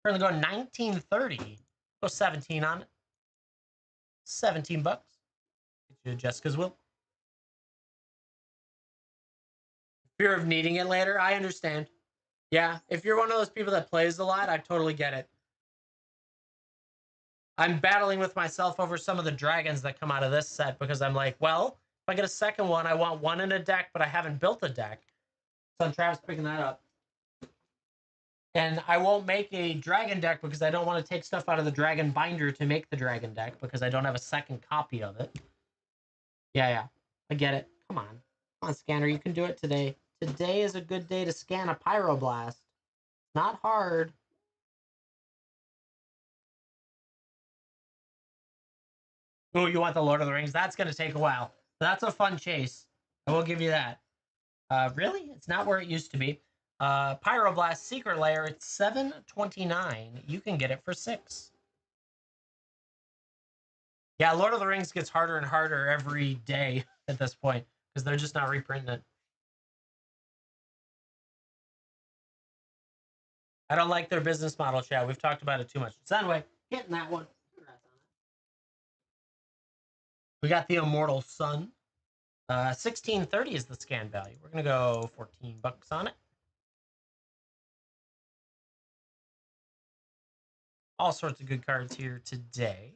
We're gonna go 1930. Go 17 on it. 17 bucks. Get you a Jessica's Will. Fear of needing it later. I understand. Yeah, if you're one of those people that plays a lot, I totally get it. I'm battling with myself over some of the dragons that come out of this set because I'm like, well, if I get a second one, I want one in a deck, but I haven't built a deck. So Travis picking that up. And I won't make a dragon deck because I don't want to take stuff out of the dragon binder to make the dragon deck because I don't have a second copy of it. Yeah. I get it. Come on, Scanner. You can do it today. Today is a good day to scan a Pyroblast. Not hard. Oh, you want the Lord of the Rings? That's going to take a while. That's a fun chase. I will give you that. Really? It's not where it used to be. Pyroblast Secret Lair, it's $7.29. You can get it for $6. Yeah, Lord of the Rings gets harder and harder every day at this point because they're just not reprinting it. I don't like their business model, Chad. We've talked about it too much. So anyway, getting that one. We got the Immortal Sun. 1630 is the scan value. We're gonna go 14 bucks on it. All sorts of good cards here today.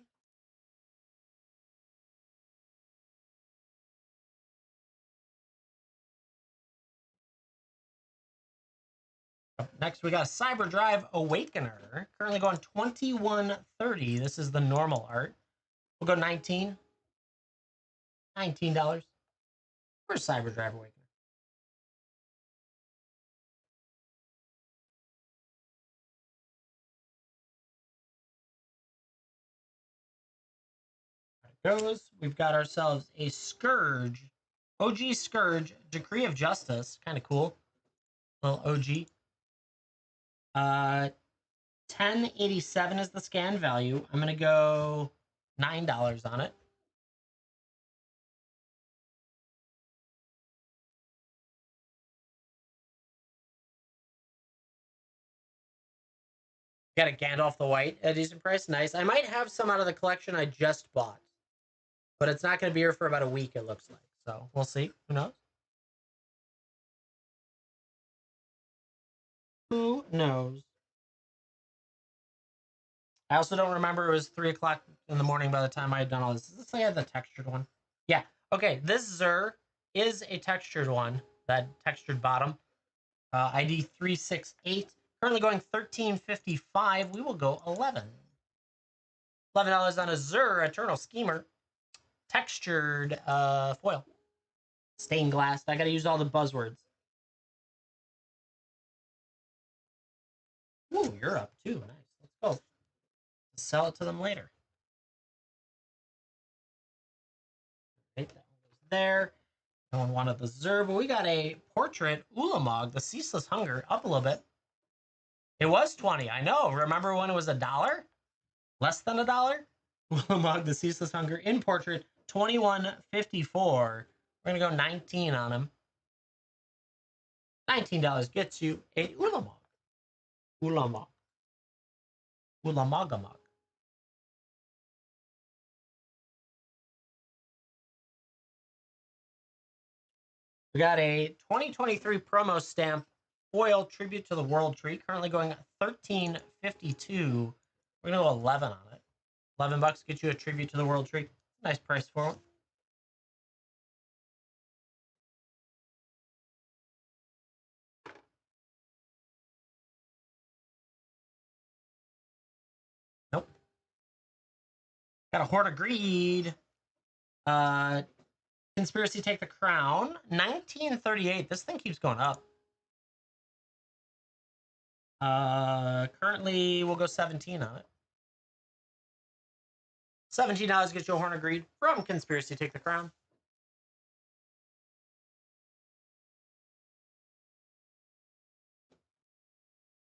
Up next, we got Cyber Drive Awakener. Currently going 21.30. This is the normal art. We'll go 19. $19. Where's Cyber Drive Awakener? There it goes. We've got ourselves a Scourge. OG Scourge. Decree of Justice. Kind of cool. Little OG. 1087 is the scan value. I'm gonna go $9 on it. Got a Gandalf the White at a decent price. Nice. I might have some out of the collection I just bought, but it's not going to be here for about a week, it looks like. So we'll see. Who knows? Who knows? I also don't remember. It was 3 o'clock in the morning by the time I had done all this. Let's say I had the textured one. Yeah. Okay. This Zur is a textured one. That textured bottom. ID 368. Currently going $13.55. We will go 11. $11 on a Zur Eternal Schemer. Textured foil. Stained glass. I got to use all the buzzwords. Ooh, you're up too. Nice. Let's go. Sell it to them later. Okay, that one goes there. No one wanted the Zur, but we got a portrait Ulamog, the Ceaseless Hunger, up a little bit. It was 20. I know. Remember when it was $1? Less than $1? Ulamog, the Ceaseless Hunger in portrait, 21.54. We're gonna go 19 on him. $19 gets you a Ulamog. Ulamog. Ulamogamog. We got a 2023 promo stamp foil tribute to the World Tree, currently going at $13.52. We're gonna go 11 on it. 11 bucks get you a tribute to the World Tree. Nice price for it. Nope. Got a Horde of Greed. Conspiracy Take the Crown. 1938. This thing keeps going up. Currently we'll go 17 on it. $17 gets you a Horn of Greed from Conspiracy Take the Crown.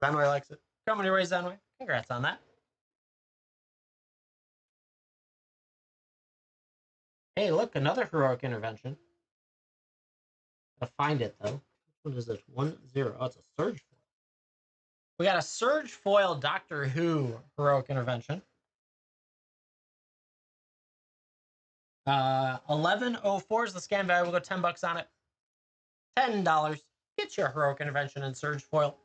Zenway likes it. Coming your way, Zenway. Congrats on that. Hey, look, another Heroic Intervention. Gotta find it, though. What is it? 1-0. Oh, it's a Surge Foil. We got a Surge Foil Doctor Who Heroic Intervention. 1104 is the scan value. We'll go $10 on it. $10. Get your Heroic Intervention and Surge Foil.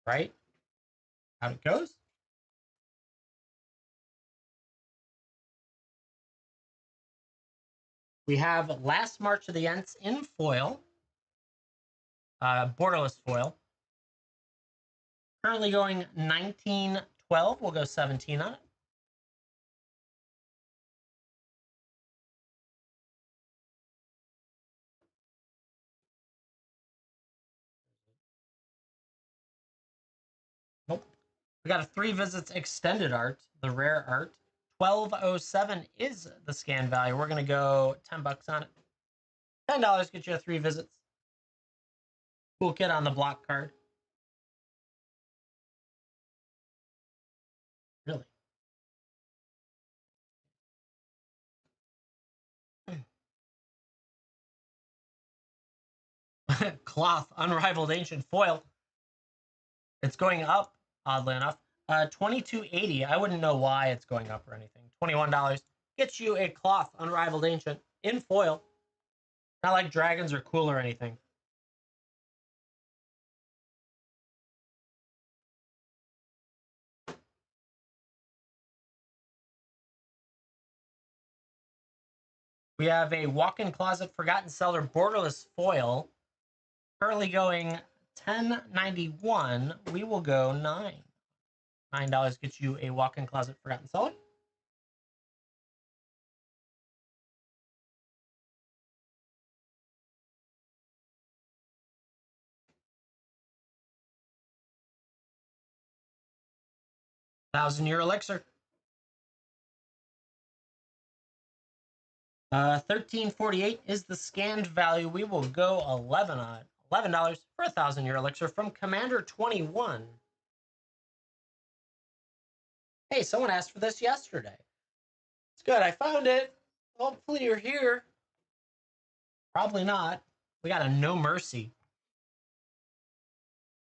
Right? How it goes? We have Last March of the Ents in foil. Borderless foil. Currently going 1912. We'll go 17 on it. Nope. We got a 3 visits extended art, the rare art. 1207 is the scan value. We're going to go $10 on it. $10 gets you 3 visits. Cool kid on the block card. Really? Cloth, Unrivaled Ancient Foil. It's going up, oddly enough. 2280. I wouldn't know why it's going up or anything. $21 gets you a Cloth, Unrivaled Ancient in foil. Not like dragons are cool or anything. We have a Walk-in Closet Forgotten Cellar Borderless Foil. Currently going $10.91. We will go $9. $9 gets you a Walk-in Closet Forgotten Cellar. $1,000 Elixir. 1348 is the scanned value. We will go 11 on it. $11 for a 1,000-year elixir from Commander 21. Hey, someone asked for this yesterday. It's good. I found it. Hopefully you're here. Probably not. We got a No Mercy.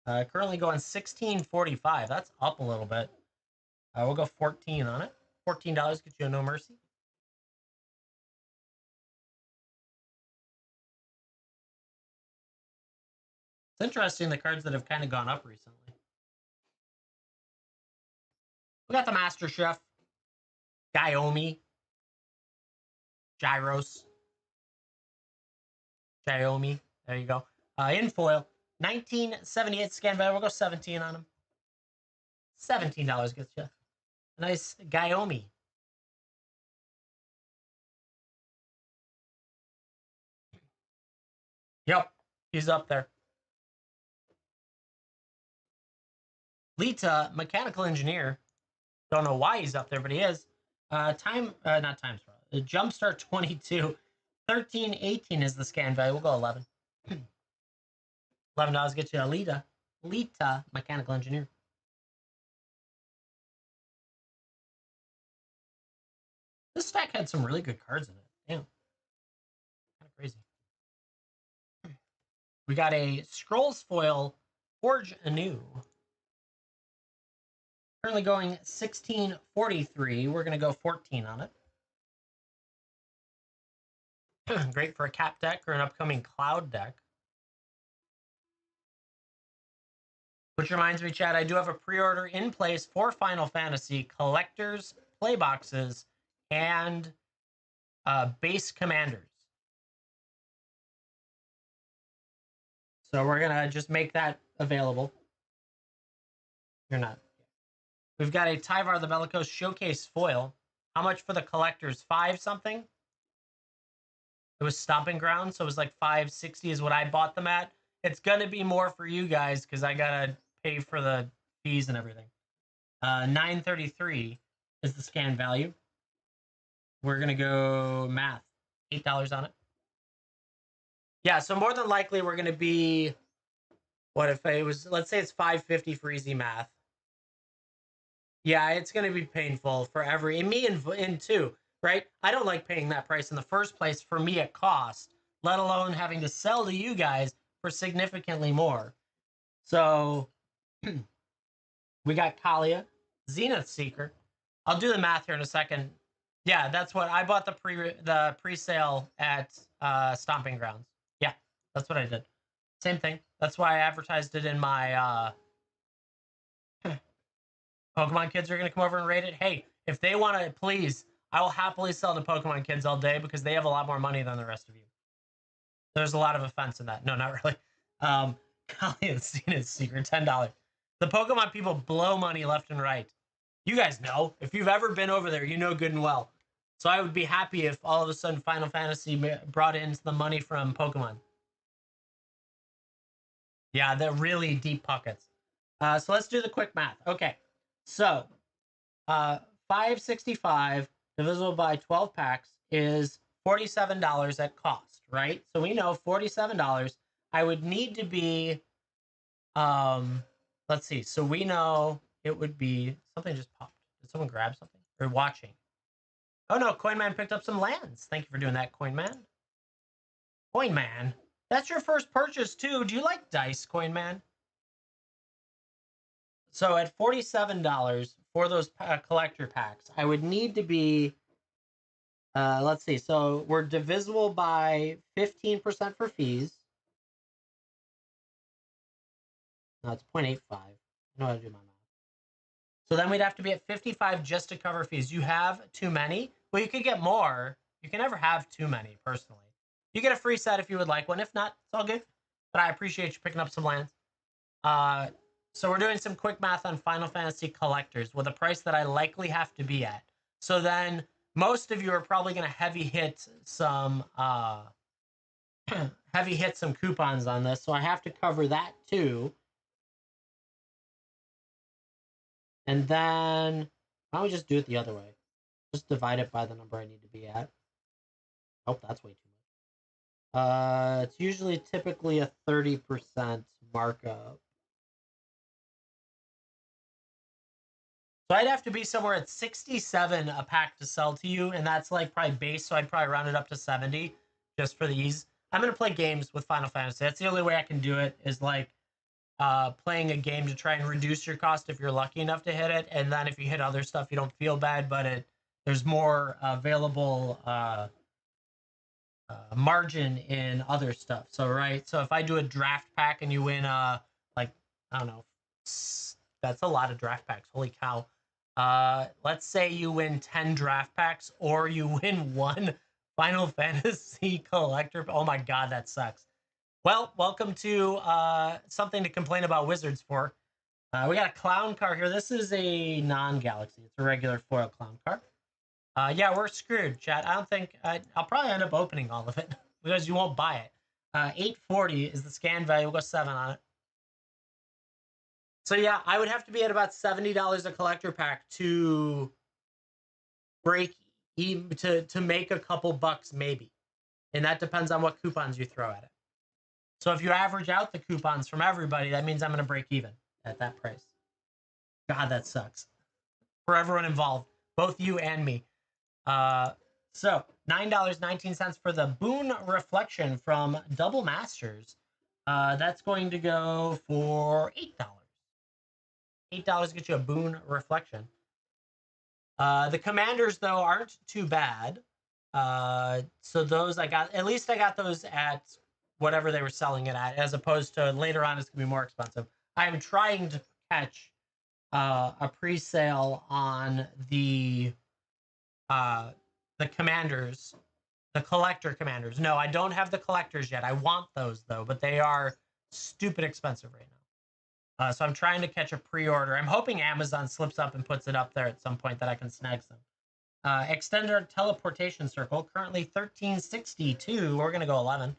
Currently going 1645. That's up a little bit. We'll go 14 on it. $14 gets you a No Mercy. It's interesting the cards that have kind of gone up recently. We got the Master Chef, Gyomi, Gyros, Gyomi. There you go. In foil, 1978 scan value. We'll go 17 on them. $17 gets you a nice Gyomi. Yep, he's up there. Lita, Mechanical Engineer. Don't know why he's up there, but he is. Not Time Spiral. The Jumpstart 22. 1318 is the scan value. We'll go 11. $11 gets you a Lita. Lita, Mechanical Engineer. This stack had some really good cards in it. Damn. Kind of crazy. We got a Scrolls Foil Forge Anew. Currently going 1643. We're going to go 14 on it. Great for a cap deck or an upcoming cloud deck. Which reminds me, Chad, I do have a pre-order in place for Final Fantasy collectors, play boxes, and base commanders. So we're going to just make that available. You're not. We've got a Tyvar the Bellicose Showcase Foil. How much for the collectors? 5 something? It was Stomping Ground, so it was like 560 is what I bought them at. it's gonna be more for you guys because I gotta pay for the fees and everything. 933 is the scan value. We're gonna go math. $8 on it. Yeah, so more than likely we're gonna be. What if it was? Let's say it's 550 for easy math. Yeah, it's gonna be painful for every and me and too, right? I don't like paying that price in the first place for me at cost, let alone having to sell to you guys for significantly more. So we got Kalia, Zenith Seeker. I'll do the math here in a second. Yeah, that's what I bought the pre-sale at Stomping Grounds. Yeah, that's what I did. Same thing. That's why I advertised it in my Pokemon kids are gonna come over and rate it. Hey, if they want to, please, I will happily sell to Pokemon kids all day because they have a lot more money than the rest of you. There's a lot of offense in that. No, not really. Kalia's seen his secret $10. The Pokemon people blow money left and right. You guys know. If you've ever been over there, you know good and well. So I would be happy if all of a sudden Final Fantasy brought in the money from Pokemon. Yeah, they're really deep pockets. So let's do the quick math. Okay, so 565 divisible by 12 packs is $47 at cost, right? So we know $47. I would need to be, let's see. So we know it would be something just popped. Did someone grab something? Or watching? Oh no, Coinman picked up some lands. Thank you for doing that, Coinman. Coinman, that's your first purchase too. Do you like dice, Coinman? So at $47 for those collector packs, I would need to be let's see. So we're divisible by 15% for fees. No, it's 0.85. I know how to do my math. So then we'd have to be at 55 just to cover fees. You have too many. Well, you could get more. You can never have too many, personally. You get a free set if you would like one. If not, it's all good. But I appreciate you picking up some lands. So we're doing some quick math on Final Fantasy collectors with a price that I likely have to be at. So then most of you are probably going to heavy hit some coupons on this, so I have to cover that too. And then why don't we just do it the other way? Just divide it by the number I need to be at. Oh, that's way too much. It's usually typically a 30% markup. So I'd have to be somewhere at 67 a pack to sell to you, and that's like probably base, so I'd probably round it up to 70 just for the ease. I'm gonna play games with Final Fantasy. That's the only way I can do it, is like playing a game to try and reduce your cost if you're lucky enough to hit it, and then if you hit other stuff, you don't feel bad, but there's more available margin in other stuff. So right, so if I do a draft pack and you win like I don't know, that's a lot of draft packs. Holy cow! Let's say you win 10 draft packs, or you win one Final Fantasy collector. Oh my god, that sucks. Well, welcome to something to complain about Wizards for. We got a clown car here. This is a non-galaxy. It's a regular foil clown car. Yeah, we're screwed, chat. I don't think I'll probably end up opening all of it because you won't buy it. 840 is the scan value. We'll go 7 on it. So yeah, I would have to be at about $70 a collector pack to break even, to make a couple bucks maybe, and that depends on what coupons you throw at it. So if you average out the coupons from everybody, that means I'm going to break even at that price. God, that sucks for everyone involved, both you and me. So $9.19 for the Boon Reflection from Double Masters. That's going to go for $8. $8 gets you a Boon Reflection. The Commanders, though, aren't too bad. So those at least I got those at whatever they were selling it at, as opposed to later on it's gonna be more expensive. I'm trying to catch a pre-sale on the Commanders, the collector Commanders. No, I don't have the collectors yet. I want those though, but they are stupid expensive right now. So I'm trying to catch a pre-order. I'm hoping Amazon slips up and puts it up there at some point that I can snag some. Extended teleportation circle, currently 1362. We're gonna go 11.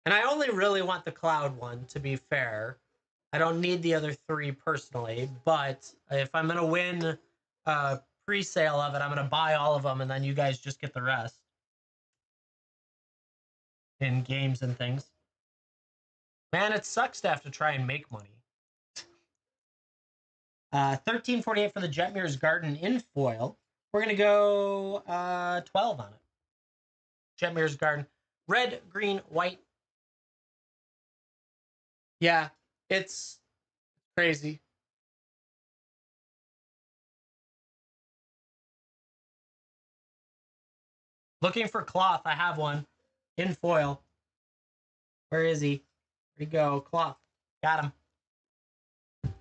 And I only really want the cloud one, to be fair. I don't need the other three personally, but if I'm going to win a pre-sale of it, I'm going to buy all of them, and then you guys just get the rest in games and things. Man, it sucks to have to try and make money. 1348 for the Jetmir's Garden in foil. We're going to go 12 on it. Jetmir's Garden. Red, green, white. Yeah, it's crazy. Looking for cloth. I have one in foil. Where is he? Where'd he go? Cloth. Got him.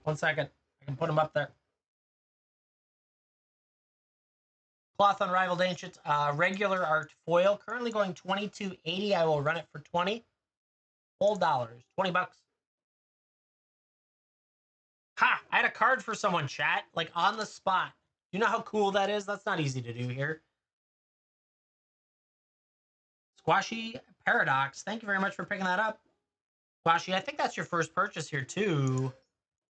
1 second. I can put him up there. Cloth Unrivaled Ancient. Regular art foil. Currently going $22.80. I will run it for 20. Whole dollars. 20 bucks. Ha! I had a card for someone, chat. Like on the spot. You know how cool that is? That's not easy to do here. Squashy Paradox. Thank you very much for picking that up. Squashy, I think that's your first purchase here, too.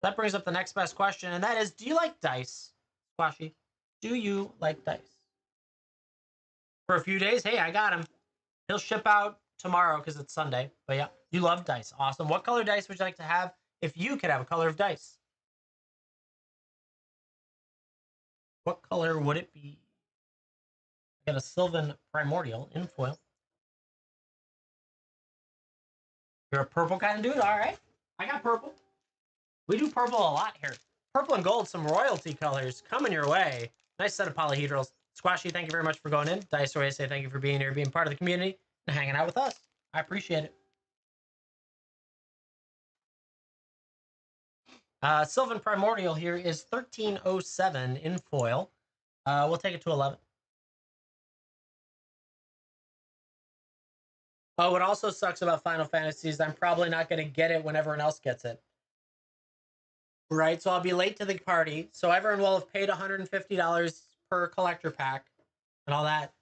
That brings up the next best question, and that is, do you like dice? Squashy, do you like dice? For a few days? Hey, I got him. He'll ship out tomorrow because it's Sunday. But yeah, you love dice. Awesome. What color dice would you like to have if you could have a color of dice? What color would it be? I got a Sylvan Primordial in foil. You're a purple kind of dude? All right. I got purple. We do purple a lot here. Purple and gold, some royalty colors coming your way. Nice set of polyhedrals. Squashy, thank you very much for going in. Dice Roy, say thank you for being here, being part of the community, and hanging out with us. I appreciate it. Sylvan Primordial here is 1307 in foil. We'll take it to 11. Oh, what also sucks about Final Fantasy is I'm probably not going to get it when everyone else gets it. Right, so I'll be late to the party. So everyone will have paid $150 per collector pack and all that.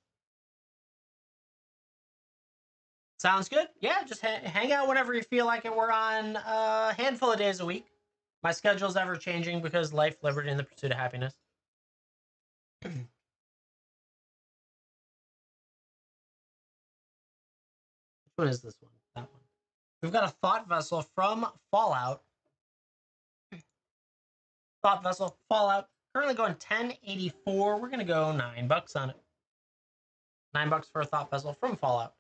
Sounds good. Yeah, just hang out whenever you feel like it. We're on a handful of days a week. My schedule's ever changing because life, liberty, and the pursuit of happiness. Which one is this one? That one. We've got a Thought Vessel from Fallout. Thought Vessel, Fallout. Currently going $10.84. We're going to go $9 on it. $9 for a Thought Vessel from Fallout.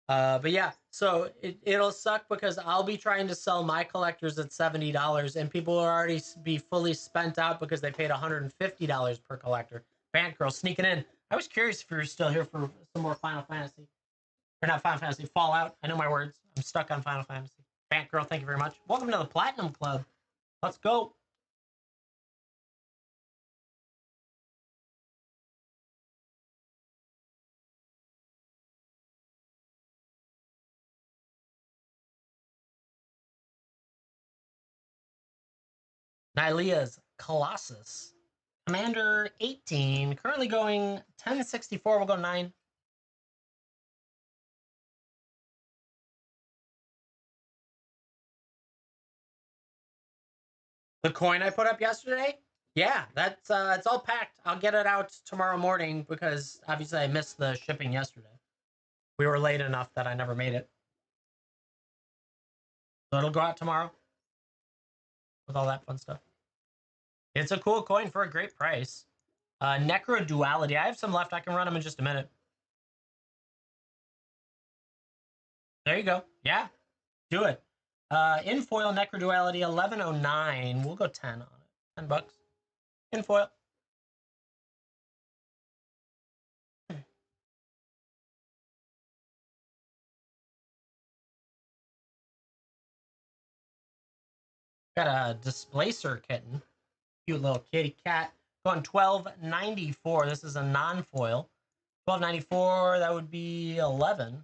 But yeah, so it'll suck because I'll be trying to sell my collectors at $70 and people will already be fully spent out because they paid $150 per collector. Bandgirl sneaking in. I was curious if you're still here for some more Final Fantasy. Or not Final Fantasy, Fallout. I know my words. I'm stuck on Final Fantasy. Bandgirl, thank you very much. Welcome to the Platinum Club. Let's go. Nylea's Colossus. Commander 18. Currently going 1064. We'll go 9. The coin I put up yesterday? Yeah, that's it's all packed. I'll get it out tomorrow morning because obviously I missed the shipping yesterday. We were late enough that I never made it. So it'll go out tomorrow with all that fun stuff. It's a cool coin for a great price. Necro Duality. I have some left. I can run them in just a minute. There you go. Yeah, do it. In foil, Necro Duality 1109. We'll go 10 on it. $10. In foil. Got a Displacer kitten. Cute little kitty cat. Going 12.94. This is a non-foil. 12.94. That would be 11.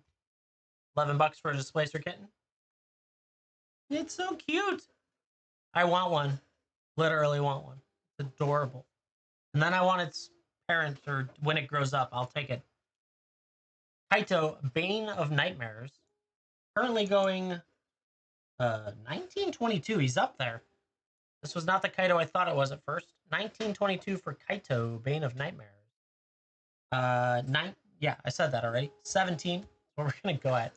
$11 for a Displacer kitten. It's so cute. I want one. Literally want one. It's adorable. And then I want its parent, or when it grows up, I'll take it. Kaito, Bane of Nightmares. Currently going 1922. He's up there. This was not the Kaito I thought it was at first. 1922 for Kaito, Bane of Nightmares. Yeah, I said that already. 17 is what we're gonna go at.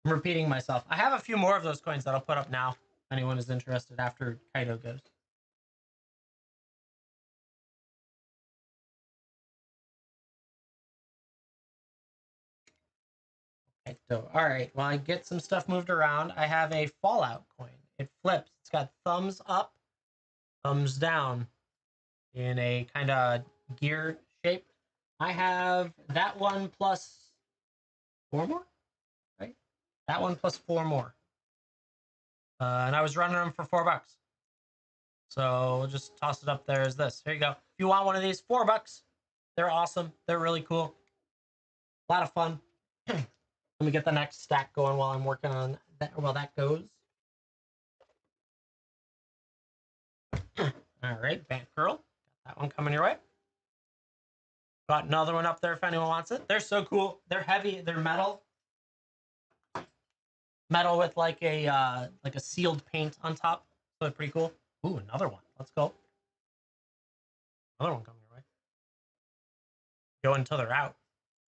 I'm repeating myself. I have a few more of those coins that I'll put up now. If anyone is interested after Kaito goes. Kaito. All right. Well, I get some stuff moved around. I have a Fallout coin. It flips. It's got thumbs up, thumbs down, in a kind of gear shape. I have that one plus 4 more, right? That one plus 4 more. And I was running them for $4. So we'll just toss it up there as this. Here you go. If you want one of these, $4. They're awesome. They're really cool. A lot of fun. Let me get the next stack going while I'm working on that. While that goes. All right, Batgirl. Got that one coming your way. Got another one up there if anyone wants it. They're so cool. They're heavy. They're metal. Metal with like a sealed paint on top. So they're pretty cool. Ooh, another one. Let's go. Another one coming your way. Go until they're out.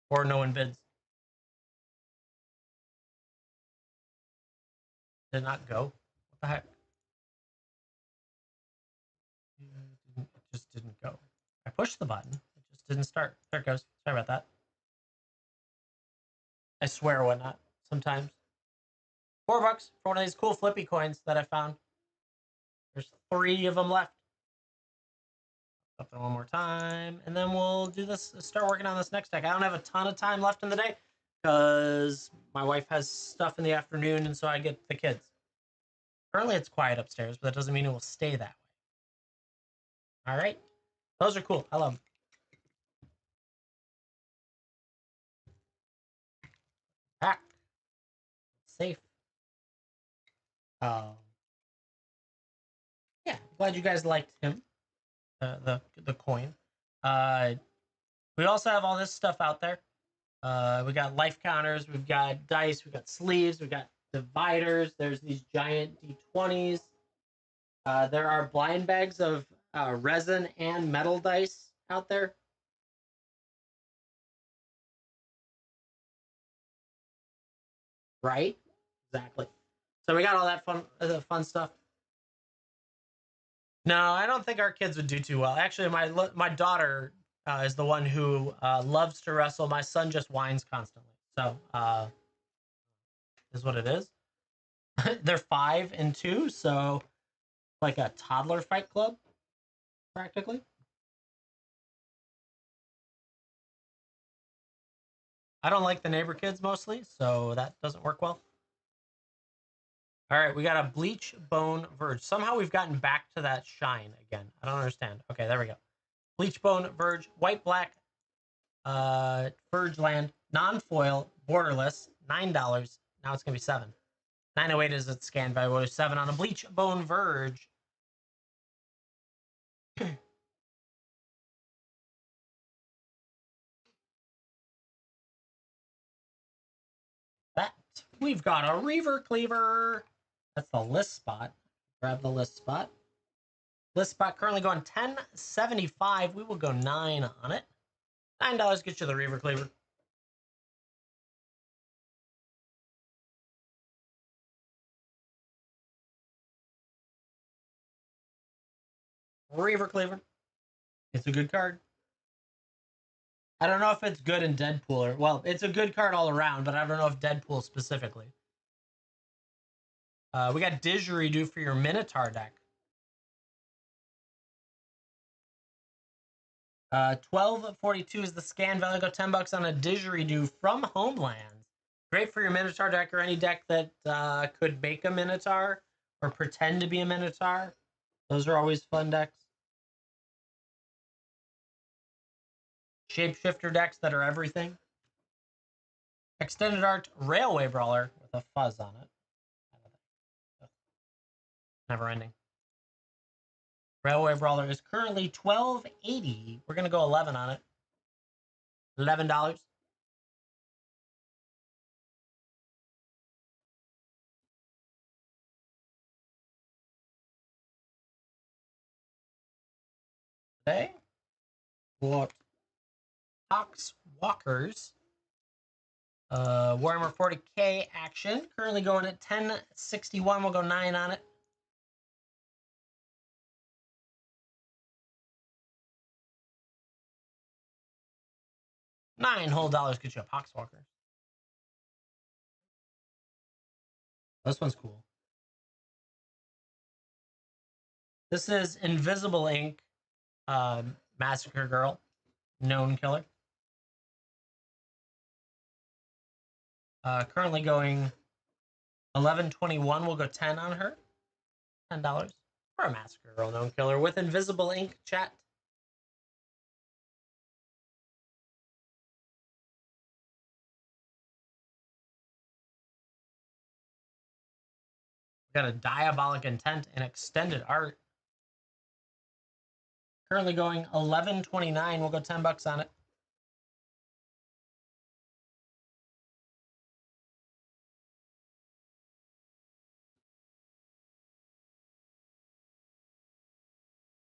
Or no one bids. Did not go. What the heck? It just didn't go. I pushed the button. It just didn't start. There it goes. Sorry about that. I swear whatnot. Sometimes. $4 for one of these cool flippy coins that I found. There's 3 of them left. Up there one more time, and then we'll do this. Start working on this next deck. I don't have a ton of time left in the day because my wife has stuff in the afternoon, and so I get the kids. Currently, it's quiet upstairs, but that doesn't mean it will stay that way. All right, those are cool. I love them. Back safe. Yeah, glad you guys liked him. The coin. We also have all this stuff out there. We got life counters, we've got dice, we've got sleeves, we've got dividers. There's these giant D20s. There are blind bags of resin and metal dice out there. Right? Exactly. So we got all that fun stuff. No, I don't think our kids would do too well. Actually, my daughter is the one who loves to wrestle. My son just whines constantly. So is what it is. They're 5 and 2, so like a toddler fight club, practically. I don't like the neighbor kids mostly, so that doesn't work well. All right, we got a bleach bone verge. Somehow we've gotten back to that shine again. I don't understand. Okay, there we go. Bleach bone verge, white black, verge land, non-foil, borderless, $9. Now it's gonna be 7. 908 is its scan value. 7 on a bleach bone verge. That we've got a Reaver Cleaver. That's the list spot. Grab the list spot. List spot currently going 10.75. We will go 9 on it. $9 gets you the Reaver Cleaver. Reaver Cleaver. It's a good card. I don't know if it's good in Deadpool or well, it's a good card all around, but I don't know if Deadpool specifically. We got Didgeridoo for your Minotaur deck. 12.42 is the scan value. Go $10 on a Didgeridoo from Homelands. Great for your Minotaur deck or any deck that could make a Minotaur or pretend to be a Minotaur. Those are always fun decks. Shapeshifter decks that are everything. Extended Art Railway Brawler with a fuzz on it. Never ending. Railway Brawler is currently $12.80. We're gonna go 11 on it. $11. today. What? Pox Walkers. Warhammer 40k action. Currently going at 1061. We'll go 9 on it. $9 whole dollars get you a Poxwalker. This one's cool. This is Invisible Ink, Massacre Girl, known killer. Currently going 1121. We'll go 10 on her. $10 for a Massacre Girl, known killer with Invisible Ink. Chat. Got a Diabolic Intent and extended art. Currently going 1129. We'll go $10 on it.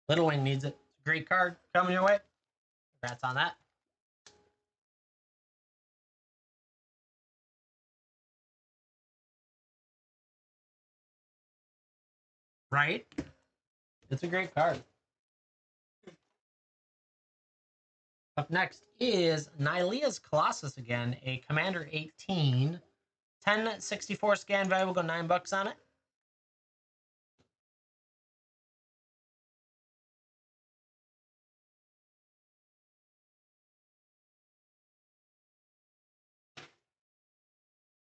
Little Wing needs it. It's a great card coming your way. Congrats on that. Right? It's a great card. Up next is Nylea's Colossus again, a Commander 18. 1064 scan value. We'll go $9 on it.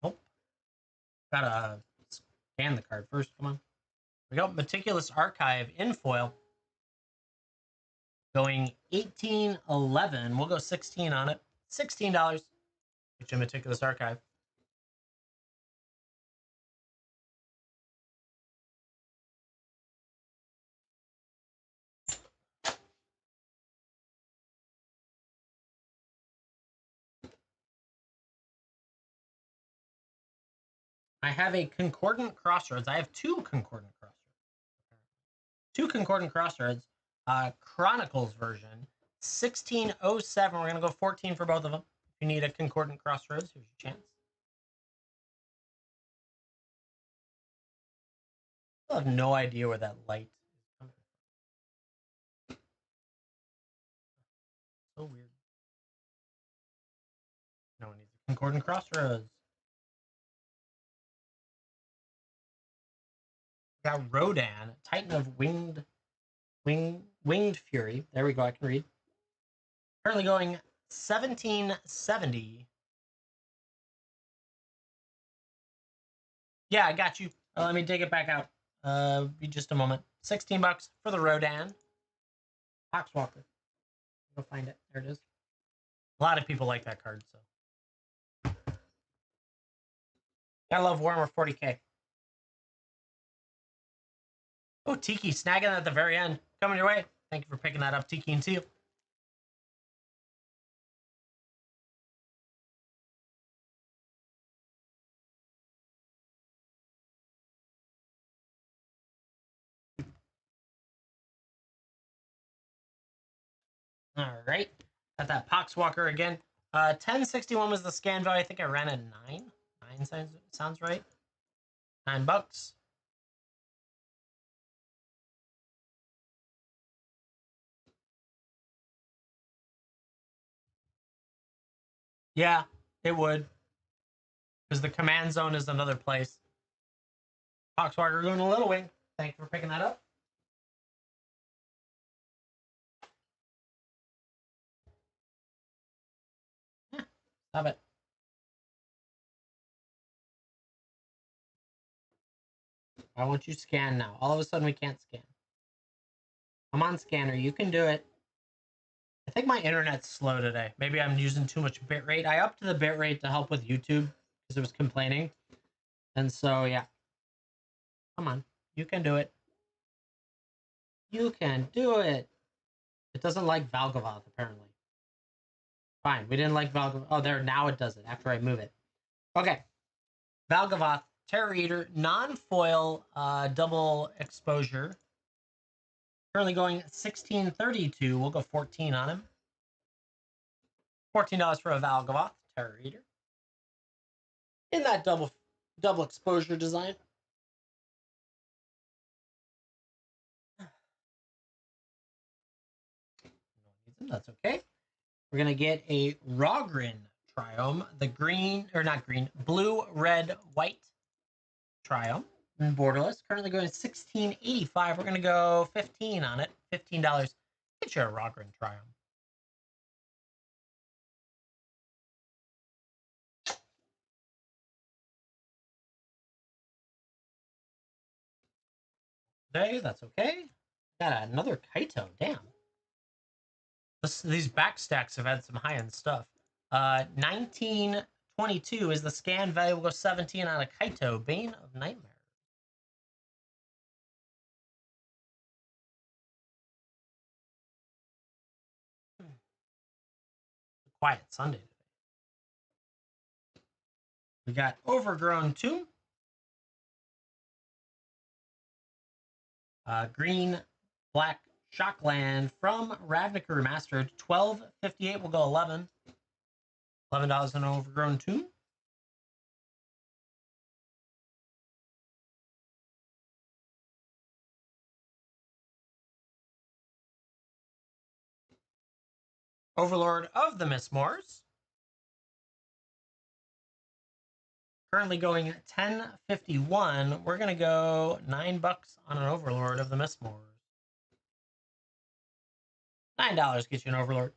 Oh, gotta scan the card first. Come on. We got Meticulous Archive in foil. Going 1811. We'll go 16 on it. $16. Get you Meticulous Archive. I have a Concordant Crossroads. I have two Concordant Crossroads. Two Concordant Crossroads. Chronicles version. 1607. We're going to go 14 for both of them. If you need a Concordant Crossroads, here's your chance. I have no idea where that light is coming from. So weird. No one needs a Concordant Crossroads. We got Rodan, Titan of Winged Fury. There we go. I can read. Currently going 1770. Yeah, I got you. Let me dig it back out. Be just a moment. $16 for the Rodan. Poxwalker. Go find it. There it is. A lot of people like that card, so. Gotta love Warhammer 40k. Oh, Tiki snagging at the very end. Coming your way. Thank you for picking that up, Tiki and Teal. All right. Got that Poxwalker again. 1061 was the scan value. I think I ran at 9. 9 sounds right. $9. Yeah, it would. Because the command zone is another place. Poxwalker going to Little Wing. Thank you for picking that up. Yeah, stop it. I want you to scan now. All of a sudden, we can't scan. Come on, scanner. You can do it. I think my internet's slow today. Maybe I'm using too much bitrate. I upped the bitrate to help with YouTube because it was complaining. And so, yeah. Come on. You can do it. You can do it. It doesn't like Valgavoth, apparently. Fine. We didn't like Valgavoth. Oh, there. Now it does it after I move it. Okay. Valgavoth, Terror Eater, non-foil, double exposure. Currently going 1632. We'll go 14 on him. $14 for a Valgavoth Terror Eater. In that double exposure design. That's okay. We're gonna get a Rogrin Triome, the green, or not green, blue, red, white Triome, and borderless. Currently going 1685. We're gonna go 15 on it. $15. Get you a Rogrin Triome. Okay, that's okay. Got another Kaito. Damn. These back stacks have had some high-end stuff. 1922 is the scan value. We'll go 17 on a Kaito, Bane of Nightmare. Quiet Sunday today. We got Overgrown Tomb. Green, black, Shockland from Ravnica Remastered. $12.58. We'll go 11. $11 on Overgrown Tomb. Overlord of the Mistmoors. Currently going 10.51. We're gonna go $9 on an Overlord of the Mistmoors. $9 gets you an Overlord.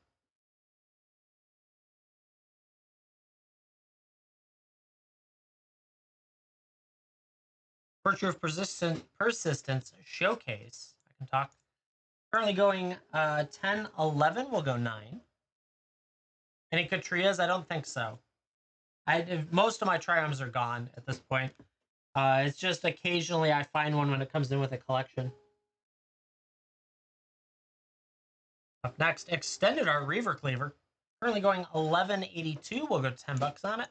Virtue of Persistence Showcase. I can talk. Currently going 10.11. We'll go 9. Any Katrias? I don't think so. Most of my Triomes are gone at this point. It's just occasionally I find one when it comes in with a collection. Up next, Extended Art Reaver Cleaver. Currently going 11.82. We'll go $10 on it.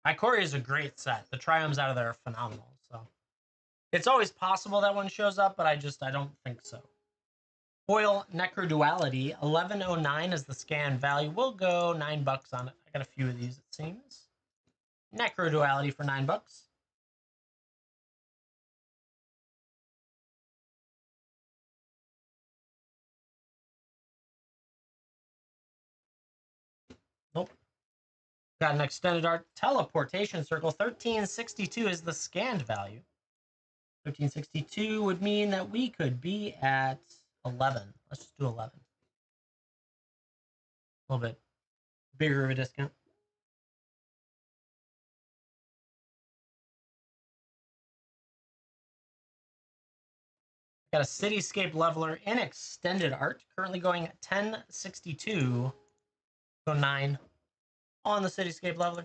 Ikoria is a great set. The Triomes out of there are phenomenal. So it's always possible that one shows up, but I don't think so. Foil Necroduality, 11.09 is the scan value. We'll go $9 on it. I got a few of these, it seems. Necroduality for $9. Nope. Got an Extended Art Teleportation Circle. 1362 is the scanned value. 1362 would mean that we could be at 11. Let's just do 11. A little bit bigger of a discount. Got a Cityscape Leveler in Extended Art. Currently going at 1062. Go 9 on the Cityscape Leveler.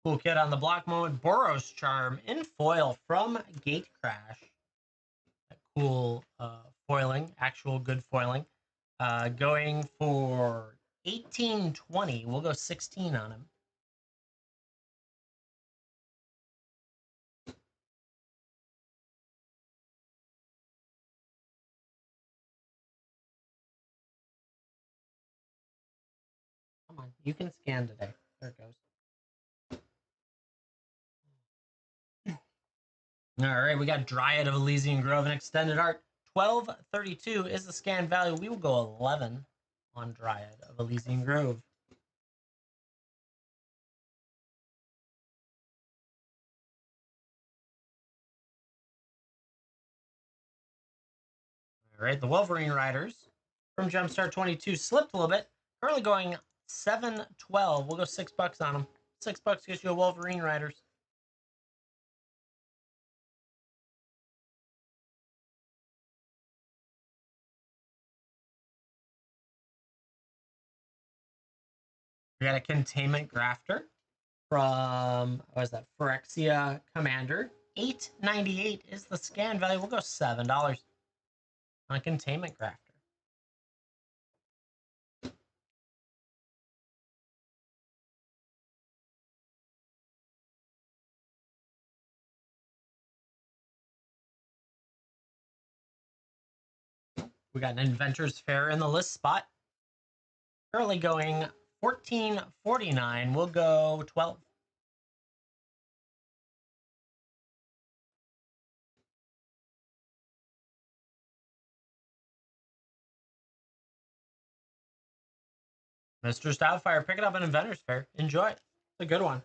Cool kid on the block moment. Boros Charm in foil from Gate Crash. That cool foiling, actual good foiling. Going for 18.20. We'll go 16 on him. Come on, you can scan today. There it goes. All right, we got Dryad of Elysian Grove and Extended Art. 12.32 is the scan value. We will go 11 on Dryad of Elysian Grove. All right, the Wolverine Riders from Jumpstart 22 slipped a little bit. Currently going 7.12. We'll go $6 on them. $6 gets you a Wolverine Riders. We got a Containment Grafter from, what is that, Phyrexia Commander $8.98 is the scan value. We'll go $7 on a containment grafter. We got an Inventor's Fair in the list spot. Currently going $14.49. We'll go 12. Mr. Stoutfire picking up an Inventor's Fair. Enjoy. It's a good one.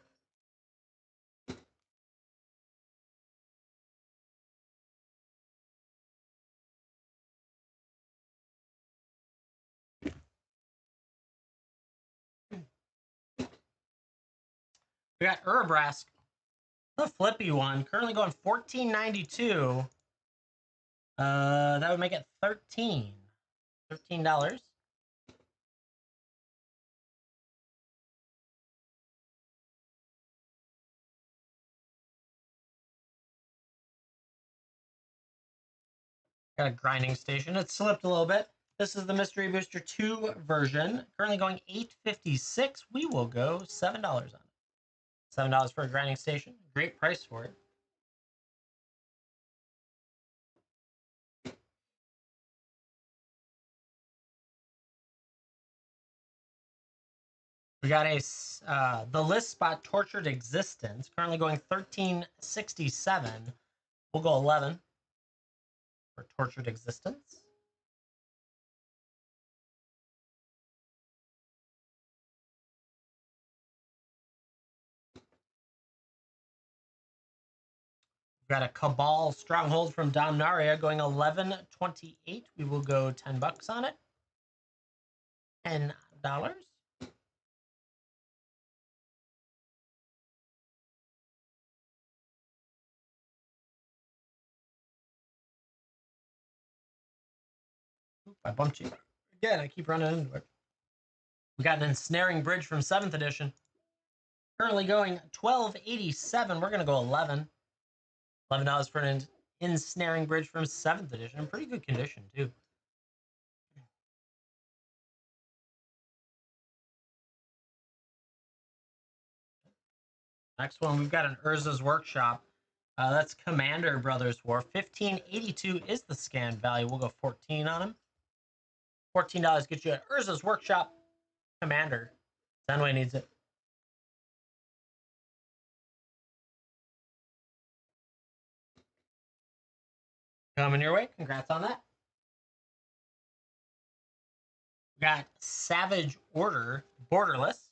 We got Urabrask, the flippy one, currently going $14.92. That would make it $13. $13. Got a grinding station. It slipped a little bit. This is the Mystery Booster 2 version. Currently going $8.56. We will go $7 on it. $7 for a grinding station. Great price for it. We got the list spot Tortured Existence. Currently going $13.67. We'll go 11 for Tortured Existence. We've got a Cabal Stronghold from Dominaria going $11.28. We will go $10 on it. $10. Oop, I bumped you. Again, I keep running into it. We got an Ensnaring Bridge from 7th edition. Currently going $12.87. We're going to go 11. $11 for an Ensnaring Bridge from 7th edition. In pretty good condition, too. Next one, we've got an Urza's Workshop. That's Commander Brothers War. $15.82 is the scan value. We'll go 14 on him. $14 gets you an Urza's Workshop Commander. Zenway needs it. Coming your way. Congrats on that. We got Savage Order Borderless.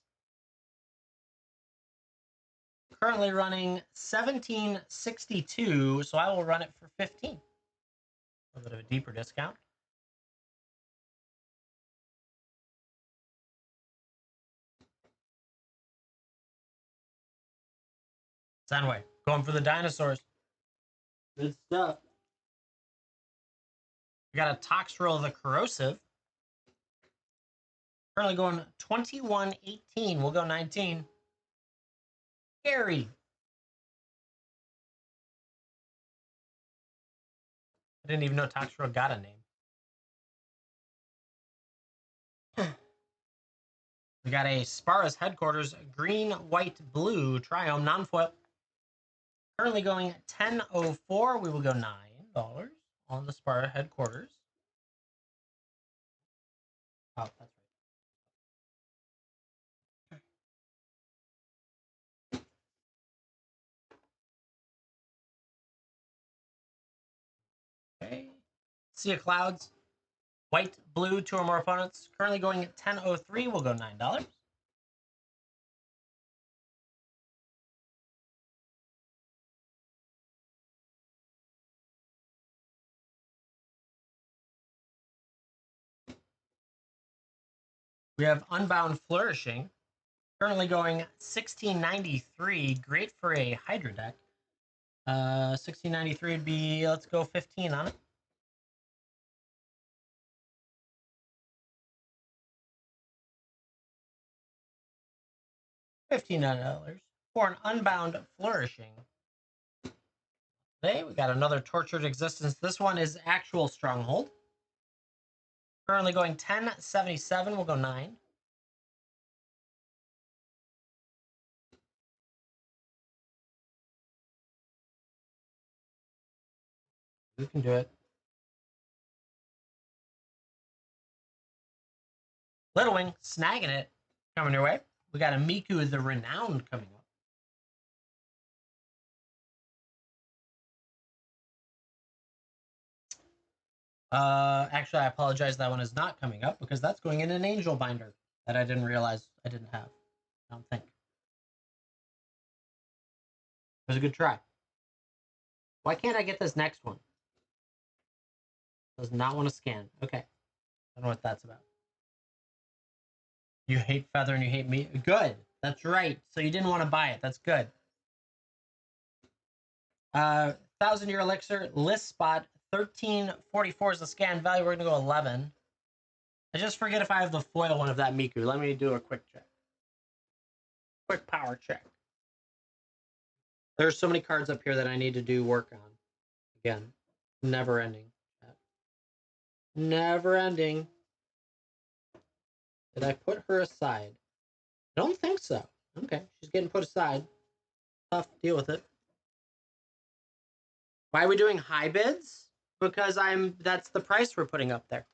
Currently running $17.62, so I will run it for 15. A little bit of a deeper discount. Zenway, going for the dinosaurs. Good stuff. We got a Toxrill the Corrosive. Currently going 21.18. We'll go 19. Gary. I didn't even know Toxrill got a name. We got a Spara's Headquarters green, white, blue Triome non-foil. Currently going $10.04. We will go $9 on the Spara Headquarters. Oh, that's right. Okay. Sea of Clouds. White, blue, 2 or more opponents. Currently going at $10.03. We'll go $9. We have Unbound Flourishing. Currently going $16.93. Great for a Hydra deck. $16.93 would be, let's go 15 on it. $15 for an Unbound Flourishing. Today we got another Tortured Existence. This one is actual Stronghold. Currently going 1077. We'll go 9. You can do it. Little Wing snagging it. Coming your way. We got a Miku the Renowned coming up. Actually, I apologize. That one is not coming up because that's going in an Angel Binder that I didn't realize I didn't have. I don't think. It was a good try. Why can't I get this next one? Does not want to scan. Okay. I don't know what that's about. You hate Feather and you hate me. Good. That's right. So you didn't want to buy it. That's good. 1,000-year elixir list spot 1344 is the scan value. We're gonna go 11. I just forget if I have the foil one of that Miku. Let me do a quick check. Quick power check. There's so many cards up here that I need to do work on. Again, never ending. Never ending. Did I put her aside? I don't think so. Okay, she's getting put aside. Tough to deal with it. Why are we doing high bids? Because that's the price we're putting up there.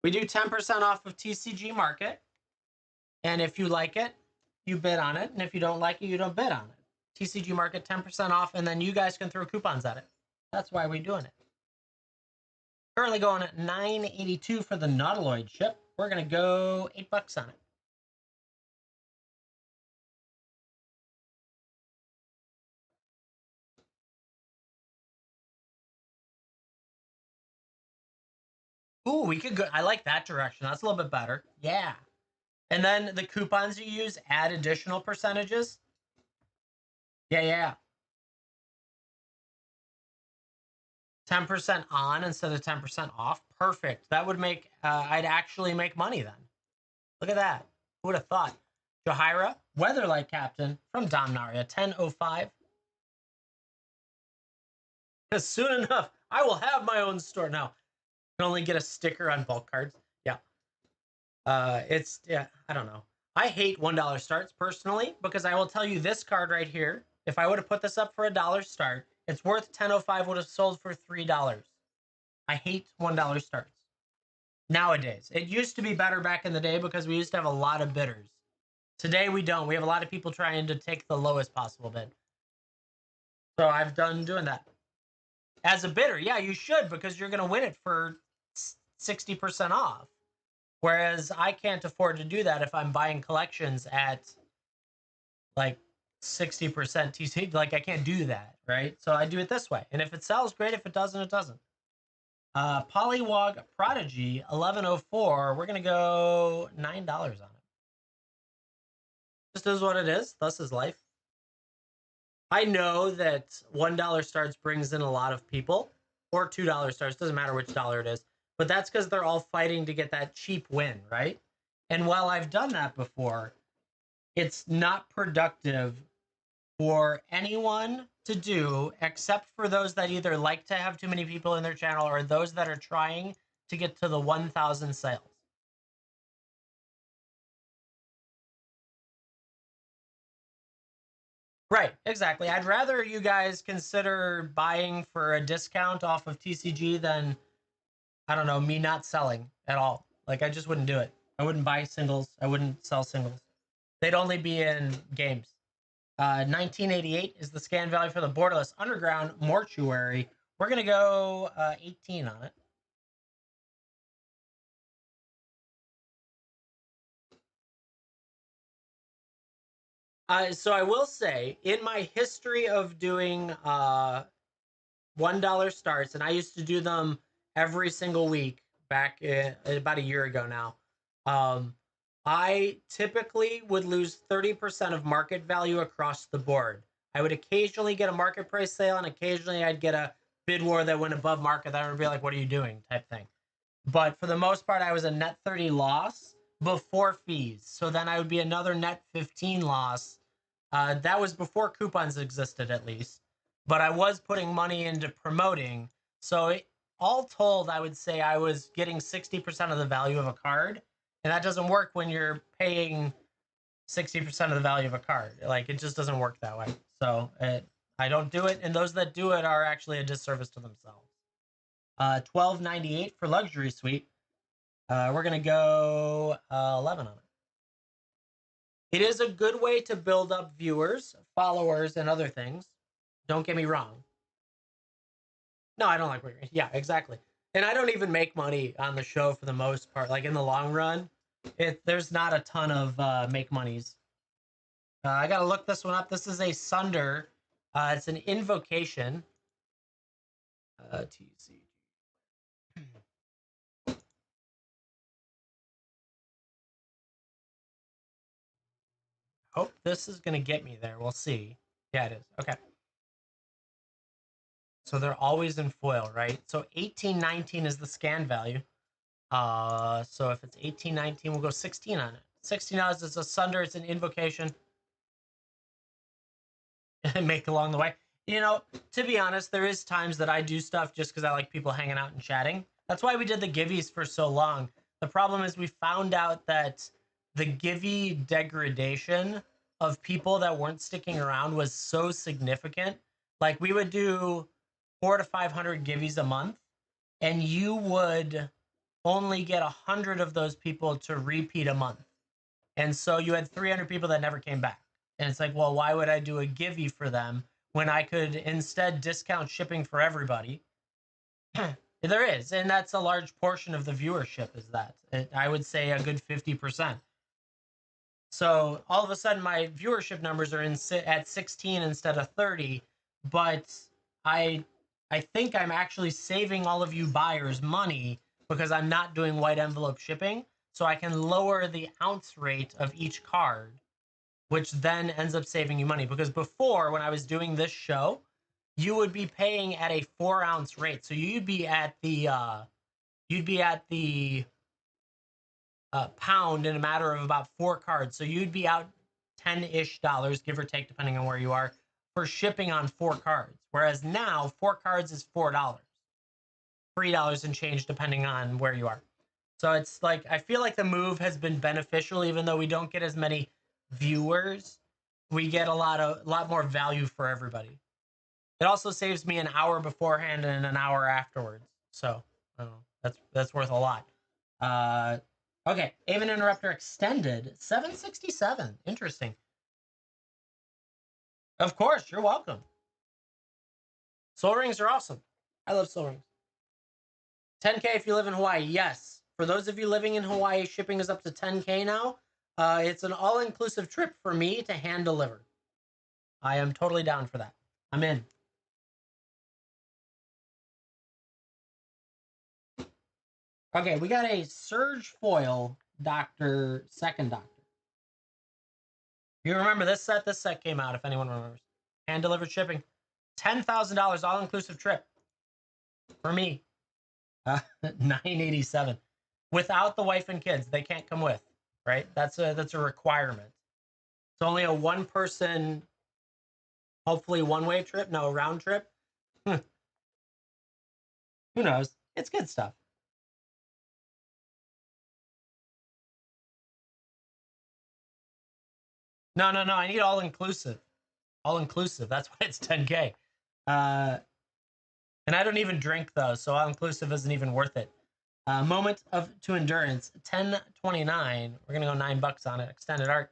We do 10% off of TCG Market. And if you like it, you bid on it. And if you don't like it, you don't bid on it. TCG Market 10% off, and then you guys can throw coupons at it. That's why we're doing it. Currently going at $9.82 for the Nautiloid ship. We're going to go $8 on it. Ooh, we could go. I like that direction. That's a little bit better. Yeah. And then the coupons you use add additional percentages. Yeah. 10% on instead of 10% off. Perfect. That would make, I'd actually make money then. Look at that. Who would have thought? Jahira, Weatherlight Captain from Domnaria, 1005. Because soon enough, I will have my own store now. You can only get a sticker on bulk cards. Yeah. I don't know. I hate $1 starts personally because I will tell you this card right here. If I would have put this up for $1 start, it's worth 1005, would have sold for $3. I hate $1 starts. Nowadays. It used to be better back in the day because we used to have a lot of bidders. Today we don't. We have a lot of people trying to take the lowest possible bid. So I've done doing that. As a bidder, yeah, you should because you're going to win it for 60% off. Whereas I can't afford to do that if I'm buying collections at like 60% TC. Like I can't do that, right? So I do it this way. And if it sells, great. If it doesn't, it doesn't. Polywog Prodigy 1104. We're gonna go $9 on it. Just is what it is. Thus is life. I know that $1 starts brings in a lot of people, or $2 starts. Doesn't matter which dollar it is. But that's because they're all fighting to get that cheap win, right? And while I've done that before, it's not productive for anyone to do except for those that either like to have too many people in their channel or those that are trying to get to the 1,000 sales. Right, exactly. I'd rather you guys consider buying for a discount off of TCG than, I don't know, me not selling at all. Like, I just wouldn't do it. I wouldn't buy singles. I wouldn't sell singles. They'd only be in games. 1988 is the scan value for the Borderless Underground Mortuary. We're going to go 18 on it. So I will say, in my history of doing $1 starts, and I used to do them every single week back about a year ago now, I typically would lose 30% of market value across the board. I would occasionally get a market price sale, and occasionally I'd get a bid war that went above market. That would be like, what are you doing type thing. But for the most part, I was a net 30 loss before fees. So then I would be another net 15 loss. That was before coupons existed, at least. but I was putting money into promoting. So all told, I would say I was getting 60% of the value of a card, and that doesn't work when you're paying 60% of the value of a card. Like, it just doesn't work that way. So I don't do it, and those that do it are actually a disservice to themselves. $12.98 for luxury suite. We're gonna go 11 on it. It is a good way to build up viewers, followers, and other things. Don't get me wrong. No, I don't like what you're. Yeah, exactly. And I don't even make money on the show for the most part. Like, in the long run, there's not a ton of make monies. I gotta look this one up. This is a Sunder. It's an invocation. TC. Hope this is gonna get me there. We'll see. Yeah, it is. Okay. So they're always in foil, right? So 1819 is the scan value. So if it's 1819, we'll go 16 on it. 16 is a Sunder. It's an invocation. Make along the way. You know, to be honest, there is times that I do stuff just because I like people hanging out and chatting. That's why we did the givvies for so long. The problem is we found out that the givvy degradation of people that weren't sticking around was so significant. Like, we would do 400 to 500 givvies a month, and you would only get 100 of those people to repeat a month. And so you had 300 people that never came back. And it's like, well, why would I do a givey for them when I could instead discount shipping for everybody? There is, and that's a large portion of the viewership. Is that I would say a good 50%. So all of a sudden, my viewership numbers are at 16 instead of 30, but I think I'm actually saving all of you buyers money because I'm not doing white envelope shipping, so I can lower the ounce rate of each card, which then ends up saving you money. Because before, when I was doing this show, you would be paying at a 4-ounce rate, so you'd be at the pound in a matter of about 4 cards. So you'd be out $10-ish, give or take, depending on where you are, for shipping on 4 cards. Whereas now, 4 cards is $4, $3 and change depending on where you are. So it's like, I feel like the move has been beneficial, even though we don't get as many viewers. We get a lot more value for everybody. It also saves me an hour beforehand and an hour afterwards. So I don't know, that's worth a lot. Okay, Aven Interrupter Extended, 767. Interesting. Of course, you're welcome. Soul Rings are awesome. I love Soul Rings. 10K if you live in Hawaii. Yes. For those of you living in Hawaii, shipping is up to 10K now. It's an all-inclusive trip for me to hand deliver. I am totally down for that. I'm in. Okay, we got a Surge Foil Doctor, Second Doctor. You remember this set? This set came out, if anyone remembers. Hand delivered shipping. $10,000 all-inclusive trip for me. 987 without the wife and kids. They can't come with, right? That's a requirement. It's only a 1-person, hopefully one-way trip. No, round trip. Who knows? It's good stuff. No. I need all inclusive. All inclusive. That's why it's 10K. And I don't even drink though, so all inclusive isn't even worth it. Moment to endurance, 1029. We're gonna go $9 on it. Extended art.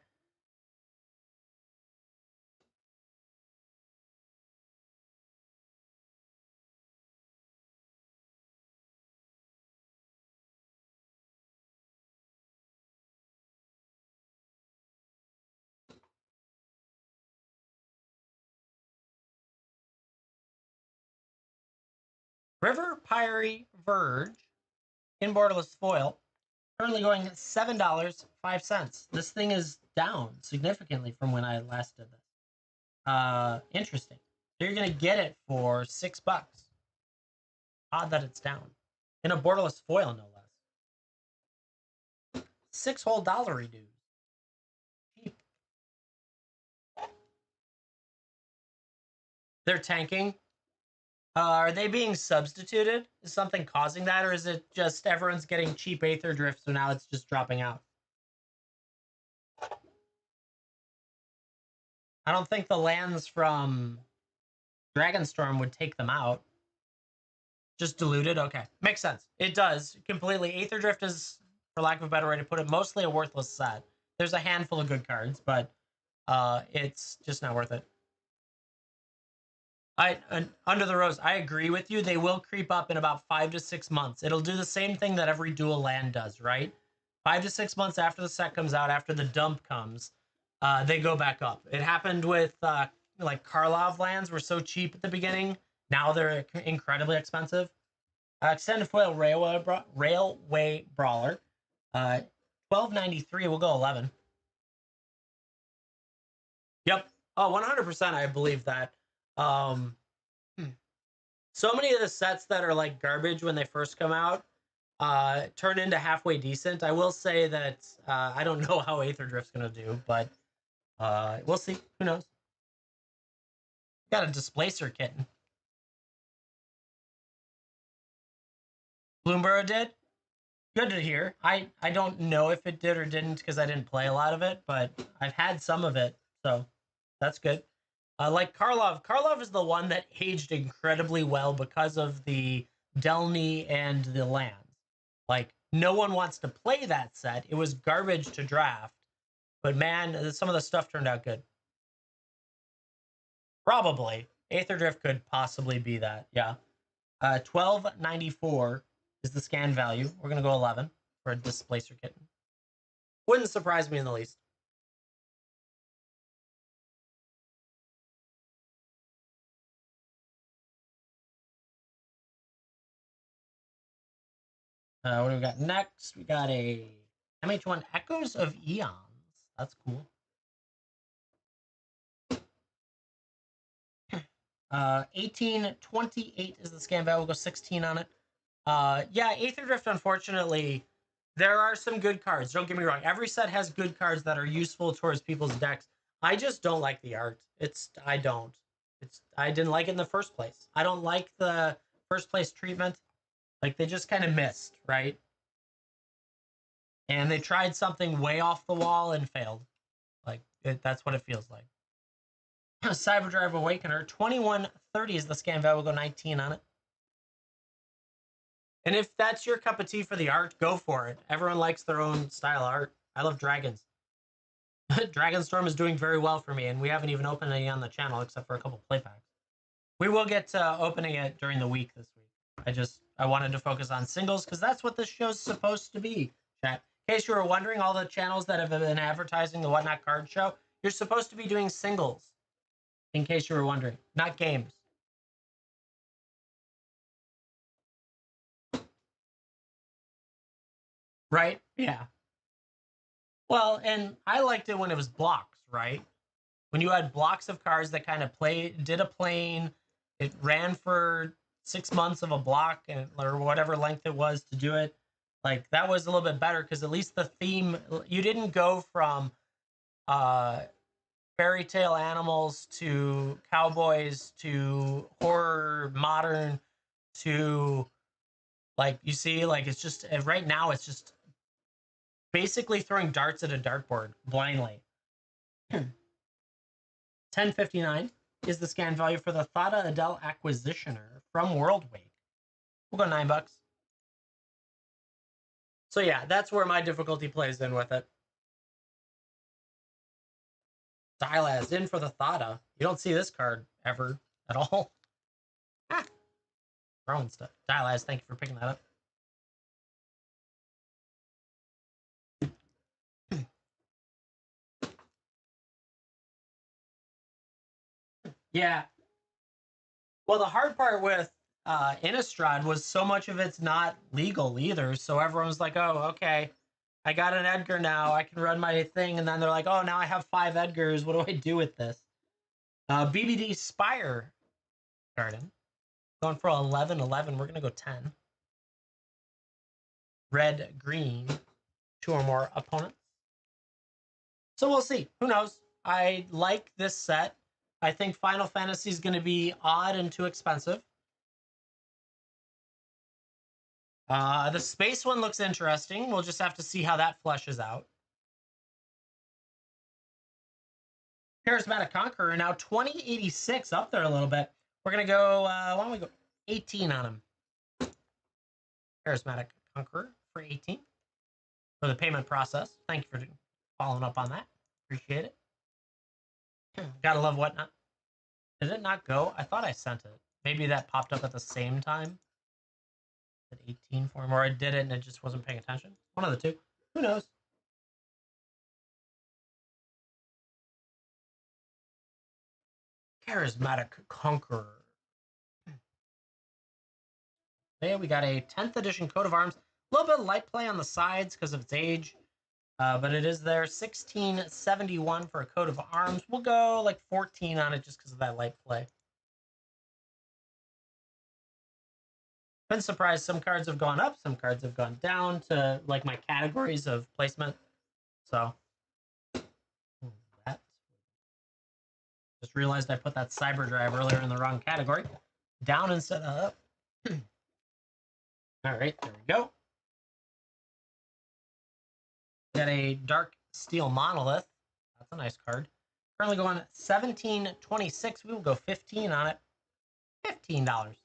River Pyre Verge in borderless foil. Currently going at $7.05. This thing is down significantly from when I last did this. Interesting. So you're gonna get it for $6. Odd that it's down. In a borderless foil, no less. 6 whole dollar dude. Cheap. They're tanking. Are they being substituted? Is something causing that, or is it just everyone's getting cheap Aether Drift, so now it's just dropping out? I don't think the lands from Dragonstorm would take them out. Just diluted? Okay. Makes sense. It does. Completely. Aether Drift is, for lack of a better way to put it, mostly a worthless set. There's a handful of good cards, but it's just not worth it. Under the Rose, I agree with you. They will creep up in about 5 to 6 months. It'll do the same thing that every dual land does, right? 5 to 6 months after the set comes out, after the dump comes, they go back up. It happened with like Karlov lands were so cheap at the beginning. Now they're incredibly expensive. Extended foil railway brawler. 1293. We'll go 11. Yep. Oh, 100%. I believe that. Um, so many of the sets that are like garbage when they first come out turn into halfway decent. I will say that I don't know how Aether Drift's gonna do, but we'll see. Who knows? Got a displacer kitten. Bloomborough did. Good to hear. I don't know if it did or didn't because I didn't play a lot of it, but I've had some of it, so that's good. Like Karlov. Karlov is the one that aged incredibly well because of the Delny and the lands. Like, no one wants to play that set. It was garbage to draft. But man, some of the stuff turned out good. Probably. Aether Drift could possibly be that. Yeah. 1294 is the scan value. We're going to go 11 for a Displacer Kitten. Wouldn't surprise me in the least. What do we got next? We got a MH1 Echoes of Eons. That's cool. 1828 is the scan value. We'll go 16 on it. Yeah, Aether Drift, unfortunately, there are some good cards. Don't get me wrong. Every set has good cards that are useful towards people's decks. I just don't like the art. I don't. I didn't like it in the first place. I don't like the first place treatment. Like, they just kind of missed, right? And they tried something way off the wall and failed. Like, that's what it feels like. Cyberdrive Awakener, 2130 is the scan value. We'll go 19 on it. And if that's your cup of tea for the art, go for it. Everyone likes their own style of art. I love dragons. Dragonstorm is doing very well for me, and we haven't even opened any on the channel except for a couple play packs. We will get to opening it during the week this week. I wanted to focus on singles because that's what this show's supposed to be, chat. In case you were wondering, all the channels that have been advertising the WhatNot card show, you're supposed to be doing singles. In case you were wondering, not games. Right? Yeah. Well, and I liked it when it was blocks, right? When you had blocks of cards that kind of did a plane, it ran for 6 months of a block or whatever length it was to do it. Like, that was a little bit better because at least the theme, you didn't go from fairy tale animals to cowboys to horror modern to, like, you see, like, it's just right now it's just basically throwing darts at a dartboard blindly. 1059 is the scan value for the Thada Adel Acquisitioner from Worldwake. We'll go $9. So yeah, that's where my difficulty plays in with it. Stylaz in for the Thada. You don't see this card ever at all. Ah, throwing stuff. Stylaz, thank you for picking that up. Yeah. Well, the hard part with Innistrad was so much of it's not legal either. So everyone's like, oh, okay, I got an Edgar now. I can run my thing. And then they're like, oh, now I have 5 Edgars. What do I do with this? BBD Spire Garden. Going for 11. We're going to go 10. Red, green. 2 or more opponents. So we'll see. Who knows? I like this set. I think Final Fantasy is going to be odd and too expensive. The space one looks interesting. We'll just have to see how that fleshes out. Charismatic Conqueror, now 2086, up there a little bit. We're going to go, why don't we go 18 on him? Charismatic Conqueror for 18 for the payment process. Thank you for following up on that. Appreciate it. Gotta love WhatNot. Did it not go? I thought I sent it. Maybe that popped up at the same time. At 18 for him, or I did it and it just wasn't paying attention. One of the two. Who knows? Charismatic Conqueror. There we got a 10th edition coat of arms. A little bit of light play on the sides because of its age. But it is there. 1671 for a coat of arms. We'll go like 14 on it just because of that light play. Been surprised. Some cards have gone up. Some cards have gone down to like my categories of placement. So that. Just realized I put that Cyber Drive earlier in the wrong category. Down instead of up. All right, there we go. Got a Dark Steel Monolith. That's a nice card. Currently going 1726. We will go 15 on it. $15.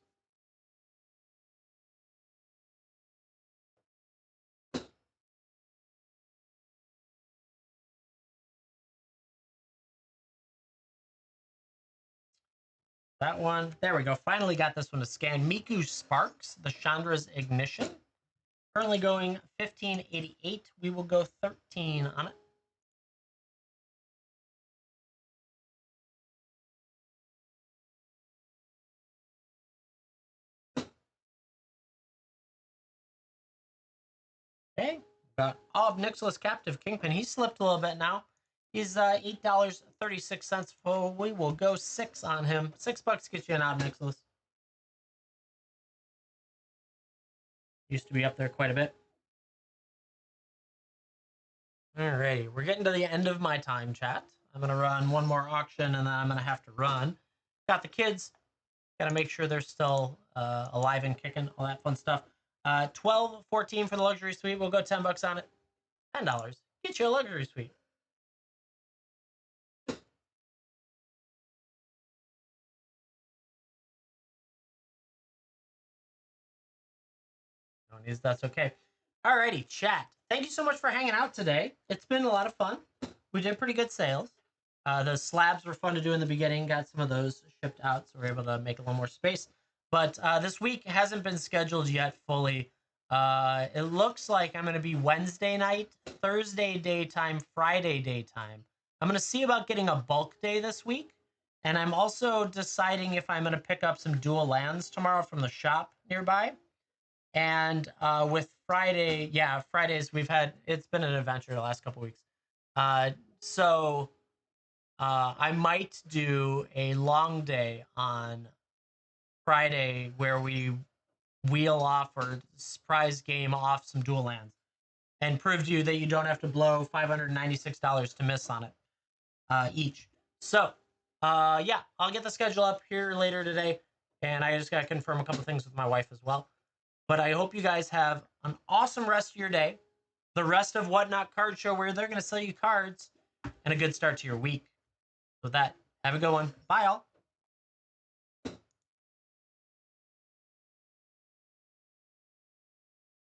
That one. There we go. Finally got this one to scan. Miku Sparks, the Chandra's Ignition. Currently going 1588. We will go 13 on it. Okay. Got Ob Nixilis Captive Kingpin. He slipped a little bit now. He's $8.36. Oh, we will go 6 on him. $6 gets you an Ob Nixilis. Used to be up there quite a bit. Alrighty, we're getting to the end of my time, chat. I'm gonna run one more auction and then I'm gonna have to run. Got the kids. Gotta make sure they're still alive and kicking, all that fun stuff. 12, 14 for the luxury suite. We'll go $10 on it. $10. Get you a luxury suite. No news, that's okay. Alrighty, chat. Thank you so much for hanging out today. It's been a lot of fun. We did pretty good sales. The slabs were fun to do in the beginning. Got some of those shipped out, so we're able to make a little more space. But this week hasn't been scheduled yet fully. It looks like I'm going to be Wednesday night, Thursday daytime, Friday daytime. I'm going to see about getting a bulk day this week. And I'm also deciding if I'm going to pick up some dual lands tomorrow from the shop nearby. And with Friday, yeah, Fridays, it's been an adventure the last couple weeks. So I might do a long day on Friday where we wheel off or surprise game off some dual lands and prove to you that you don't have to blow $596 to miss on it each. So, yeah, I'll get the schedule up here later today, and I just got to confirm a couple things with my wife as well. But I hope you guys have an awesome rest of your day, the rest of WhatNot Card Show where they're going to sell you cards, and a good start to your week. With that, have a good one. Bye, all.